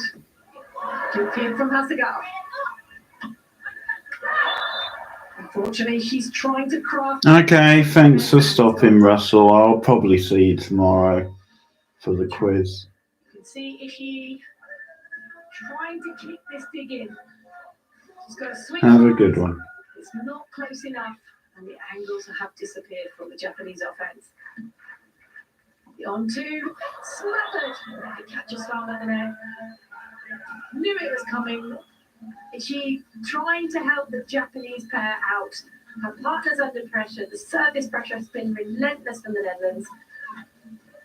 [SPEAKER 4] Good kick from Hasegawa. Unfortunately, she's trying to craft.
[SPEAKER 1] Okay, thanks for stopping, Russell. I'll probably see you tomorrow for the quiz.
[SPEAKER 4] You can see Ishii trying to kick this dig in. She's got a swing.
[SPEAKER 1] Have a good one.
[SPEAKER 4] It's not close enough, and the angles have disappeared from the Japanese offense. The on-two, smothered. The catcher's found at the net. Knew it was coming. Ishii trying to help the Japanese pair out. Her partner's under pressure. The service pressure has been relentless from the Netherlands.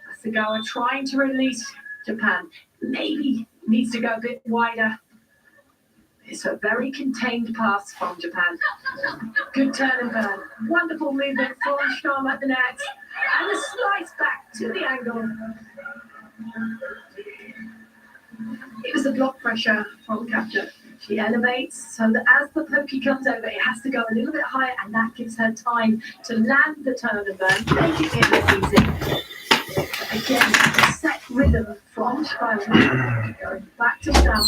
[SPEAKER 4] Hasegawa trying to release Japan. Maybe needs to go a bit wider. It's a very contained pass from Japan. Good turn and burn. Wonderful movement from Stamm at the net. And a slice back to the angle. It was the block pressure from capture. She elevates so that as the pokey comes over, it has to go a little bit higher, and that gives her time to land the turn and burn, making it look easy. Again, a set rhythm from Stamm, going back to Stamm.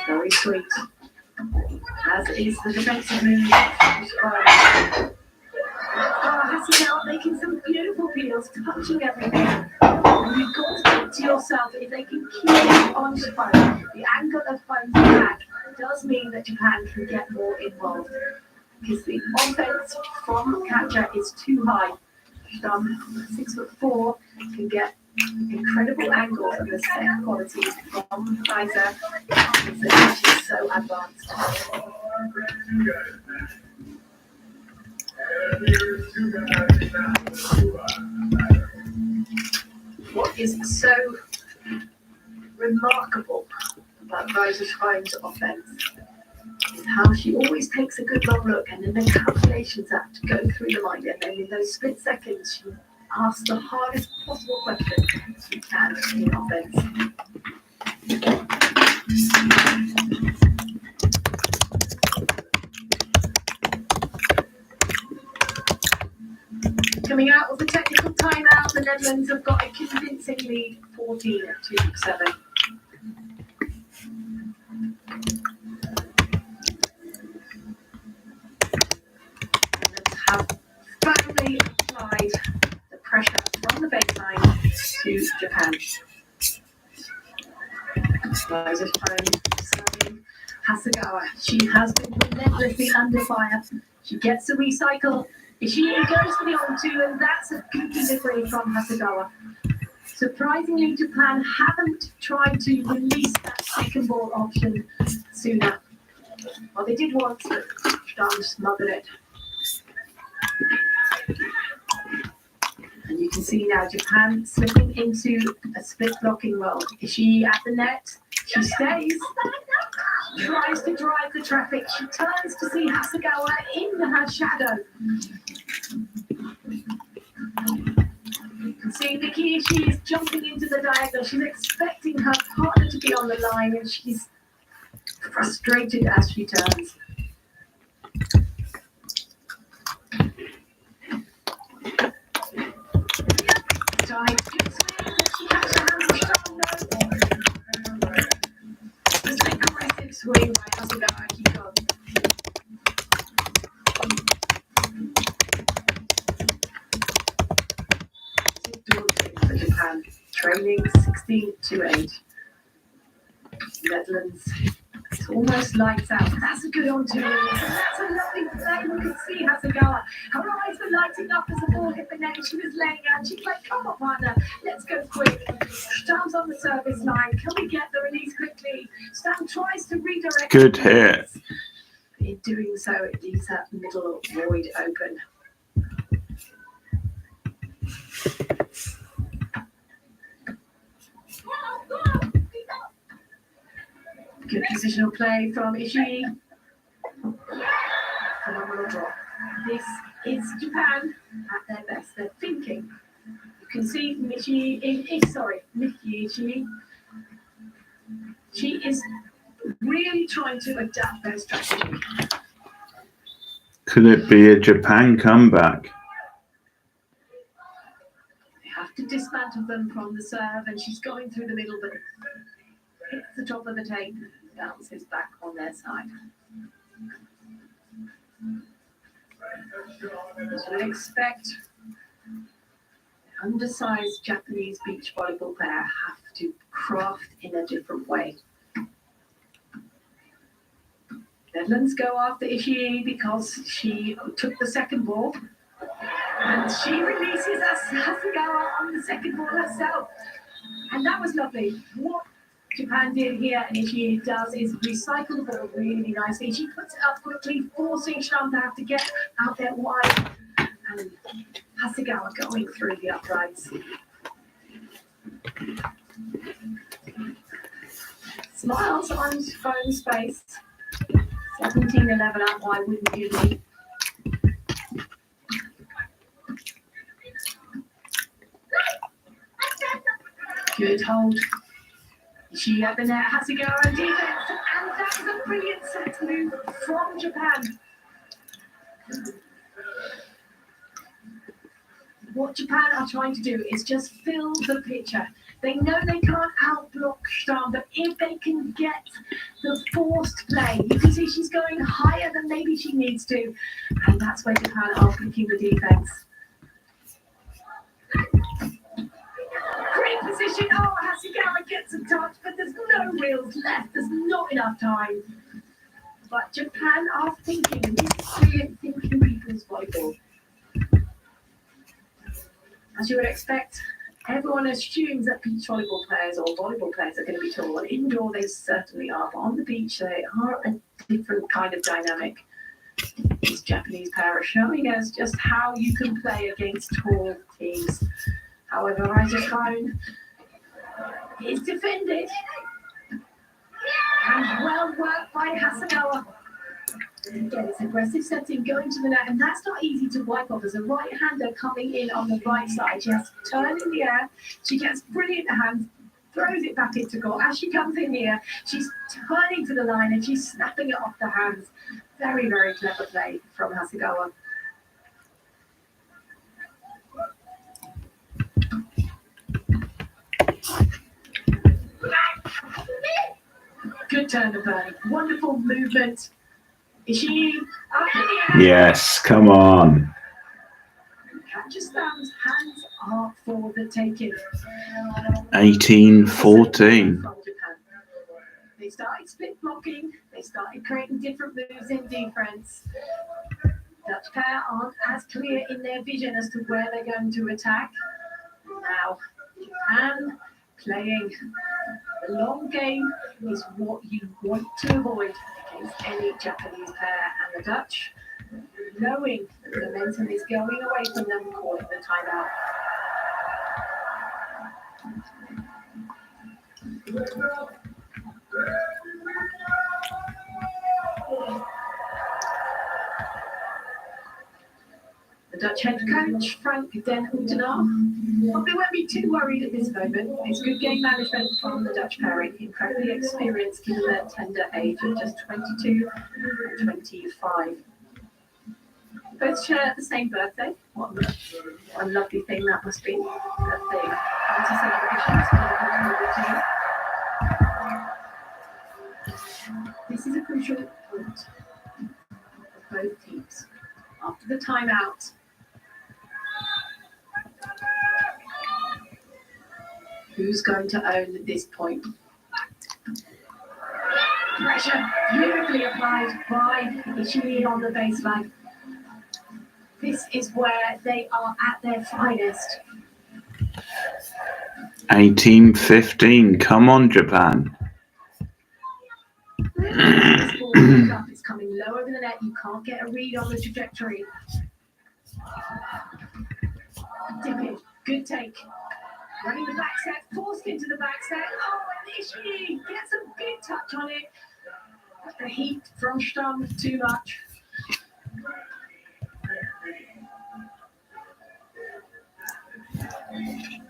[SPEAKER 4] Very sweet. As is the defensive move from Stamm. Hasegawa making some beautiful peels, touching everything. And you've got to think to yourself, if they can keep it on Japan, the angle of Japan's attack does mean that Japan can get more involved. Because the offense from catcher is too high. Stamm, 6'4", can get incredible angles, and the set quality from Reiser is so advanced. What is so remarkable about Reiserschrein's offense How she always takes a good long look and then the calculations have to go through the mind, and then in those split seconds she asks the hardest possible question she can in offense. Coming out of the technical timeout, the Netherlands have got a convincing lead, 14-7. Have firmly applied the pressure from the baseline to Japan. Serving Hasegawa. She has been relentlessly under fire. She gets a recycle. She goes for the on-2, and that's a good delivery from Hasegawa. Surprisingly, Japan haven't tried to release that second ball option sooner. Well, they did once, but Stamm smothered it. And you can see now Japan slipping into a split blocking role. Is she at the net? She stays. Tries to drive the traffic. She turns to see Hasegawa in her shadow. You can see Miki, she is jumping into the diagonal. She's expecting her partner to be on the line, and she's frustrated as she turns. Good swing. She catches her hands It's an aggressive swing by Hasegawa Akiko. For Japan, trailing 16-8. Netherlands, it's almost lights out. That's a good on-2. That's a lovely play. You can see Hasegawa. Her eyes were lighting up as the ball hit the net. She was laying out. She's like, come on, partner, let's go quick. Stamm's on the service line. Can we get the release quickly? Stamm tries to redirect.
[SPEAKER 1] Good hit.
[SPEAKER 4] In doing so, it leaves that middle void open. Good positional play from Ishii. Phenomenal drop. This is Japan at their best. They're thinking. You can see Miki Ishii. She is really trying to adapt their strategy.
[SPEAKER 1] Could it be a Japan comeback?
[SPEAKER 4] They have to dismantle them from the serve, and she's going through the middle, but hits the top of the tape, bounces back on their side. As you would expect, an undersized Japanese beach volleyball player have to craft in a different way. Netherlands go after Ishii because she took the second ball, and she releases Hasegawa on the second ball herself. And that was lovely. What Japan did here, and Ishii does, is recycle the ball really nicely. She puts it up quickly, forcing Stamm to have to get out there wide, and Hasegawa going through the uprights. Smiles on Phone's face. 17-11 up, why wouldn't you be? Good hold. She at the net, Hasegawa defense, and that is a brilliant set move from Japan. What Japan are trying to do is just fill the picture. They know they can't outblock Stamm, but if they can get the forced play, you can see she's going higher than maybe she needs to, and that's where Japan are picking the defense. Great position. Oh, Hasegawa gets a touch, but there's no reels left. There's not enough time. But Japan are thinking, and this is brilliant thinking people's volleyball. As you would expect, everyone assumes that beach volleyball players or volleyball players are going to be tall. And indoor, they certainly are. But on the beach, they are a different kind of dynamic. This Japanese pair are showing us just how you can play against tall teams. However, Raijakaun is defended. And well worked by Hasegawa. Again, it's aggressive setting, going to the net, and that's not easy to wipe off. As a right-hander coming in on the right side, she has to turn in the air. She gets brilliant hands, throws it back into goal. As she comes in here, she's turning to the line and she's snapping it off the hands. Very, very clever play from Hasegawa. Good turn of Bernie. Wonderful movement. Ishii up in the air.
[SPEAKER 1] Yes, come on.
[SPEAKER 4] Kazakhstan's hands are for the taking.
[SPEAKER 1] 18-14.
[SPEAKER 4] They started split blocking. They started creating different moves in defense. Dutch pair aren't as clear in their vision as to where they're going to attack. Now, Japan playing the long game is what you want to avoid against any Japanese pair, and the Dutch, knowing that the momentum is going away from them, calling the timeout. The Dutch head coach, Frank den Houtenaar, probably won't be too worried at this moment. It's good game management from the Dutch pairing, incredibly experienced given their tender age of just 22 and 25. Both share the same birthday. What a lovely thing that must be. Birthday party celebrations. This is a crucial point for both teams. After the timeout, who's going to own this point? Pressure beautifully applied by Ishii on the baseline. This is where they are at their finest.
[SPEAKER 1] 18-15. Come on, Japan.
[SPEAKER 4] This ball comes up, it's coming low over the net. You can't get a read on the trajectory. Dipping, good take. Running the back set, forced into the back set. Oh, and Ishii gets a big touch on it. But the heat from Stamm too much.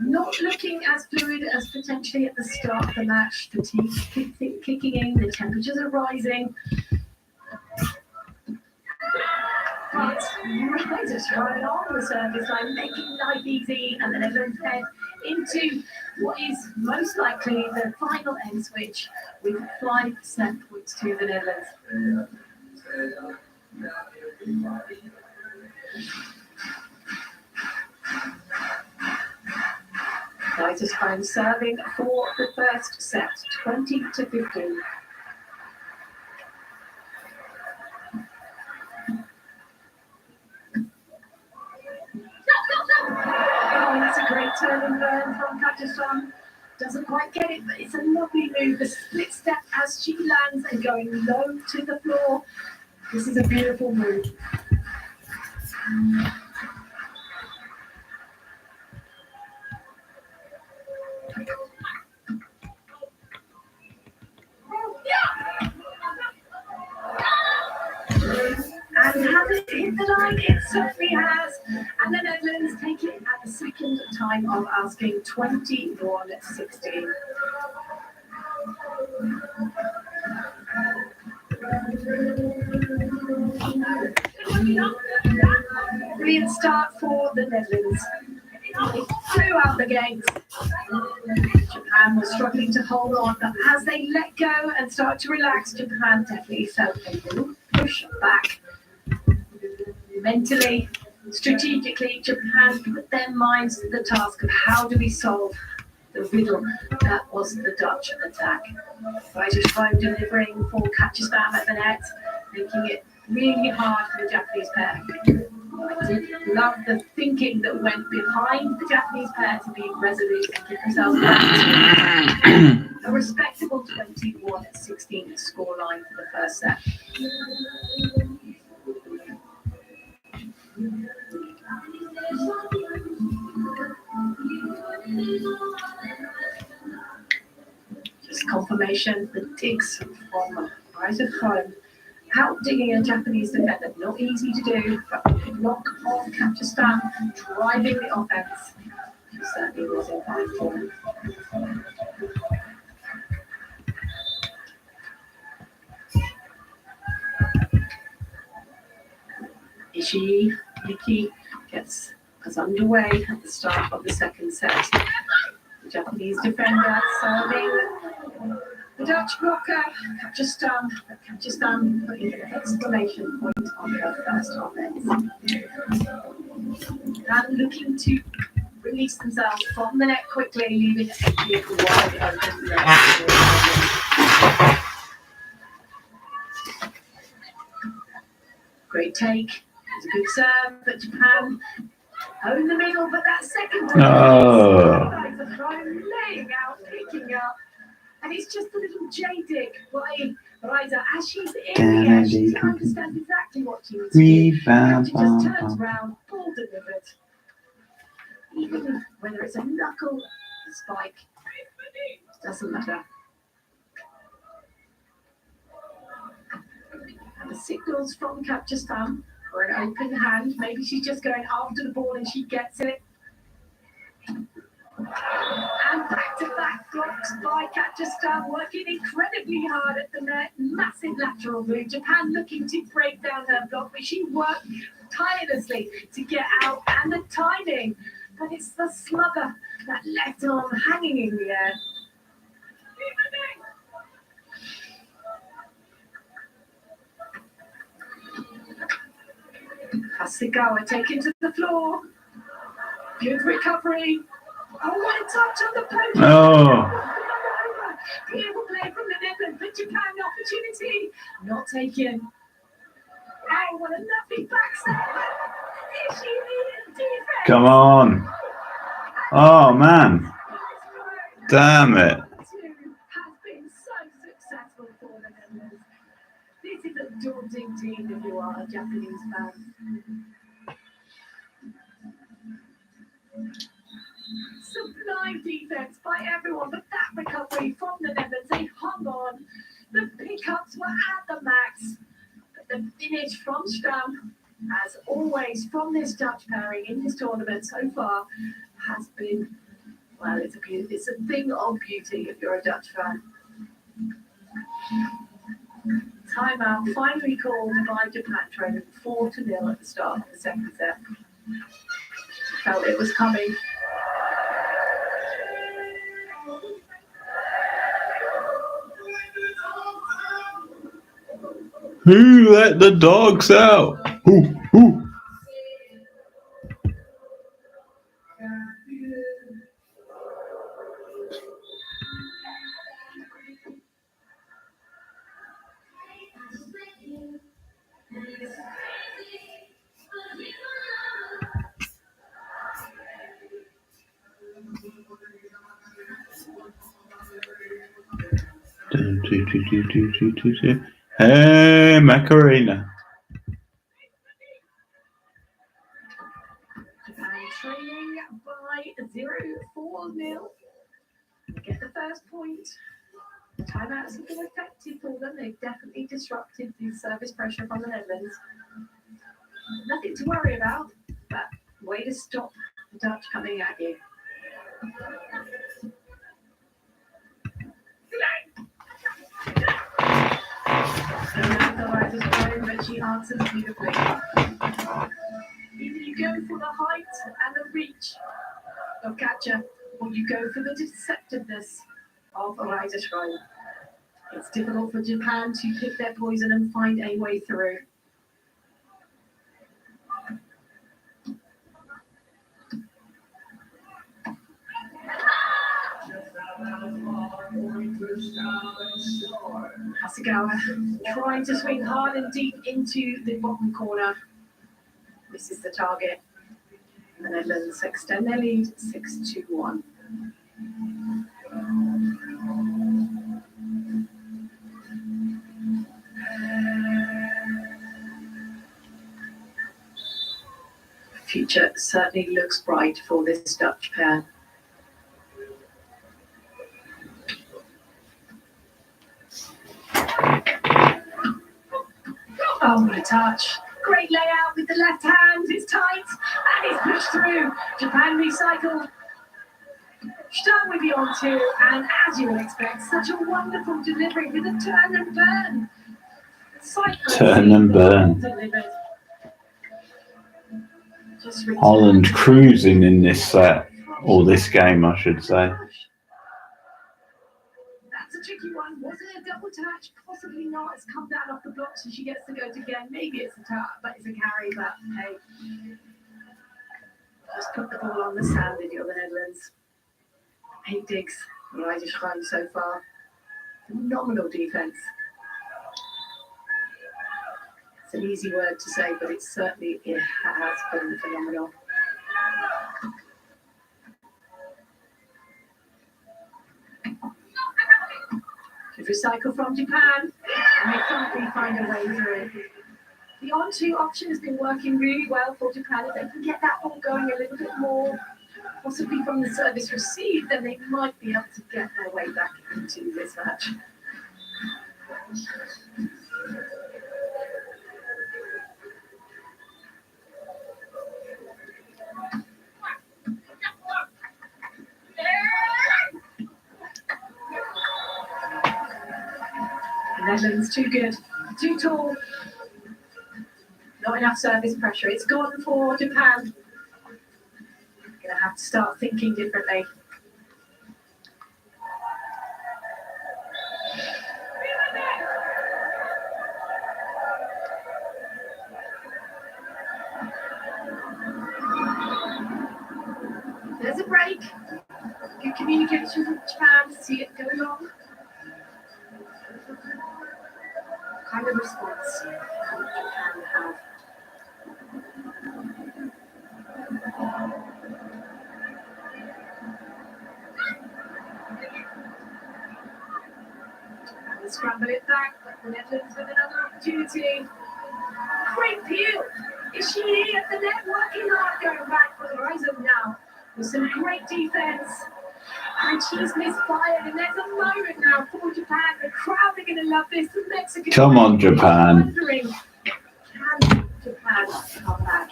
[SPEAKER 4] Not looking as fluid as potentially at the start of the match. Fatigue kicking in, the temperatures are rising. But Ryder's trying on the service line, making life easy, and then everyone's head into what is most likely the final end switch with 5 set points to the Netherlands. Ryder's time serving for the first set, 20-15. Oh, that's a great turn and burn from Kazakhstan. Doesn't quite get it, but it's a lovely move. The split step as she lands and going low to the floor. This is a beautiful move. And has it hit the line? It certainly has. And the Netherlands take it at the second time of asking, 21-16. Brilliant start for the Netherlands. They flew out the gates. Japan was struggling to hold on, but as they let go and start to relax, Japan definitely felt a little push back. Mentally, strategically, Japan put their minds to the task of how do we solve the riddle that was the Dutch attack. Ryder's time delivering for Kazakhstan at the net, making it really hard for the Japanese pair. I did love the thinking that went behind the Japanese pair to be resolute and get themselves back to a respectable 21-16 scoreline for the first set. Just confirmation, the digs from Ryder's home out digging a Japanese defender. Not easy to do, but block on Kyrgyzstan, driving the offense. He certainly was in fine form. Ishii Miki gets us underway at the start of the second set. The Japanese defender serving the Dutch blocker, Kyrgyzstan putting an exclamation point on her first offense. And looking to release themselves from the net quickly, leaving it wide open. Great take. It's a good serve, but Japan own the middle, but that second time laying out, picking up, and it's just a little jaded by Riza as she's in here. She understands exactly what she needs to do. And she just turns around, ball delivered. Even whether it's a knuckle, a spike, it doesn't matter. And the signals from Kyrgyzstan for an open hand. Maybe she's just going after the ball and she gets it. And back-to-back blocks by Kyrgyzstan, working incredibly hard at the net. Massive lateral move. Japan looking to break down her block, but she worked tirelessly to get out. And the timing, but it's the slugger, that left arm hanging in the air. Hasegawa taken to the floor. Good recovery. Oh, what a touch on the post.
[SPEAKER 1] Oh.
[SPEAKER 4] Beautiful play from the Netherlands, but Japan opportunity not taken. Oh, what a lovely backstab. Is she needed defense?
[SPEAKER 1] Come on. Oh, man. Damn it.
[SPEAKER 4] Has been so successful for the Netherlands. This is a daunting team if you are a Japanese fan. Sublime defense by everyone, but that recovery from the Netherlands, they hung on. The pickups were at the max, but the finish from Stam, as always from this Dutch pairing in this tournament so far, has been, well, it's a thing of beauty if you're a Dutch fan. Timeout finally called by Japan, trailing 4-0 at the start of the second set. Felt it was coming.
[SPEAKER 1] Who let the dogs out? Who? Hey, Macarena.
[SPEAKER 4] Japan trailing by 0-4-0. Get the first point. Timeouts have been effective for them. They've definitely disrupted the service pressure from the Netherlands. Nothing to worry about, but way to stop the Dutch coming at you. But she answers beautifully. Either you go for the height and the reach of Katja, or you go for the deceptiveness of Riza Schrein. It's difficult for Japan to pick their poison and find a way through. Hasegawa trying to swing hard and deep into the bottom corner. This is the target. The Netherlands extend their lead 6-1. Future certainly looks bright for this Dutch pair. Oh, what a touch. Great layout with the left hand. It's tight and it's pushed through. Japan recycled. Start with the on-2, and as you would expect, such a wonderful delivery with a turn and burn.
[SPEAKER 1] Turn and burn.
[SPEAKER 4] Delivered.
[SPEAKER 1] Holland cruising in this set, or this game, I should say.
[SPEAKER 4] That's a tricky one. Was it a double touch? Possibly not. It's come down off the block, so she gets to go again. Maybe it's a touch, but it's a carry. But hey, just put the ball on the sand if you're the Netherlands. 8 digs. Right, is Schrein so far. Phenomenal defense. It's an easy word to say, but it has been phenomenal. Good recycle from Japan, and they finally find a way through. The on-2 option has been working really well for Japan. If they can get that ball going a little bit more, possibly from the service received, then they might be able to get their way back into this match. Netherlands too good, too tall, not enough service pressure. It's gone for Japan. Gonna have to start thinking differently. There's a break. Good communication from Japan to see it go long. Kind of response Japan have. And scramble it back, but the Netherlands with another opportunity. Great peel. Is she at the net working hard going back for the Horizon now? With some great defense. And she's misfired, and there's a moment now for Japan. The crowd are going to love this. The Mexican.
[SPEAKER 1] Come on, Japan.
[SPEAKER 4] Wondering, can Japan come back?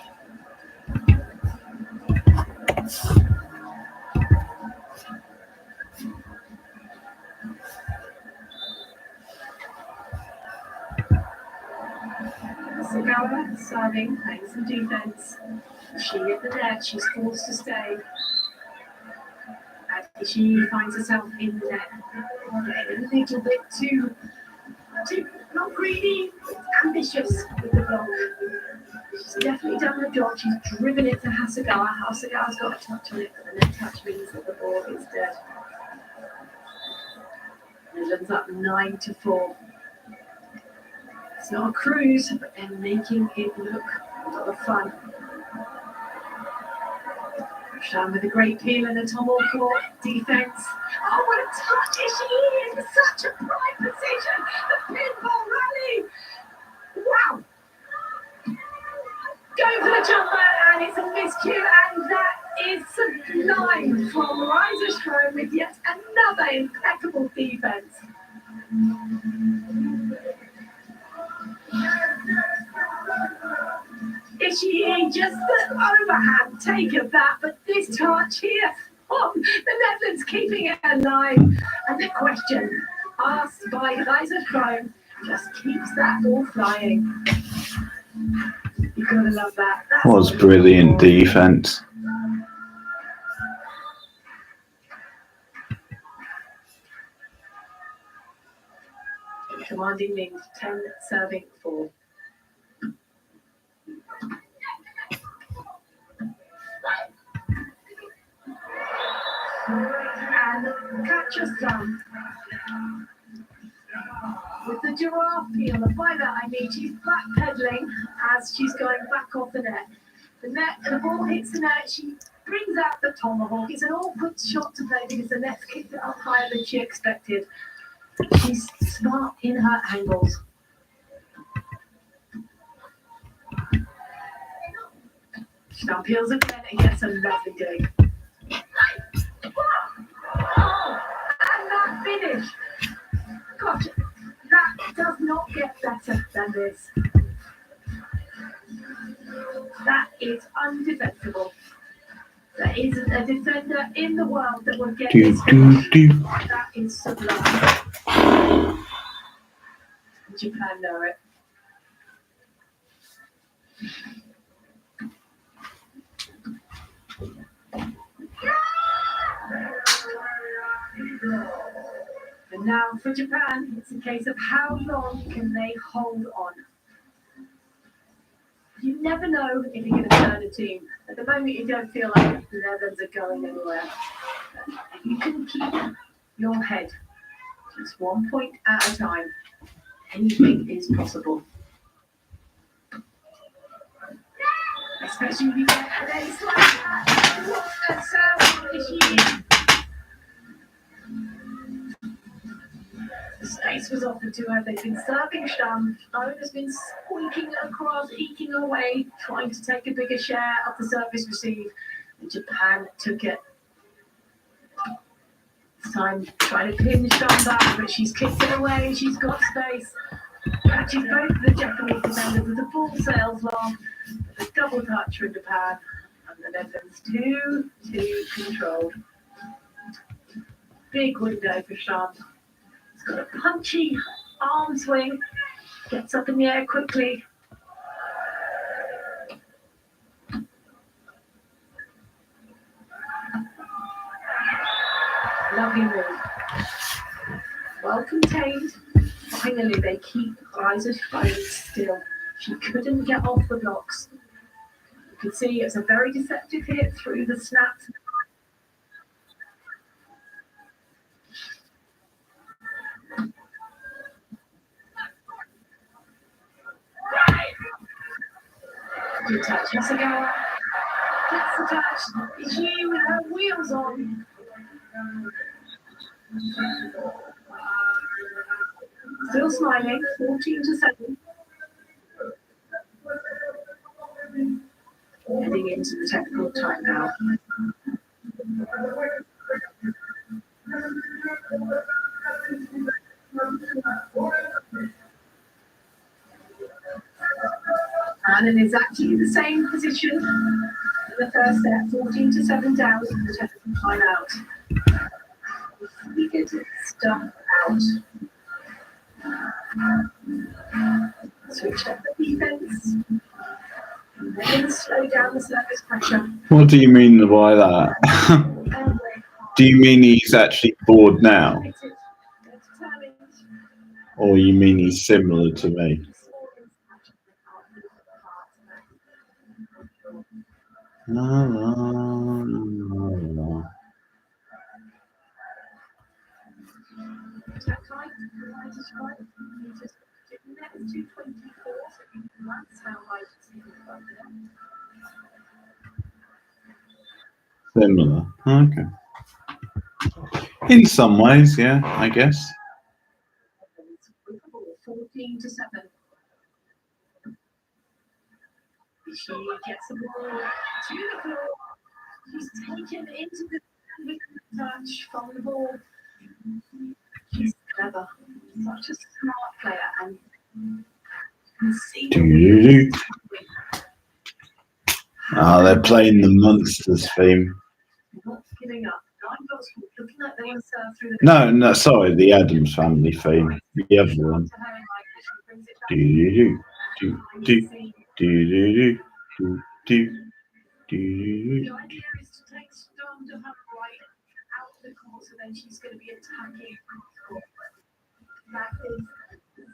[SPEAKER 4] Sagawa serving, playing some defense. She at the net, she's forced to stay. And she finds herself in the net. Getting a little bit too not greedy, ambitious with the block. She's definitely done the job. She's driven it to Hasegawa. Hasegawa's got a touch on it, but the net touch means that the ball is dead. Netherlands up 9-4. It's not a cruise, but they're making it look a lot of fun. Down with a great peel and a tumble court defense. Oh, what a touch! She is in such a prime position. The pinball rally. Wow! Going for the jumper, and it's a miscue, and that is sublime from Reiserstrom with yet another impeccable defense. Ishii just the overhand take of that, but this touch here from the Netherlands keeping it alive. And the question asked by Reiserstrom just keeps that ball flying. You've got to love that. That
[SPEAKER 1] was brilliant defense.
[SPEAKER 4] Commanding Ming, 10 serving 4. And catch your son. With the giraffe peel, the fiver, she's backpedaling as she's going back off the net. The ball hits the net, she brings out the tomahawk. It's an awkward shot to play because the net's kicked it up higher than she expected. She's smart in her angles. Stump peels again and gets a lovely dig. Oh, and that finish. Gosh, that does not get better than this. That is undefensible. There isn't a defender in the world that would get this finish. That is sublime. Japan know it. And now for Japan, it's a case of how long can they hold on. You never know if you're going to turn a team. At the moment, you don't feel like the Netherlands are going anywhere. If you can keep your head just 1 point at a time, anything is possible. Especially if you get an ace like that. What a serve is she? The space was offered to her. They've been serving Stamm. Owen has been squeaking across, eking away, trying to take a bigger share of the service received. And Japan took it. This time trying to pin Stamm back, but she's kicked it away. She's got space. Catches both of the Japanese defenders as the ball sails long. A double touch from Japan. And the Netherlands 2-2 controlled. Big window for Stamm. Got a punchy arm swing, gets up in the air quickly. Lovely move. Well contained. Finally, they keep eyes of still. She couldn't get off the blocks. You can see it's a very deceptive hit through the snaps. Good touch, Hasegawa. Gets the touch. It's you with her wheels on. Still smiling, 14-7. Heading into the technical timeout. And in exactly the same position in the first set, 14-7 down in the technical timeout. Figured stuff out. Switched up the defense. And then slow down the surface pressure.
[SPEAKER 1] What do you mean by that? Do you mean he's actually bored now? Or you mean he's similar to me? La, la, la, la. Similar. Okay. In some ways, yeah, I guess.
[SPEAKER 4] 14-7. She gets the ball to the floor. She's taken into the touch from the ball. She's clever. Such a smart player, and you can see.
[SPEAKER 1] They're playing the Monsters theme.
[SPEAKER 4] Not giving up. Looking like they want to serve through the.
[SPEAKER 1] No, sorry, the Addams Family theme. The other one. Do do do do do do do do.
[SPEAKER 4] The idea is to take Storm to her right out the court, so then she's going to be attacking.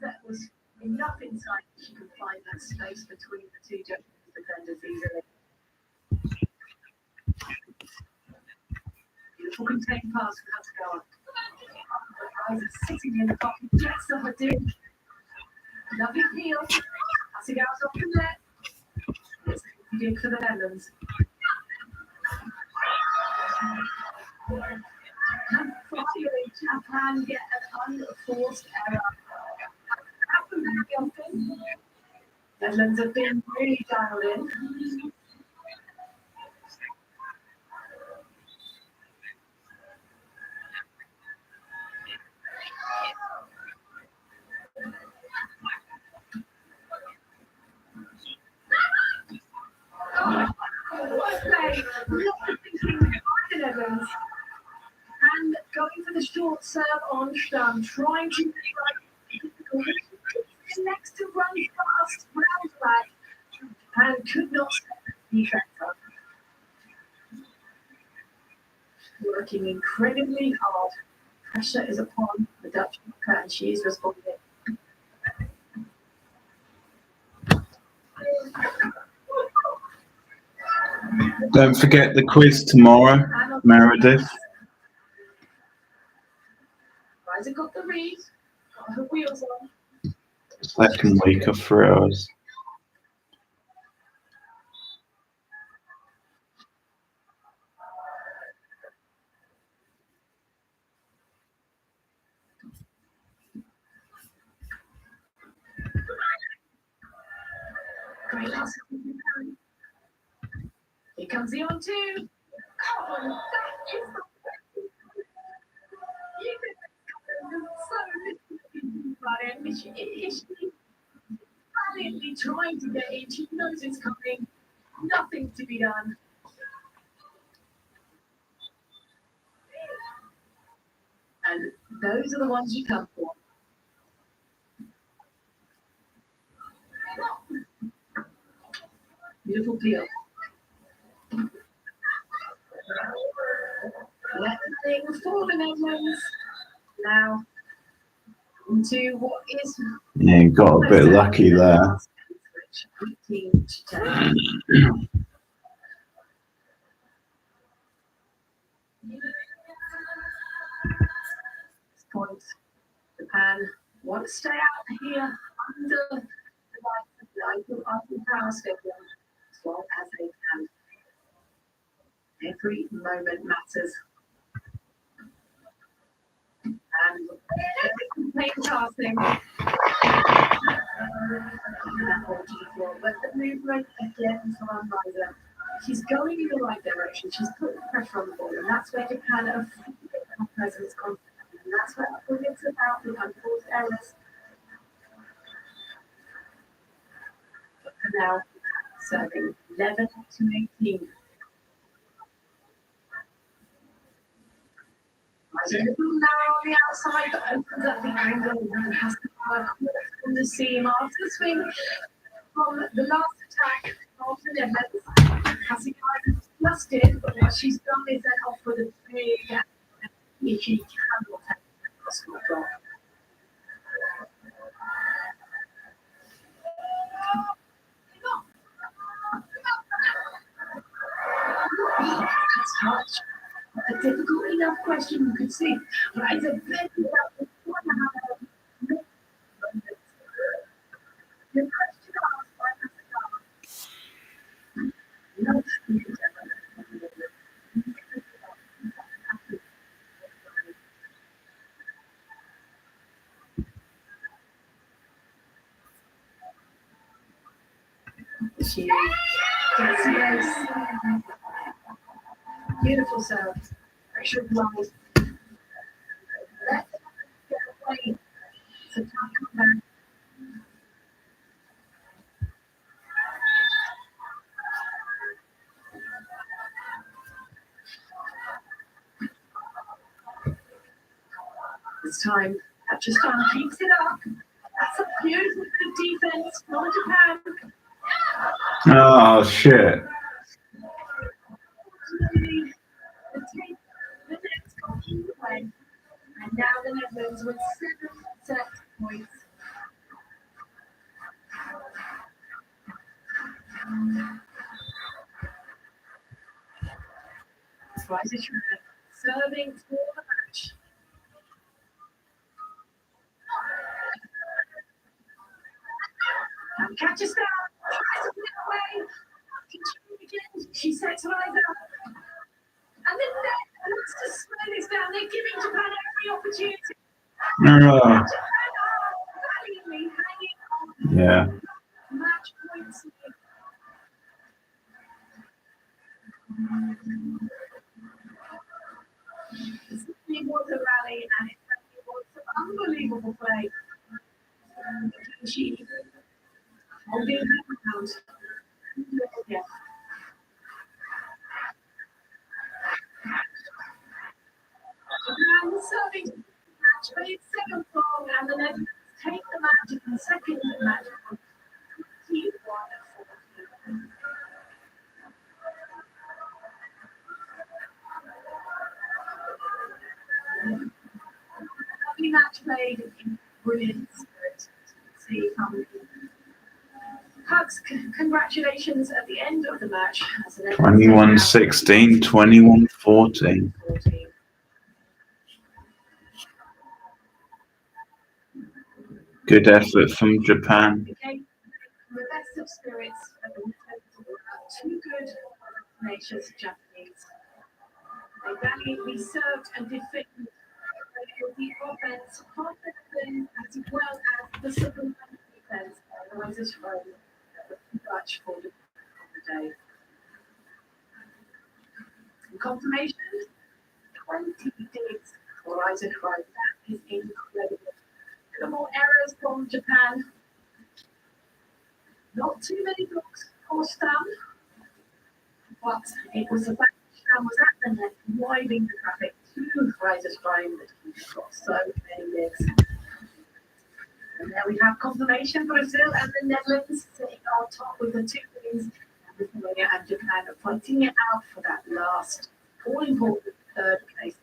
[SPEAKER 4] That was enough insight that she could find that space between the two defenders easily. Beautiful contained pass from Hasegawa. Eyes are sitting in the pocket, gets to her dip. Lovely peel. Hasegawa's off the net. It's good for the Netherlands. And finally, Japan get an unforced error. Happened very often. Netherlands have been really dialed in. with a short serve on Stamm, trying to next to run fast round back and could not set the defense up. Working incredibly hard. Pressure is upon the Dutch hooker and she is responding.
[SPEAKER 1] Don't forget the quiz tomorrow, Meredith.
[SPEAKER 4] Riser got the read, got her wheels on.
[SPEAKER 1] Second week of 3 hours.
[SPEAKER 4] Great hustle. Here comes the on two. Oh, that is so is she valiantly trying to get in? She knows it's coming. Nothing to be done. And those are the ones you come for. Beautiful peel. Letting for the Netherlands. Now into what is.
[SPEAKER 1] Yeah, you got a bit lucky there.
[SPEAKER 4] 18 to 10. This point, Japan want to stay out here under the lights of the Eiffel Tower Stadium as long as they can. Every moment matters. And playing passing. But the movement again from Riser. She's going in the right direction. She's putting pressure on the ball, and that's where Japan are her presence confident. And that's where it's about the unforced errors. But for now, serving 11 to 18. Riser a little narrow on the outside, but opens up the angle and has to work on the seam after the swing from the last attack of the Netherlands. Cassie just did, but what she's done is then off with a big if she cannot take the cross control. That's touch. A difficult enough question you could see, but it's a very the question asked by Pascal. No, she yes. Beautiful serve. Pressure applied. Let's get away. So come back. This time, Pakistan keeps it up. That's a beautiful good defense for Japan.
[SPEAKER 1] Oh, shit.
[SPEAKER 4] The next got in the way. And now the Netherlands with 7 set points. Riser serving for the match. And catches down. Tries to get away. She sets Riser up. And then let's just slow this down. They're giving Japan every opportunity.
[SPEAKER 1] Oh.
[SPEAKER 4] Valiantly hanging on.
[SPEAKER 1] Yeah.
[SPEAKER 4] Match points. It was a rally and it was some unbelievable play. She holding her ground. Yeah. Japan serving match, but it's second long, and the Netherlands take the match in the second match. 21-14. Lovely match played in brilliant spirit. See how many hugs, congratulations at the end of the match.
[SPEAKER 1] 21-16, 21-14. Good effort from Japan.
[SPEAKER 4] Okay, the best of spirits, but the too good tenacious Japanese. They valiantly served and defended the offense confidently as well as the supplementary defense. Rises from much for the day. Confirmation 20 digs for Rises from. That is incredible. No more errors from Japan. Not too many blocks or stun, but it was the fact that Stam was at the net, widening the traffic to Rises Prime that he got so many digs. And there we have confirmation. Brazil and the Netherlands sitting on top with the 2 wins, and Lithuania and Japan fighting it out for that last all important third place.